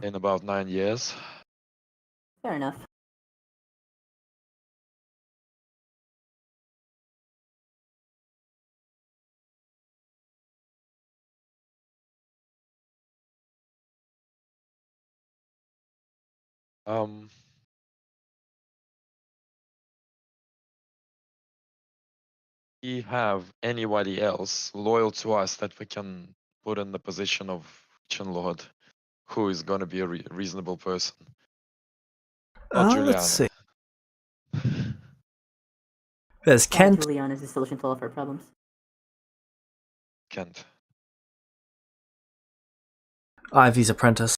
in about 9 years. Fair enough. Um, we have anybody else loyal to us that we can put in the position of Chen Lord, who is going to be a reasonable person? Not Let's Juliana. see. There's Kent. Julian is the solution to all of our problems. Kent. Ivy's apprentice.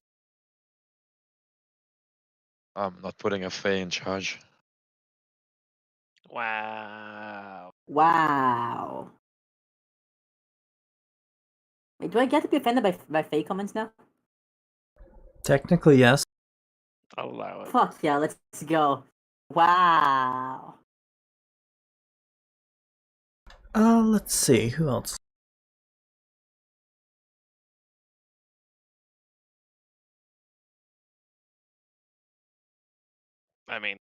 I'm not putting a Fae in charge. Wow. Wow. Wait, do I get to be offended by fake comments now? Technically, yes. I'll allow it. Fuck yeah, let's go. Wow. Let's see. Who else? I mean,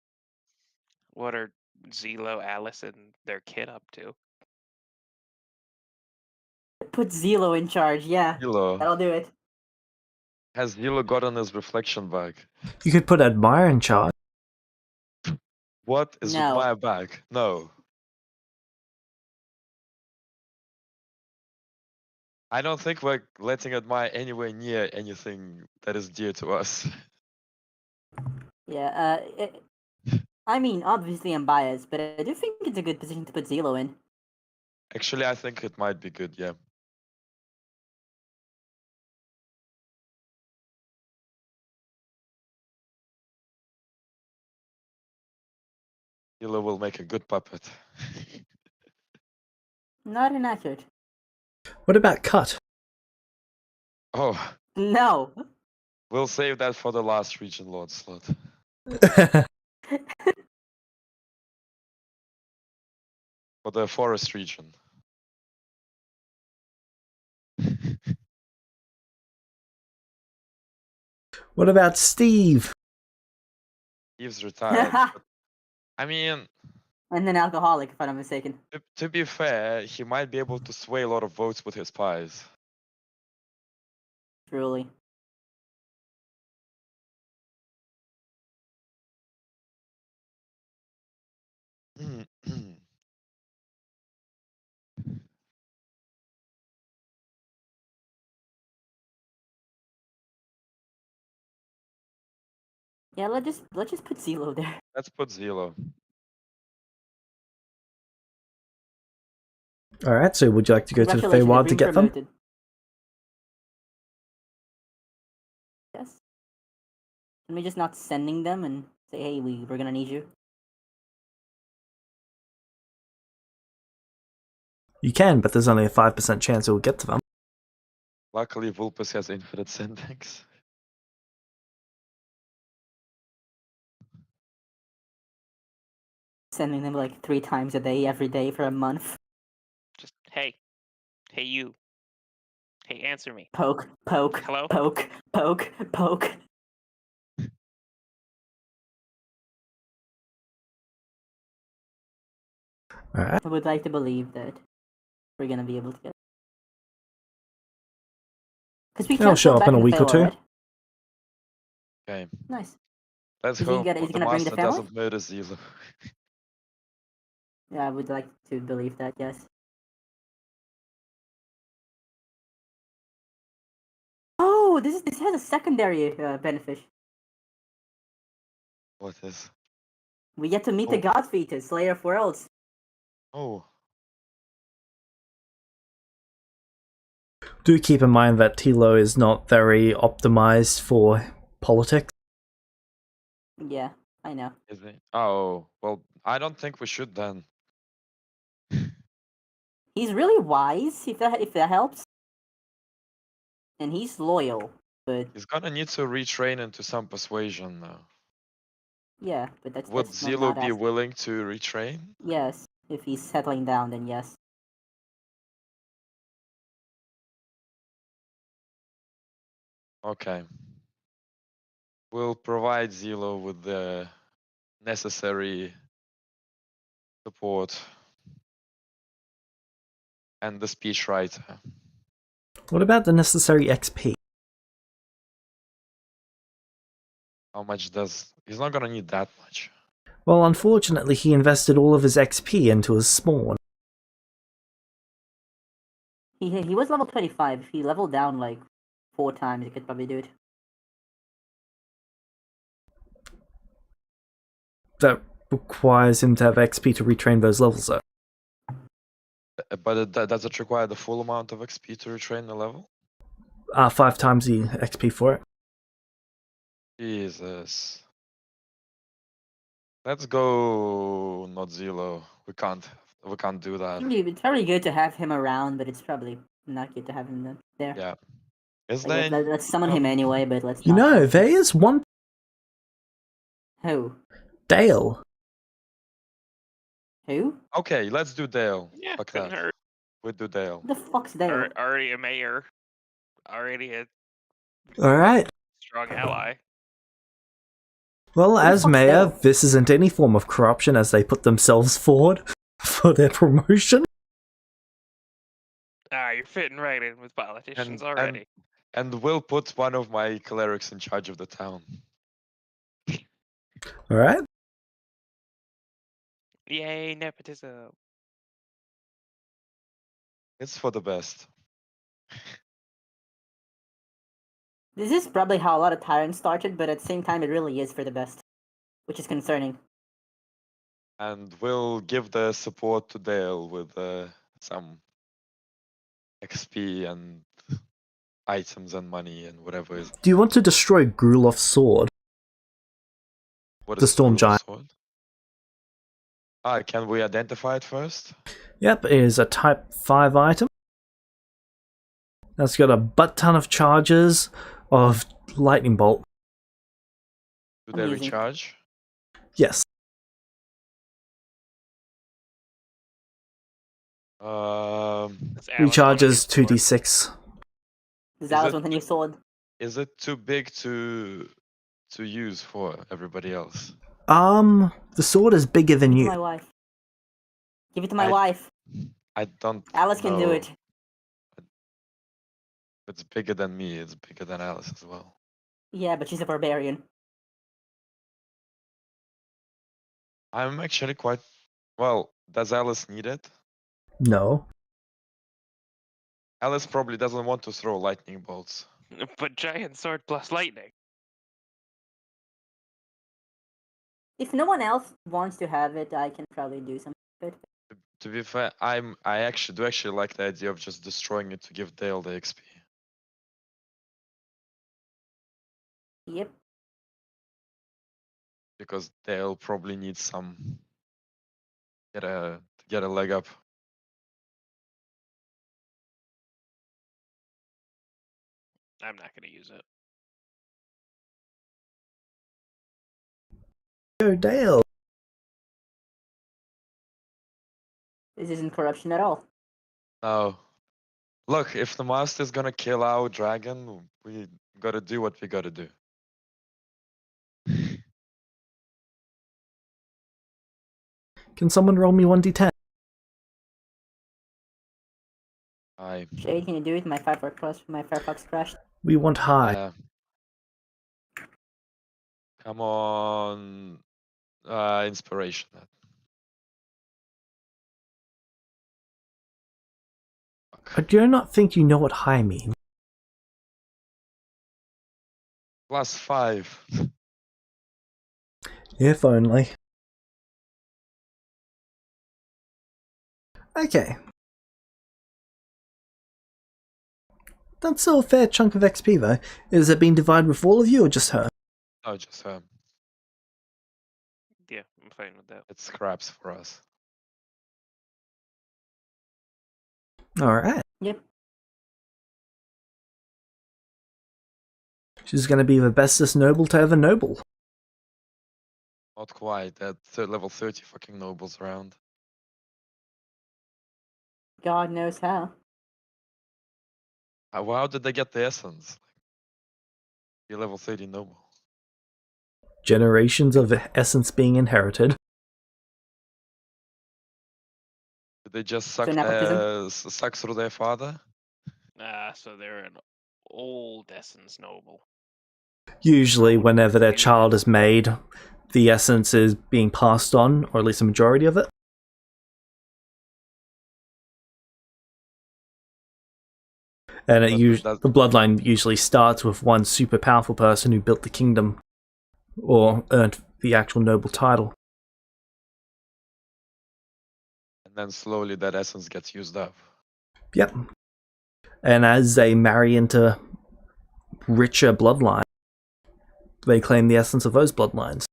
what are Zelo, Alice, and their kid up to? Put Zelo in charge, yeah. Zilo. That'll do it. Has Zilo gotten his reflection back? You could put Admire in charge. What is with No. my back? No. I don't think we're letting Admire anywhere near anything that is dear to us. Yeah, I mean, obviously I'm biased, but I do think it's a good position to put Zelo in. Actually, I think it might be good, yeah. Zilo will make a good puppet. Not inaccurate. What about Cut? Oh, No. we'll save that for the last Region Lord slot. For the forest region. What about Steve? Steve's retired. But, I mean, And an alcoholic, if I'm not mistaken. to be fair, he might be able to sway a lot of votes with his spies. Truly. Yeah, let's just put Zelo there. Let's put Zelo. Alright, so would you like to go to the Congratulations, you're Feywild to being get them? promoted. Yes. Can we just not sending them and say, hey, we're gonna need you? You can, but there's only a 5% chance it will get to them. Luckily, Vulpes has infinite syntax. Sending them like 3 times a day, every day for a month. Just hey you. Hey, answer me. Poke, poke, Hello? poke, poke, poke. Alright. I would like to believe that we're gonna be able to get. Because we They'll can't show go up back in a to the week or Feywild, two. right? Okay. Nice. Let's Is he hope gonna the bring the master family? doesn't murder Zelo. Yeah, I would like to believe that, yes. Oh, this has a secondary benefit. What is? We get to meet the Oh. God Fetus, Slayer of Worlds. Oh. Do keep in mind that Tilo is not very optimized for politics. Yeah, I know. Is he? Oh. Well, I don't think we should then. He's really wise, if that helps. And he's loyal, but He's gonna need to retrain into some persuasion now. yeah, but Would that's Zelo not be as willing to retrain? yes. If he's settling down, then yes. Okay. We'll provide Zelo with the necessary support and the speechwriter. What about the necessary XP? How much does... He's not gonna need that much. Well, unfortunately, he invested all of his XP into his spawn. He was level 25. If he leveled down like 4 times, he could probably do it. That requires him to have XP to retrain those levels, though. But does it require the full amount of XP to retrain the level? 5 times the XP for it. Jesus. Let's go, not Zelo. We can't do that. It's probably good to have him around, but it's probably not good to have him there. Yeah. Is Like, there... let's summon him anyway, but let's You not. know, there is one Who? Dale. Who? Okay, let's do Dale. Yeah, Fuck couldn't that. hurt. We'll do Dale. Who the fuck's Dale? Already a mayor. Already a Alright. strong ally. Well, the as fuck's mayor, Dale? this isn't any form of corruption as they put themselves forward for their promotion. You're fitting right in with politicians already. And we'll put one of my clerics in charge of the town. Alright. Yay, nepotism. It's for the best. This is probably how a lot of tyrants started, but at the same time, it really is for the best, which is concerning. And we'll give the support to Dale with some XP and items and money and whatever is. Do you want to destroy Grulov's sword? What The is Storm Gruul's Giant. sword? Can we identify it first? Yep, it is a type 5 item. That's got a butt ton of charges of lightning bolt. Do they Amazing. recharge? Yes. Does Alice want a new Recharges sword? 2d6. Does Is Alice it- want a new sword? Is it too big to use for everybody else? The sword is bigger than Give it to you. my wife. Give it to my I- wife. I don't Alice can do know. it. It's bigger than me. It's bigger than Alice as well. Yeah, but she's a barbarian. I'm actually quite... Well, does Alice need it? No. Alice probably doesn't want to throw lightning bolts. But giant sword plus lightning. If no one else wants to have it, I can probably do something with it. To be fair, I actually like the idea of just destroying it to give Dale the XP. Yep. Because Dale probably needs some to get a leg up. I'm not going to use it. Go Dale. This isn't corruption at all. No. Look, if the master's gonna kill our dragon, we gotta do what we gotta do. Can someone roll me 1d10? I Shade, can you do it? My Firefox crashed. We want high. yeah. Come on, inspiration. I do not think you know what high means. +5. If only. Okay. That's still a fair chunk of XP though. Is it being divided with all of you or just her? No, just Yeah, I'm fine with that. it's scraps for us. Alright. Yep. She's gonna be the bestest noble to ever noble. Not quite. That level 30 fucking nobles around. God knows how. How did they get the essence? You're level 30 noble. Generations of essence being inherited. Did they just suck nepotism? suck through their father? So they're an old essence noble. Usually, whenever their child is made, the essence is being passed on, or at least a majority of it. And the bloodline usually starts with one super powerful person who built the kingdom, or earned the actual noble title. And then slowly that essence gets used up. Yep. And as they marry into richer bloodlines, they claim the essence of those bloodlines.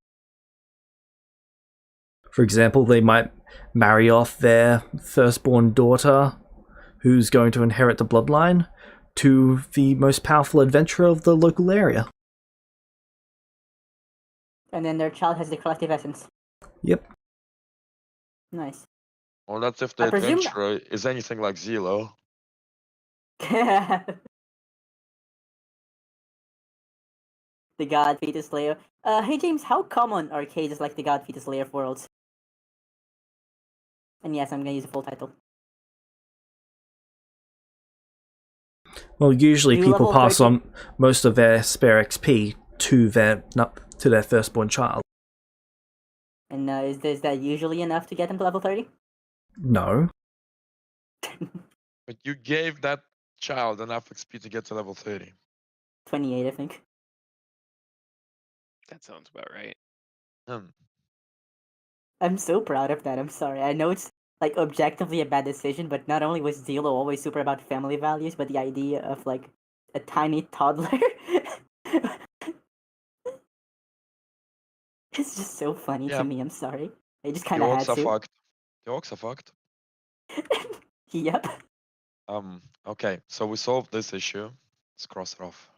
For example, they might marry off their firstborn daughter, who's going to inherit the bloodline, to the most powerful adventurer of the local area. And then their child has the collective essence. Yep. Nice. Well, that's if the I presume- adventurer is anything like Zelo. The God Fetus Slayer. Hey James, how common are cases like the God Fetus Slayer worlds? And yes, I'm gonna use a full title. Well, usually Do people level pass 13 on most of their spare XP to their firstborn child. And is that usually enough to get them to level 30? No. But you gave that child enough XP to get to level 30. 28, I think. That sounds about right. I'm so proud of that, I'm sorry. I know it's like objectively a bad decision, but not only was Zelo always super about family values, but the idea of like a tiny toddler it's just so funny Yeah. to me, I'm sorry. I just The kinda had orcs are to. fucked. The orcs are fucked. Yep. Okay, so we solved this issue. Let's cross it off.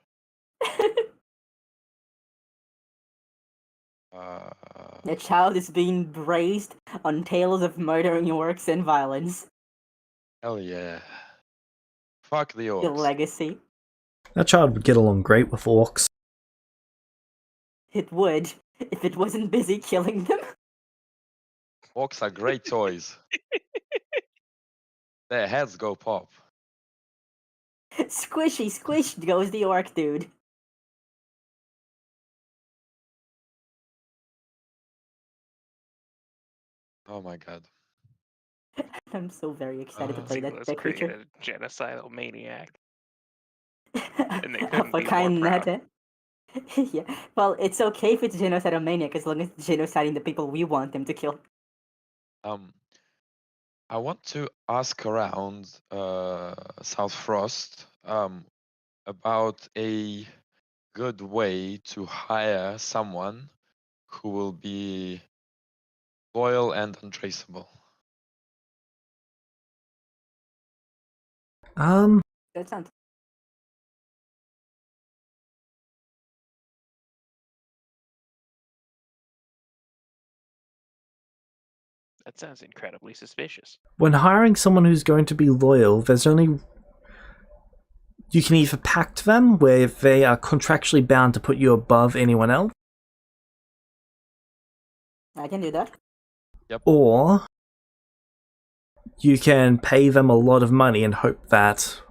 The child is being raised on tales of murdering orcs and violence. Hell yeah. Fuck the Your orcs. legacy. That child would get along great with orcs. It would, if it wasn't busy killing them. Orcs are great toys. Their heads go pop. Squishy, squished goes the orc dude. Oh my god. I'm so very excited to Uh, play Let's that create creature. a genocidal maniac. And they Of couldn't a be more kind proud. meta. Yeah, well, it's okay if it's genocidal maniac as long as it's genociding the people we want them to kill. I want to ask around South Frost about a good way to hire someone who will be loyal and untraceable. That sounds. That sounds incredibly suspicious. When hiring someone who's going to be loyal, there's only... You can either pact them, where they are contractually bound to put you above anyone else, I can do that. or you can pay them a lot of money and hope that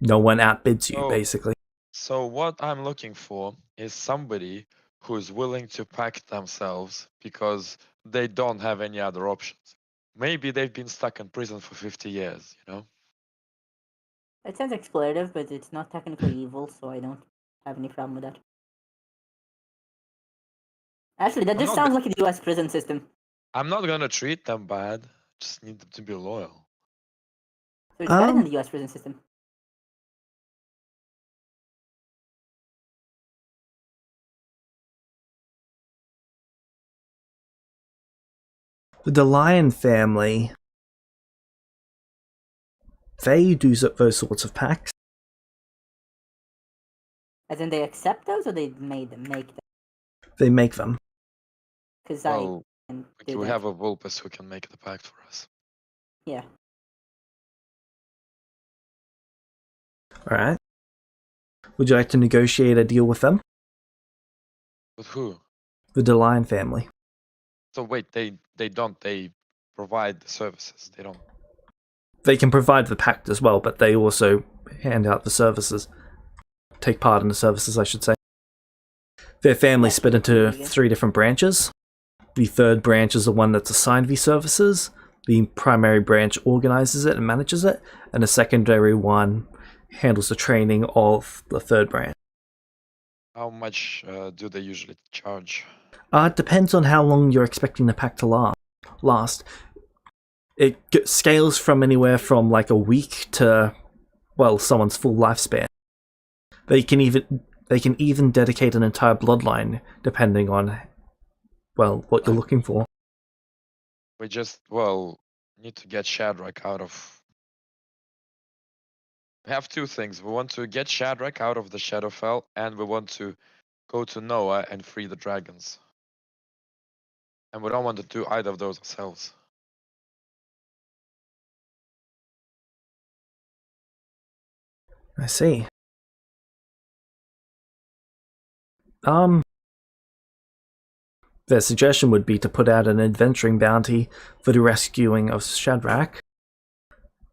no one outbids you, Oh. basically. So what I'm looking for is somebody who's willing to pack themselves because they don't have any other options. Maybe they've been stuck in prison for 50 years, you know? It sounds exploitative, but it's not technically evil, so I don't have any problem with that. Actually, that I'm just not sounds like a US prison system. I'm not gonna treat them bad. Just need them to be loyal. So it's better than the US prison system. The Lion family, they do those sorts of pacts. As in, they accept those, or they make them? They make them. Because Well, I can we do can that. have a Vulpes who can make the pact for us. Yeah. Alright. Would you like to negotiate a deal with them? With who? The Lion family. So wait, they don't. They provide the services. They don't. They can provide the pact as well, but they also hand out the services. Take part in the services, I should say. Their family split into 3 different branches. The third branch is the one that's assigned these services. The primary branch organizes it and manages it, and the secondary one handles the training of the third branch. How much do they usually charge? It depends on how long you're expecting the pack to last. It scales from anywhere from like a week to, well, someone's full lifespan. They can even dedicate an entire bloodline depending on, well, what you're looking for. We just need to get Shadrach out of. We have 2 things. We want to get Shadrach out of the Shadowfell, and we want to go to Noah and free the dragons. And we don't want to do either of those ourselves. I see. Their suggestion would be to put out an adventuring bounty for the rescuing of Shadrach.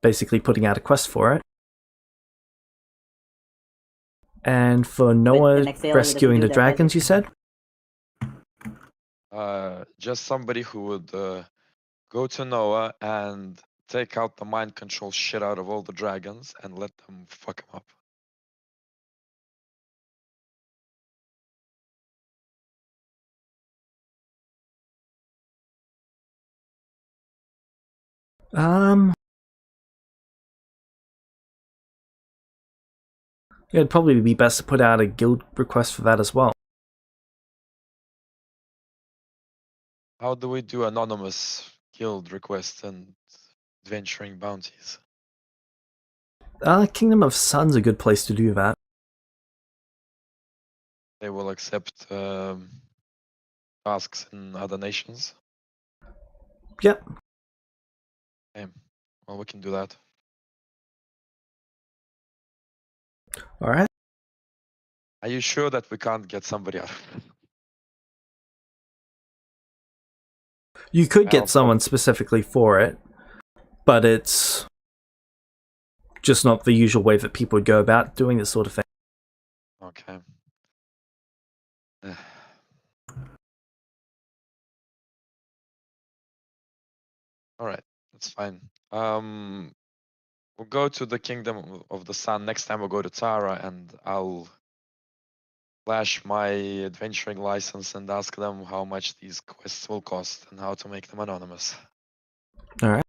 Basically putting out a quest for it. And for Noah rescuing the dragons, you said? Just somebody who would go to Noah and take out the mind control shit out of all the dragons and let them fuck him up. It'd probably be best to put out a guild request for that as well. How do we do anonymous guild requests and adventuring bounties? Kingdom of Sun's a good place to do that. They will accept tasks in other nations? Yep. Okay. Well, we can do that. All right. Are you sure that we can't get somebody out? You could Well, get someone specifically for it, but it's just not the usual way that people would go about doing this sort of thing. Okay. All right, that's fine. We'll go to the Kingdom of the Sun next time. We'll go to Tara, and I'll flash my adventuring license and ask them how much these quests will cost and how to make them anonymous. All right.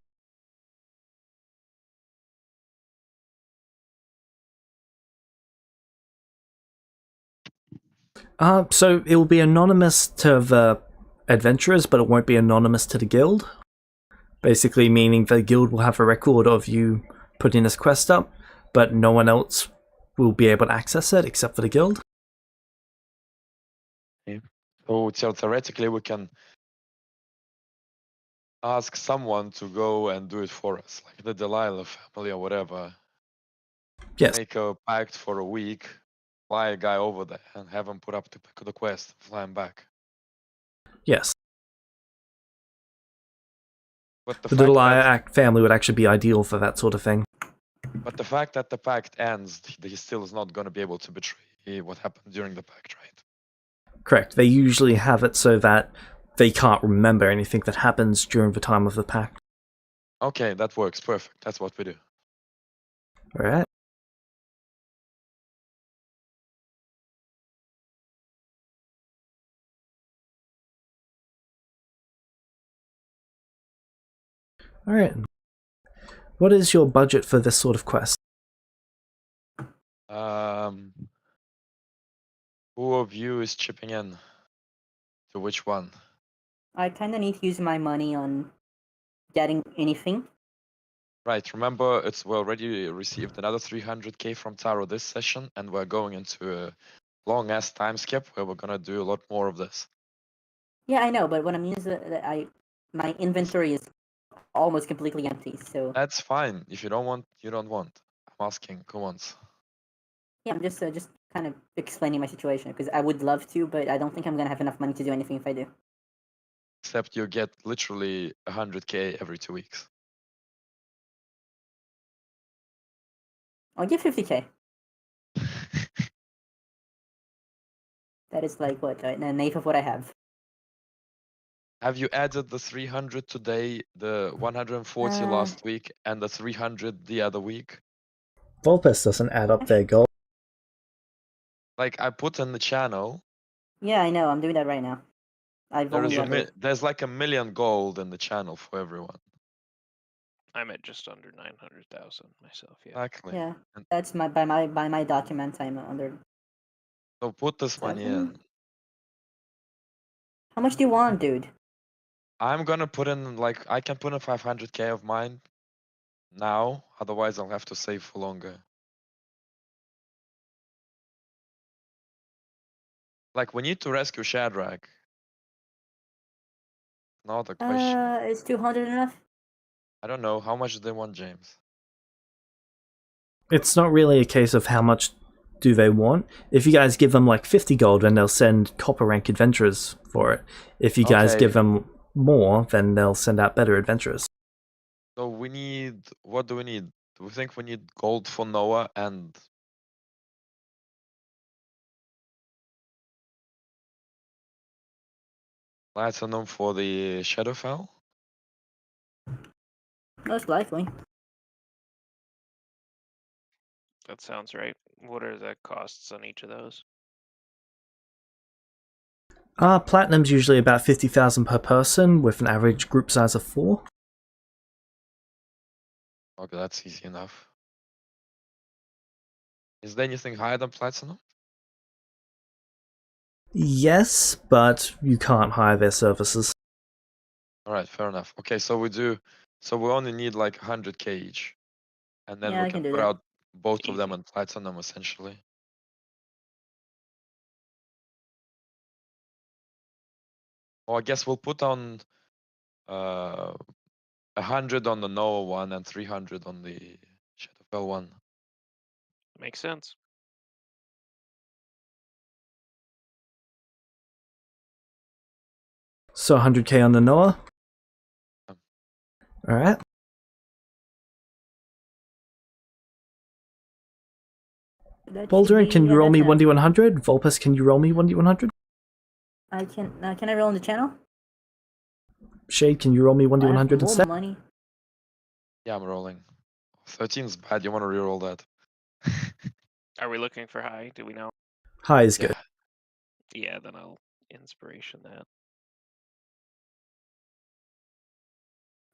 So it will be anonymous to the adventurers, but it won't be anonymous to the guild. Basically meaning the guild will have a record of you putting this quest up, but no one else will be able to access it except for the guild. Okay. So theoretically, we can ask someone to go and do it for us, like the Delilah family or whatever. Yes. Make a pact for a week, fly a guy over there, and have him put up the quest, fly him back. Yes. But the The fact Delia that family would actually be ideal for that sort of thing. But the fact that the pact ends, he still is not going to be able to betray what happened during the pact, right? Correct. They usually have it so that they can't remember anything that happens during the time of the pact. Okay, that works. Perfect. That's what we do. All right. All right. What is your budget for this sort of quest? Who of you is chipping in? To which one? I kind of need to use my money on getting anything. Right. Remember, we already received another 300k from Taro this session, and we're going into a long ass time skip where we're gonna do a lot more of this. Yeah, I know, but what I mean is that my inventory is almost completely empty. So That's fine. If you don't want, you don't want. I'm asking who wants. yeah, I'm just kind of explaining my situation because I would love to, but I don't think I'm gonna have enough money to do anything if I do. Except you get literally 100k every 2 weeks. I'll give 50k. That is like what an eighth of what I have. Have you added the 300 today, the 140 last week, and the 300 the other week? Vulpes doesn't add up their goal. Like I put in the channel. Yeah, I know. I'm doing that right now. I've only ever. There's like 1 million gold in the channel for everyone. I'm at just under 900,000 myself. Yeah. Exactly. Yeah, And that's by my documents. I'm under. so put this money in. How much do you want, dude? I'm gonna put in like I can put in 500k of mine now. Otherwise, I'll have to save for longer. Like we need to rescue Shadrach. Now the question. Is 200 enough? I don't know how much do they want, James. It's not really a case of how much do they want. If you guys give them like 50 gold, then they'll send copper rank adventurers for it. If you guys Okay. give them more, then they'll send out better adventurers. So we need. What do we need? Do we think we need gold for Noah and platinum for the Shadowfell? Most likely. That sounds right. What are the costs on each of those? Platinum's usually about 50,000 per person, with an average group size of 4. Okay, that's easy enough. Is there anything higher than platinum? Yes, but you can't hire their services. All right, fair enough. Okay, so we do. So we only need like 100k each, and then Yeah, we I can can do put that. out both of them Easy. on platinum essentially. Or I guess we'll put on. 100 on the Noah one and 300 on the Shadowfell one. Makes sense. So 100k on the Noah. All right. That should Baldwin, be- can you yeah, roll me that's enough. 1d100? Volpus, can you roll me 1d100? I can. Can I roll in the channel? Shade, can you roll me I have 1d100 more instead? money. Yeah, I'm rolling. 13's bad. You want to reroll that? Are we looking for high? Do we know? High is Yeah. good. Yeah, then I'll inspiration that.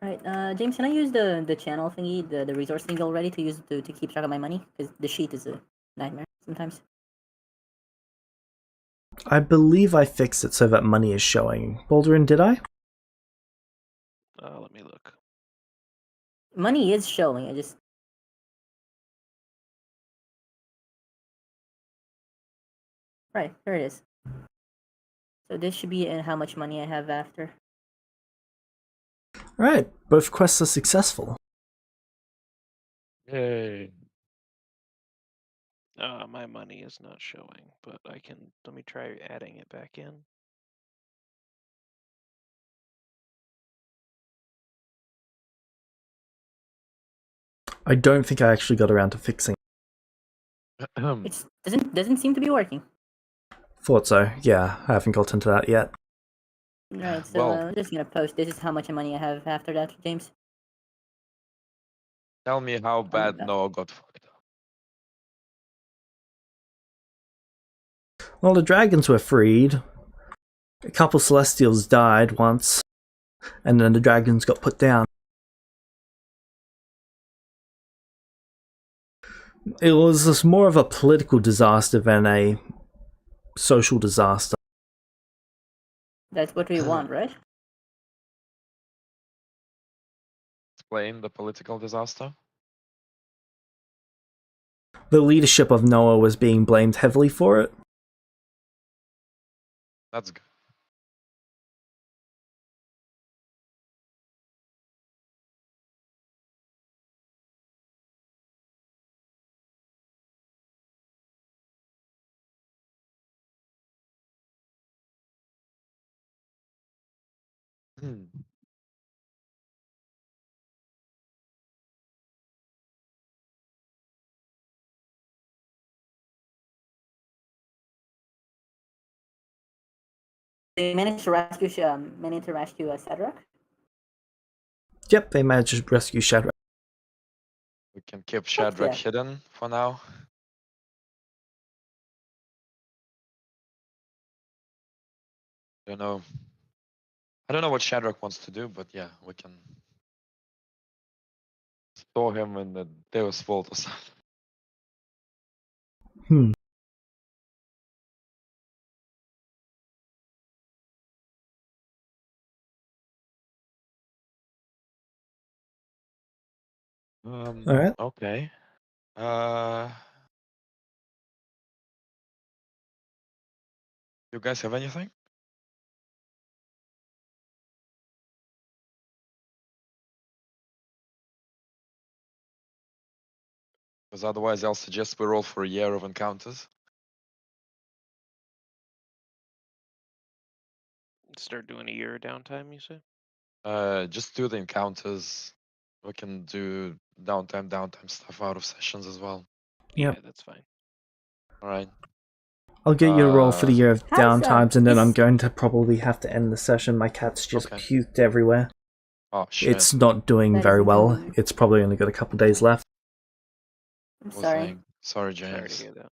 Right, James, can I use the channel thingy, the resource thingy already to use to keep track of my money? Because the sheet is a nightmare sometimes. I believe I fixed it so that money is showing. Baldwin, did I? Let me look. Money is showing. I just right there it is. So this should be how much money I have after. Alright, both quests are successful. Yay. My money is not showing, but I can. Let me try adding it back in. I don't think I actually got around to fixing it. It doesn't seem to be working. Thought so. Yeah, I haven't got into that yet. Right, so Well- I'm just gonna post. This is how much money I have after that, James. Tell me how bad that. Noah got fucked up. Well, the dragons were freed. A couple celestials died once. And then the dragons got put down. It was just more of a political disaster than a social disaster. That's what we want, right? Explain the political disaster. The leadership of Noah was being blamed heavily for it. That's good. Hmm. They managed to rescue Cedric. Yep, they managed to rescue Shadrach. We can keep Shadrach yeah. hidden for now. I don't know what Shadrach wants to do, but yeah, we can store him in the Deus Vault or something. Hmm. Alright. Okay. You guys have anything? Because otherwise I'll suggest we roll for a year of encounters. Start doing a year of downtime, you say? Just do the encounters. We can do downtime stuff out of sessions as well. Yep. Yeah, that's fine. Alright. I'll get you a roll for the year of How's, downtimes, and then I'm this- going to probably have to end the session. My cat's just Okay. puked everywhere. Oh shit. It's not doing That very is well. inconvenient. It's probably only got a couple days left. I'm Poor sorry. thing. Sorry, Sorry to James. hear that.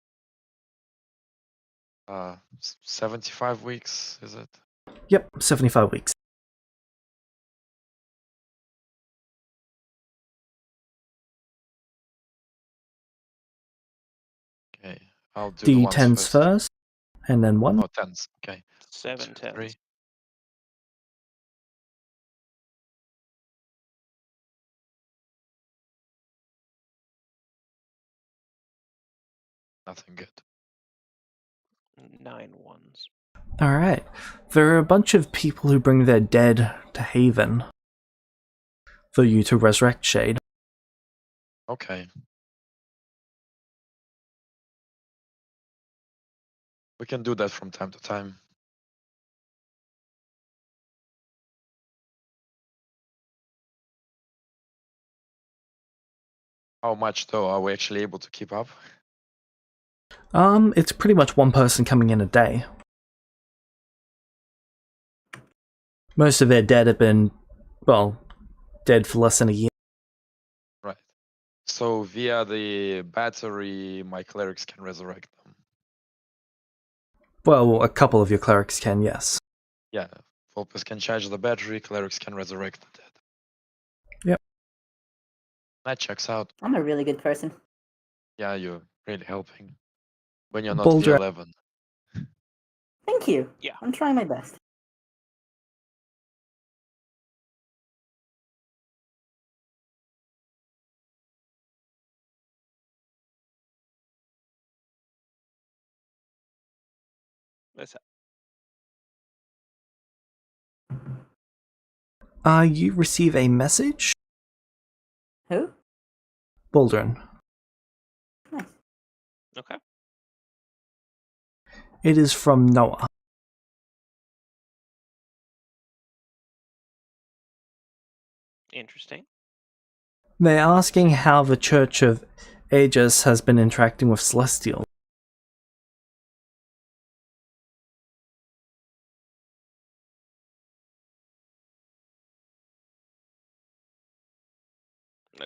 75 weeks, is it? Yep, 75 weeks. Okay. I'll do the ones D10s first, and then 1. Oh, tens. Okay. 7 2, tens. 3. Nothing good. 9 ones. Alright. There are a bunch of people who bring their dead to Haven. for you to resurrect Shade. Okay. We can do that from time to time. How much though are we actually able to keep up? It's pretty much one person coming in a day. Most of their dead have been, well, dead for less than a year. Right. So via the battery, my clerics can resurrect them. Well, a couple of your clerics can, yes. Yeah. Vulpes can charge the battery, clerics can resurrect the dead. Yep. That checks out. I'm a really good person. Yeah, you're really helping. When you're not Boulder- V11. Thank you. Yeah. I'm trying my best. That's You receive a message? Who? Baldrin. Nice. okay. It is from Noah. Interesting. They're asking how the Church of Aegis has been interacting with Celestial.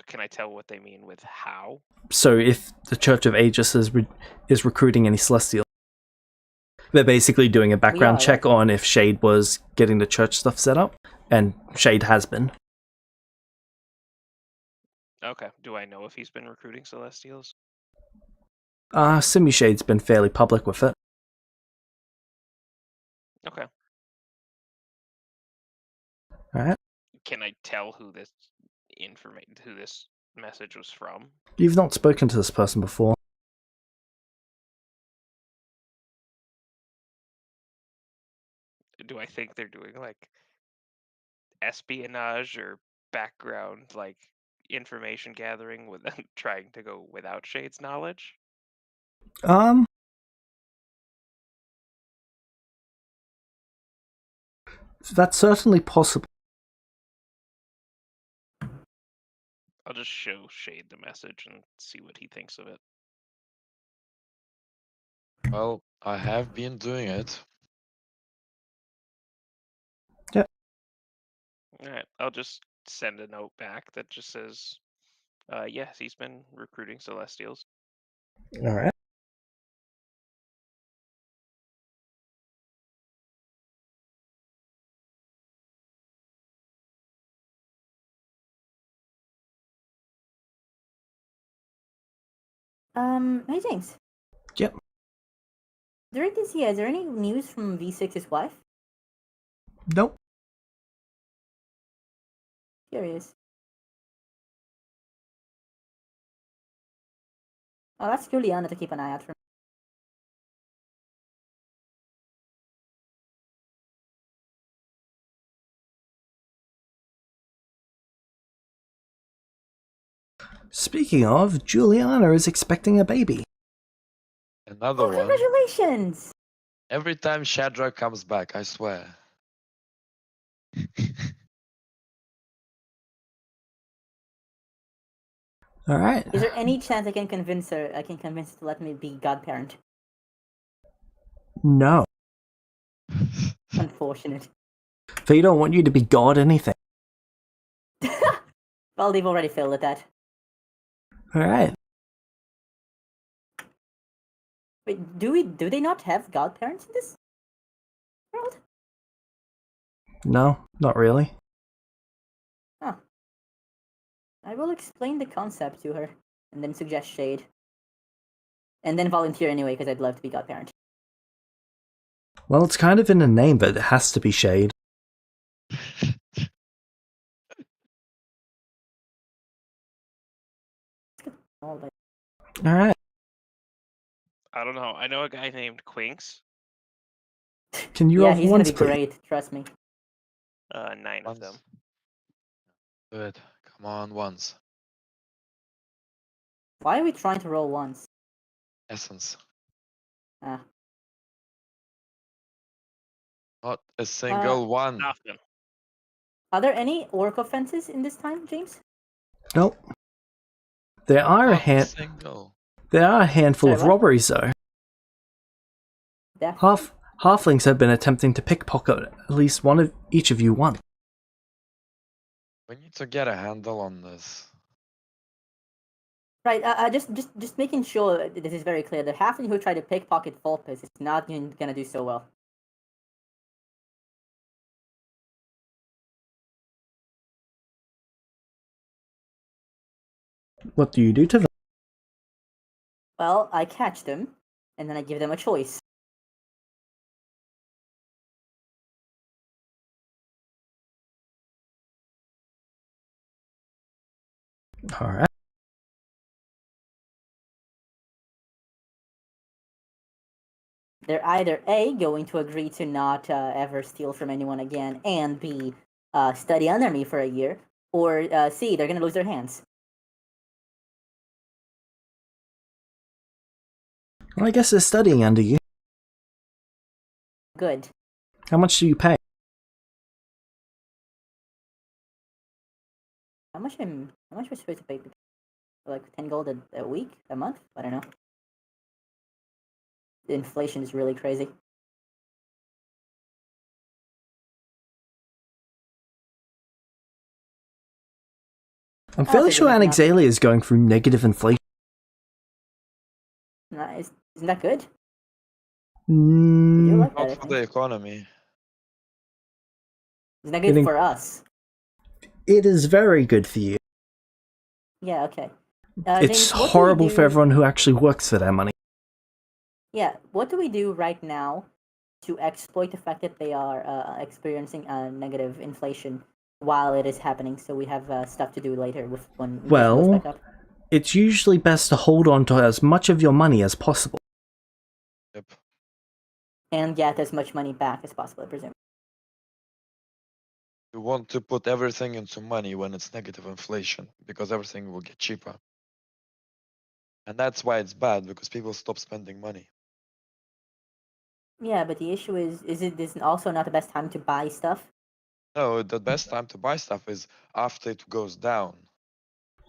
Can I tell what they mean with how? So if the Church of Aegis is recruiting any Celestial, they're basically doing a background check on if Shade was getting the church stuff set up, and Shade has been. Okay. Do I know if he's been recruiting Celestials? Simi-Shade's been fairly public with it. Okay. Alright. Can I tell who this message was from? You've not spoken to this person before. Do I think they're doing like espionage or background like information gathering with trying to go without Shade's knowledge? That's certainly possible. I'll just show Shade the message and see what he thinks of it. Well, I have been doing it. Yep. Alright, I'll just send a note back that just says, yes, he's been recruiting Celestials. Alright. Hey James. Yep. During this year, is there any news from V6's wife? Nope. Curious. Oh, that's Juliana to keep an eye out for. Speaking of, Juliana is expecting a baby. Another Oh, one. congratulations! Every time Shadrach comes back, I swear. Alright. Is there any chance I can convince her to let me be godparent? No. Unfortunate. They don't want you to be god anything. Well, they've already failed at that. Alright. Wait, do they not have godparents in this world? No, not really. Huh. I will explain the concept to her, and then suggest Shade. And then volunteer anyway, because I'd love to be godparent. Well, it's kind of in the name, but it has to be Shade. Oh, but Alright. I don't know. I know a guy named Quinks. Can you yeah, have he's gonna once, be please? great. Trust me. 9 of them. Good. Come on, once. Why are we trying to roll once? Essence. Ah. Not a single one. Nothing. Are there any orc offenses in this time, James? Nope. There are Not a single. There are a handful Sorry, of what? robberies, though. Definitely. Halflings have been attempting to pickpocket at least one of each of you once. We need to get a handle on this. Right, just making sure this is very clear. The halfling who tried to pickpocket Vulpes is not gonna do so well. What do you do to them? Well, I catch them, and then I give them a choice. Alright. They're either A, going to agree to not ever steal from anyone again, and B, study under me for a year, or C, they're gonna lose their hands. Well, I guess they're studying under you. Good. How much do you pay? How much am I supposed to pay? Like 10 gold a week, a month? I don't know. The inflation is really crazy. I'm fairly take sure it as nothing. Anexalia is going through negative inflation. Isn't that good? We do Mm, like that, I Not for think. the economy. Isn't that good Getting- for us? it is very good for you. Yeah, okay. It's James, what do we horrible for do- everyone who actually works for their money. Yeah, what do we do right now to exploit the fact that they are experiencing negative inflation while it is happening, so we have stuff to do later when inflation goes back up? It's usually best to hold on to as much of your money as possible. Yep. And get as much money back as possible, I presume. You want to put everything into money when it's negative inflation, because everything will get cheaper. And that's why it's bad, because people stop spending money. Yeah, but the issue is it this also not the best time to buy stuff? No, the best time to buy stuff is after it goes down.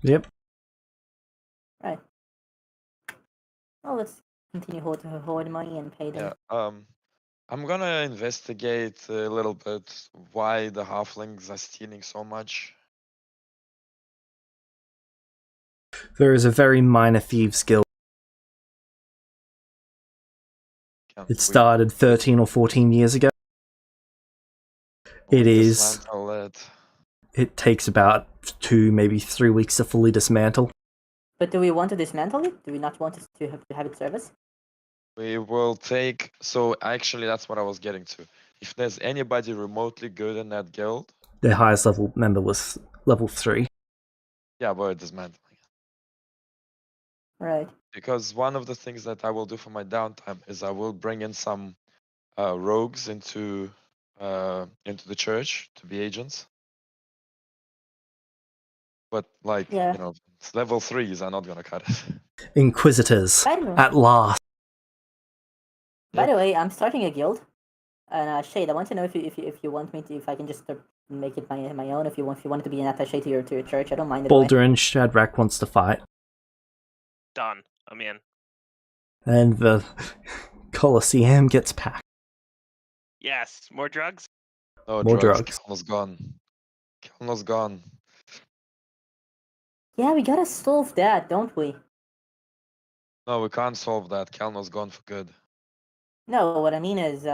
Yep. Right. Well, let's continue hoard money and pay them. Yeah. I'm gonna investigate a little bit why the halflings are stealing so much. There is a very minor thieves guild. Can't It we started 13 or 14 years ago. It is. dismantle it? It takes about 2, maybe 3 weeks to fully dismantle. But do we want to dismantle it? Do we not want to have it service? We will take. So actually, that's what I was getting to. If there's anybody remotely good in that guild, Their highest level member was level 3. yeah, we're dismantling it. Right. Because one of the things that I will do for my downtime is I will bring in some rogues into the church to be agents. But like, Yeah. you know, level 3s are not gonna cut it. Inquisitors. By the way, At last. by the way, I'm starting a guild. And Shade, I want to know if you want me to, if I can just make it my own. If you want it to be an attaché to your church, I don't mind. Baldrin Shadrach wants to fight. Done. I'm in. And the Colosseum gets packed. Yes. More drugs? No More drugs. drugs. Kelno's gone. Kelno's gone. Yeah, we gotta solve that, don't we? No, we can't solve that. Kelno's gone for good. No, what I mean is,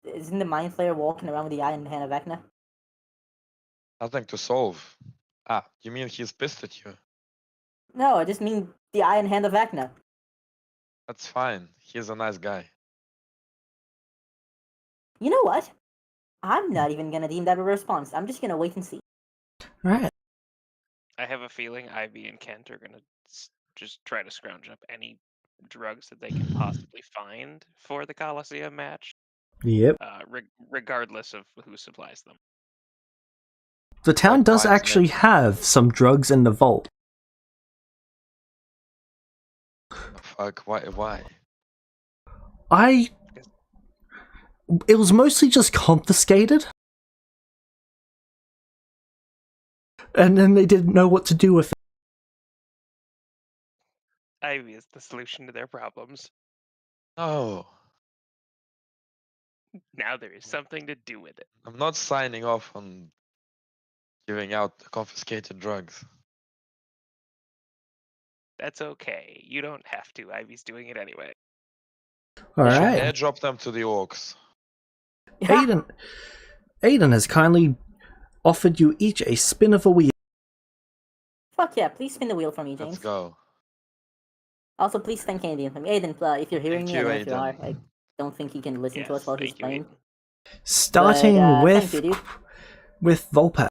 isn't the Mind Flayer walking around with the eye in the hand of vecna? Nothing to solve. Ah, you mean he's pissed at you? No, I just mean the eye and hand of vecna. That's fine. He's a nice guy. You know what? I'm not even gonna deem that a response. I'm just gonna wait and see. Right. I have a feeling Ivy and Kent are gonna just try to scrounge up any drugs that they can possibly find for the Coliseum match, Yep. regardless of who supplies them. The town Like does wines, actually maybe. have some drugs in the vault. Fuck, why? It was mostly just confiscated. And then they didn't know what to do with it. Ivy is the solution to their problems. No, Now there is something to do with it. I'm not signing off on giving out the confiscated drugs. That's okay. You don't have to. Ivy's doing it anyway. We should Alright. airdrop them to the orcs. Aiden has kindly offered you each a spin of a wheel. Fuck yeah, please spin the wheel for me, Let's James. go. Also, please thank Aiden for me. Aiden, if you're hearing Thank me, I you, don't know if you are. Aiden. I don't think he can listen to us Yes, while he's thank you, playing. Aiden. Starting But, thank you, dude. with Volpat.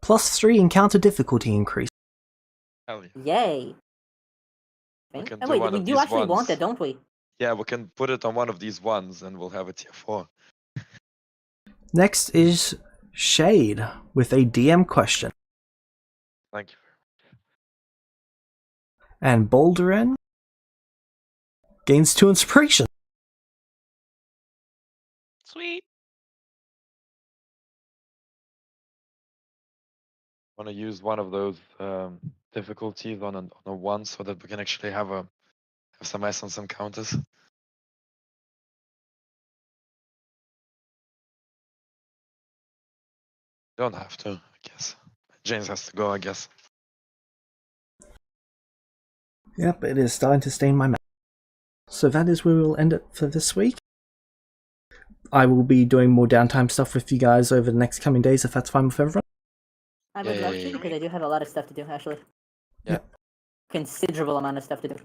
+3 encounter difficulty increase. Hell yeah. Yay. We Okay. can Oh, do wait, one we of do these actually want ones. it, don't we? Yeah, we can put it on one of these ones and we'll have a tier 4. Next is Shade with a DM question. Thank you. And Bolderin gains 2 inspiration. Sweet. Want to use one of those difficulties on a 1 so that we can actually have some S on some counters. Don't have to, I guess. James has to go, I guess. Yep, it is starting to stain my mouth. So that is where we'll end it for this week. I will be doing more downtime stuff with you guys over the next coming days if that's fine with everyone. I would love Yay. to, because I do have a lot of stuff to do, actually. Yeah. Considerable amount of stuff to do.